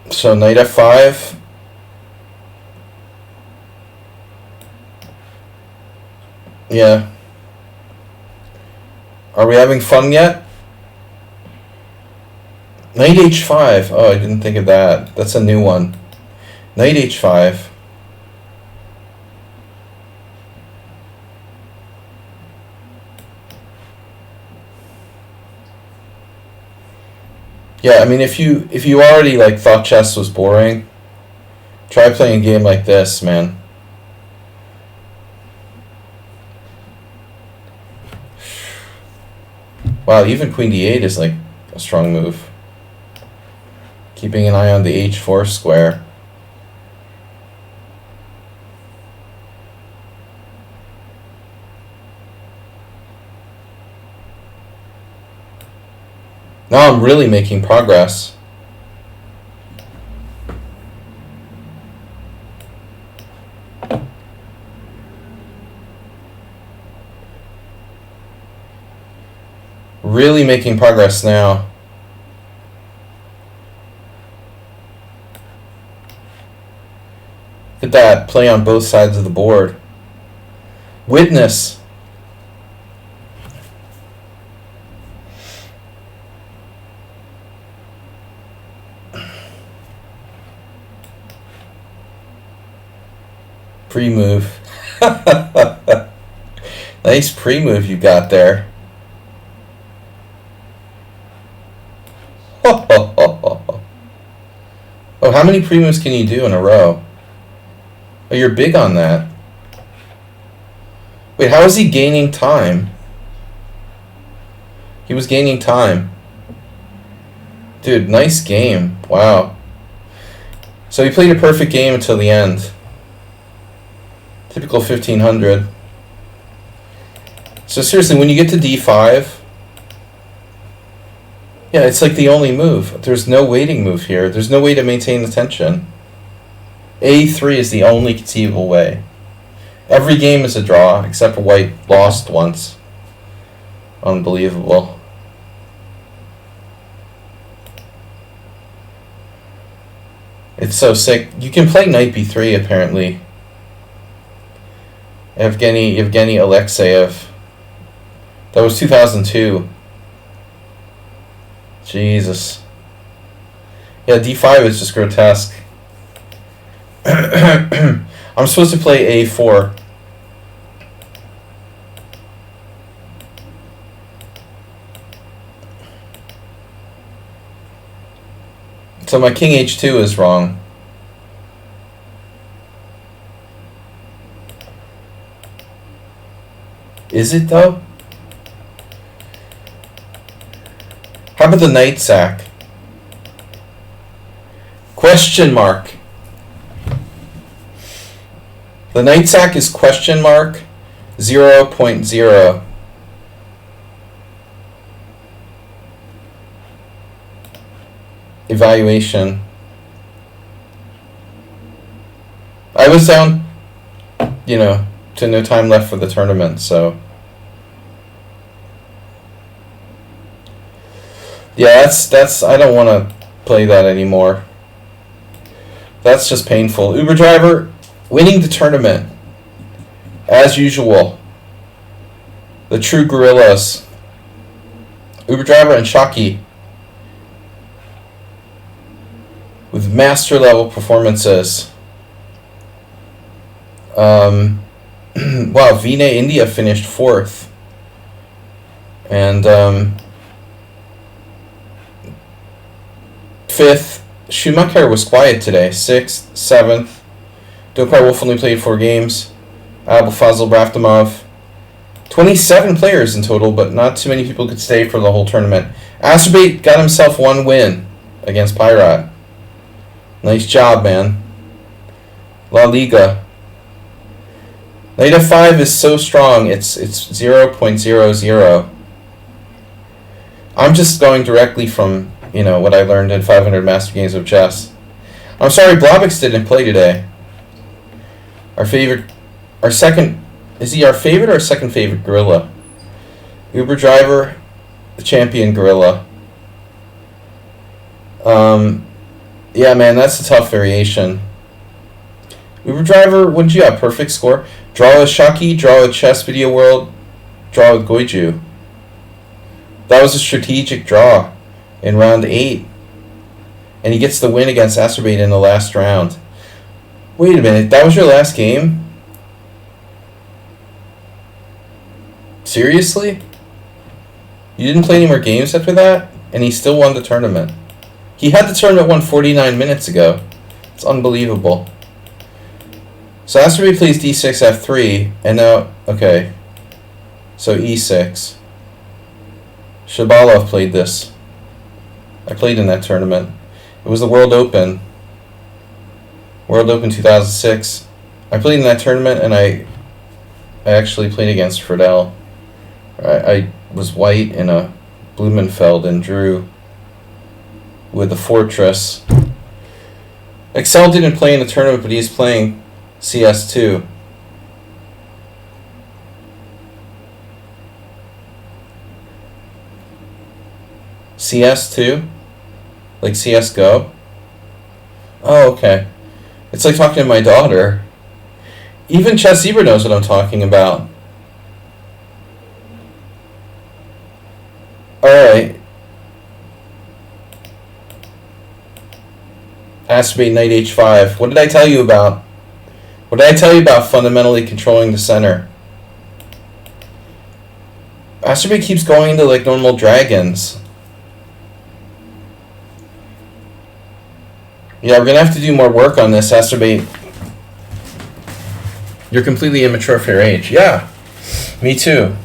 So knight F5. Yeah. Are we having fun yet? Knight H5. Oh, I didn't think of that. That's a new one. Knight H5. Yeah, I mean, if you already, like, thought chess was boring, try playing a game like this, man. Wow, even Queen D8 is, like, a strong move. Keeping an eye on the h4 square. Now I'm really making progress. Really making progress now. Look at that play on both sides of the board. Witness. Pre-move. Nice pre-move you got there. Oh, how many pre-moves can you do in a row? Oh, you're big on that. Wait, how is he gaining time? He was gaining time. Dude, nice game. Wow. So he played a perfect game until the end. Typical 1500. So seriously, when you get to d5, yeah, it's like the only move. There's no waiting move here. There's no way to maintain the tension. a3 is the only conceivable way. Every game is a draw, except for white lost once. Unbelievable. It's so sick. You can play knight b3, apparently. Evgeny Alexeyev. That was 2002. Jesus. Yeah, d5 is just grotesque. I'm supposed to play a4. So my king h2 is wrong. Is it though? How about the knight sack? Question mark. The knight sack is question mark 0.0. Evaluation. I was down, to no time left for the tournament, so yeah, that's I don't want to play that anymore. That's just painful. Uber driver winning the tournament as usual. The true gorillas. Uber driver and Shockey with master level performances. Wow, Vine India finished 4th. And 5th, Schumacher was quiet today. 6th, 7th. Dokar Wolf only played 4 games. Abulfazl Braftomov. 27 players in total, but not too many people could stay for the whole tournament. Azerbait got himself 1 win against Pyrat. Nice job, man. La Liga. Knight f5 is so strong, it's 0.00. I'm just going directly from, what I learned in 500 Master Games of Chess. I'm sorry, Blobix didn't play today. Is he our favorite or second favorite gorilla? Uber driver, the champion gorilla. Yeah, man, that's a tough variation. Uber driver, what did you have? Perfect score. Draw with Shockey, draw with Chess Video World, draw with Goiju. That was a strategic draw in round 8. And he gets the win against Azerbait in the last round. Wait a minute, that was your last game? Seriously? You didn't play any more games after that? And he still won the tournament. He had the tournament won 49 minutes ago. It's unbelievable. So Azerbait plays d6, f3, and now, okay. So e6. Shabalov played this. I played in that tournament. It was the World Open. World Open 2006. I played in that tournament, and I actually played against Friedel. I was white in a Blumenfeld and drew with the Fortress. Excel didn't play in the tournament, but he's playing CS2. CS2? Like CSGO? Oh, okay. It's like talking to my daughter. Even Chess Zebra knows what I'm talking about. Alright. Aspirate Knight H5. What did I tell you about? What did I tell you about fundamentally controlling the center? Aspirate keeps going into like normal dragons. Yeah, we're gonna have to do more work on this, Astrobate. You're completely immature for your age. Yeah, me too.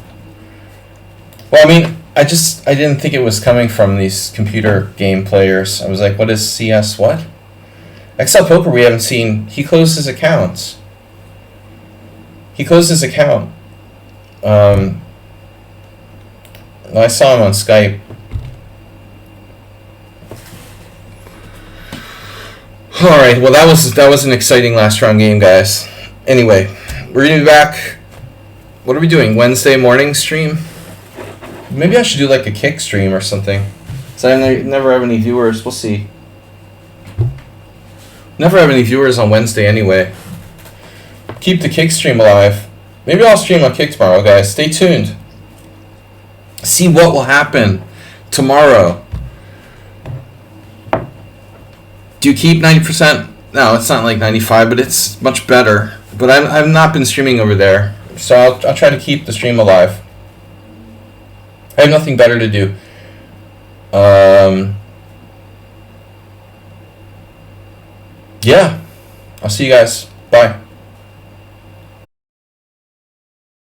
Well, I mean, I didn't think it was coming from these computer game players. I was like, what is CS what? XL Poker we haven't seen. He closed his accounts. He closed his account. I saw him on Skype. Alright, well that was an exciting last round game, guys. Anyway, we're gonna be back. What are we doing? Wednesday morning stream? Maybe I should do like a kick stream or something. Cause I never have any viewers. We'll see. Never have any viewers on Wednesday anyway. Keep the kick stream alive. Maybe I'll stream on kick tomorrow, guys. Stay tuned. See what will happen tomorrow. Do you keep 90%? No, it's not like 95, but it's much better. But I've not been streaming over there, so I'll try to keep the stream alive. I have nothing better to do. Yeah, I'll see you guys.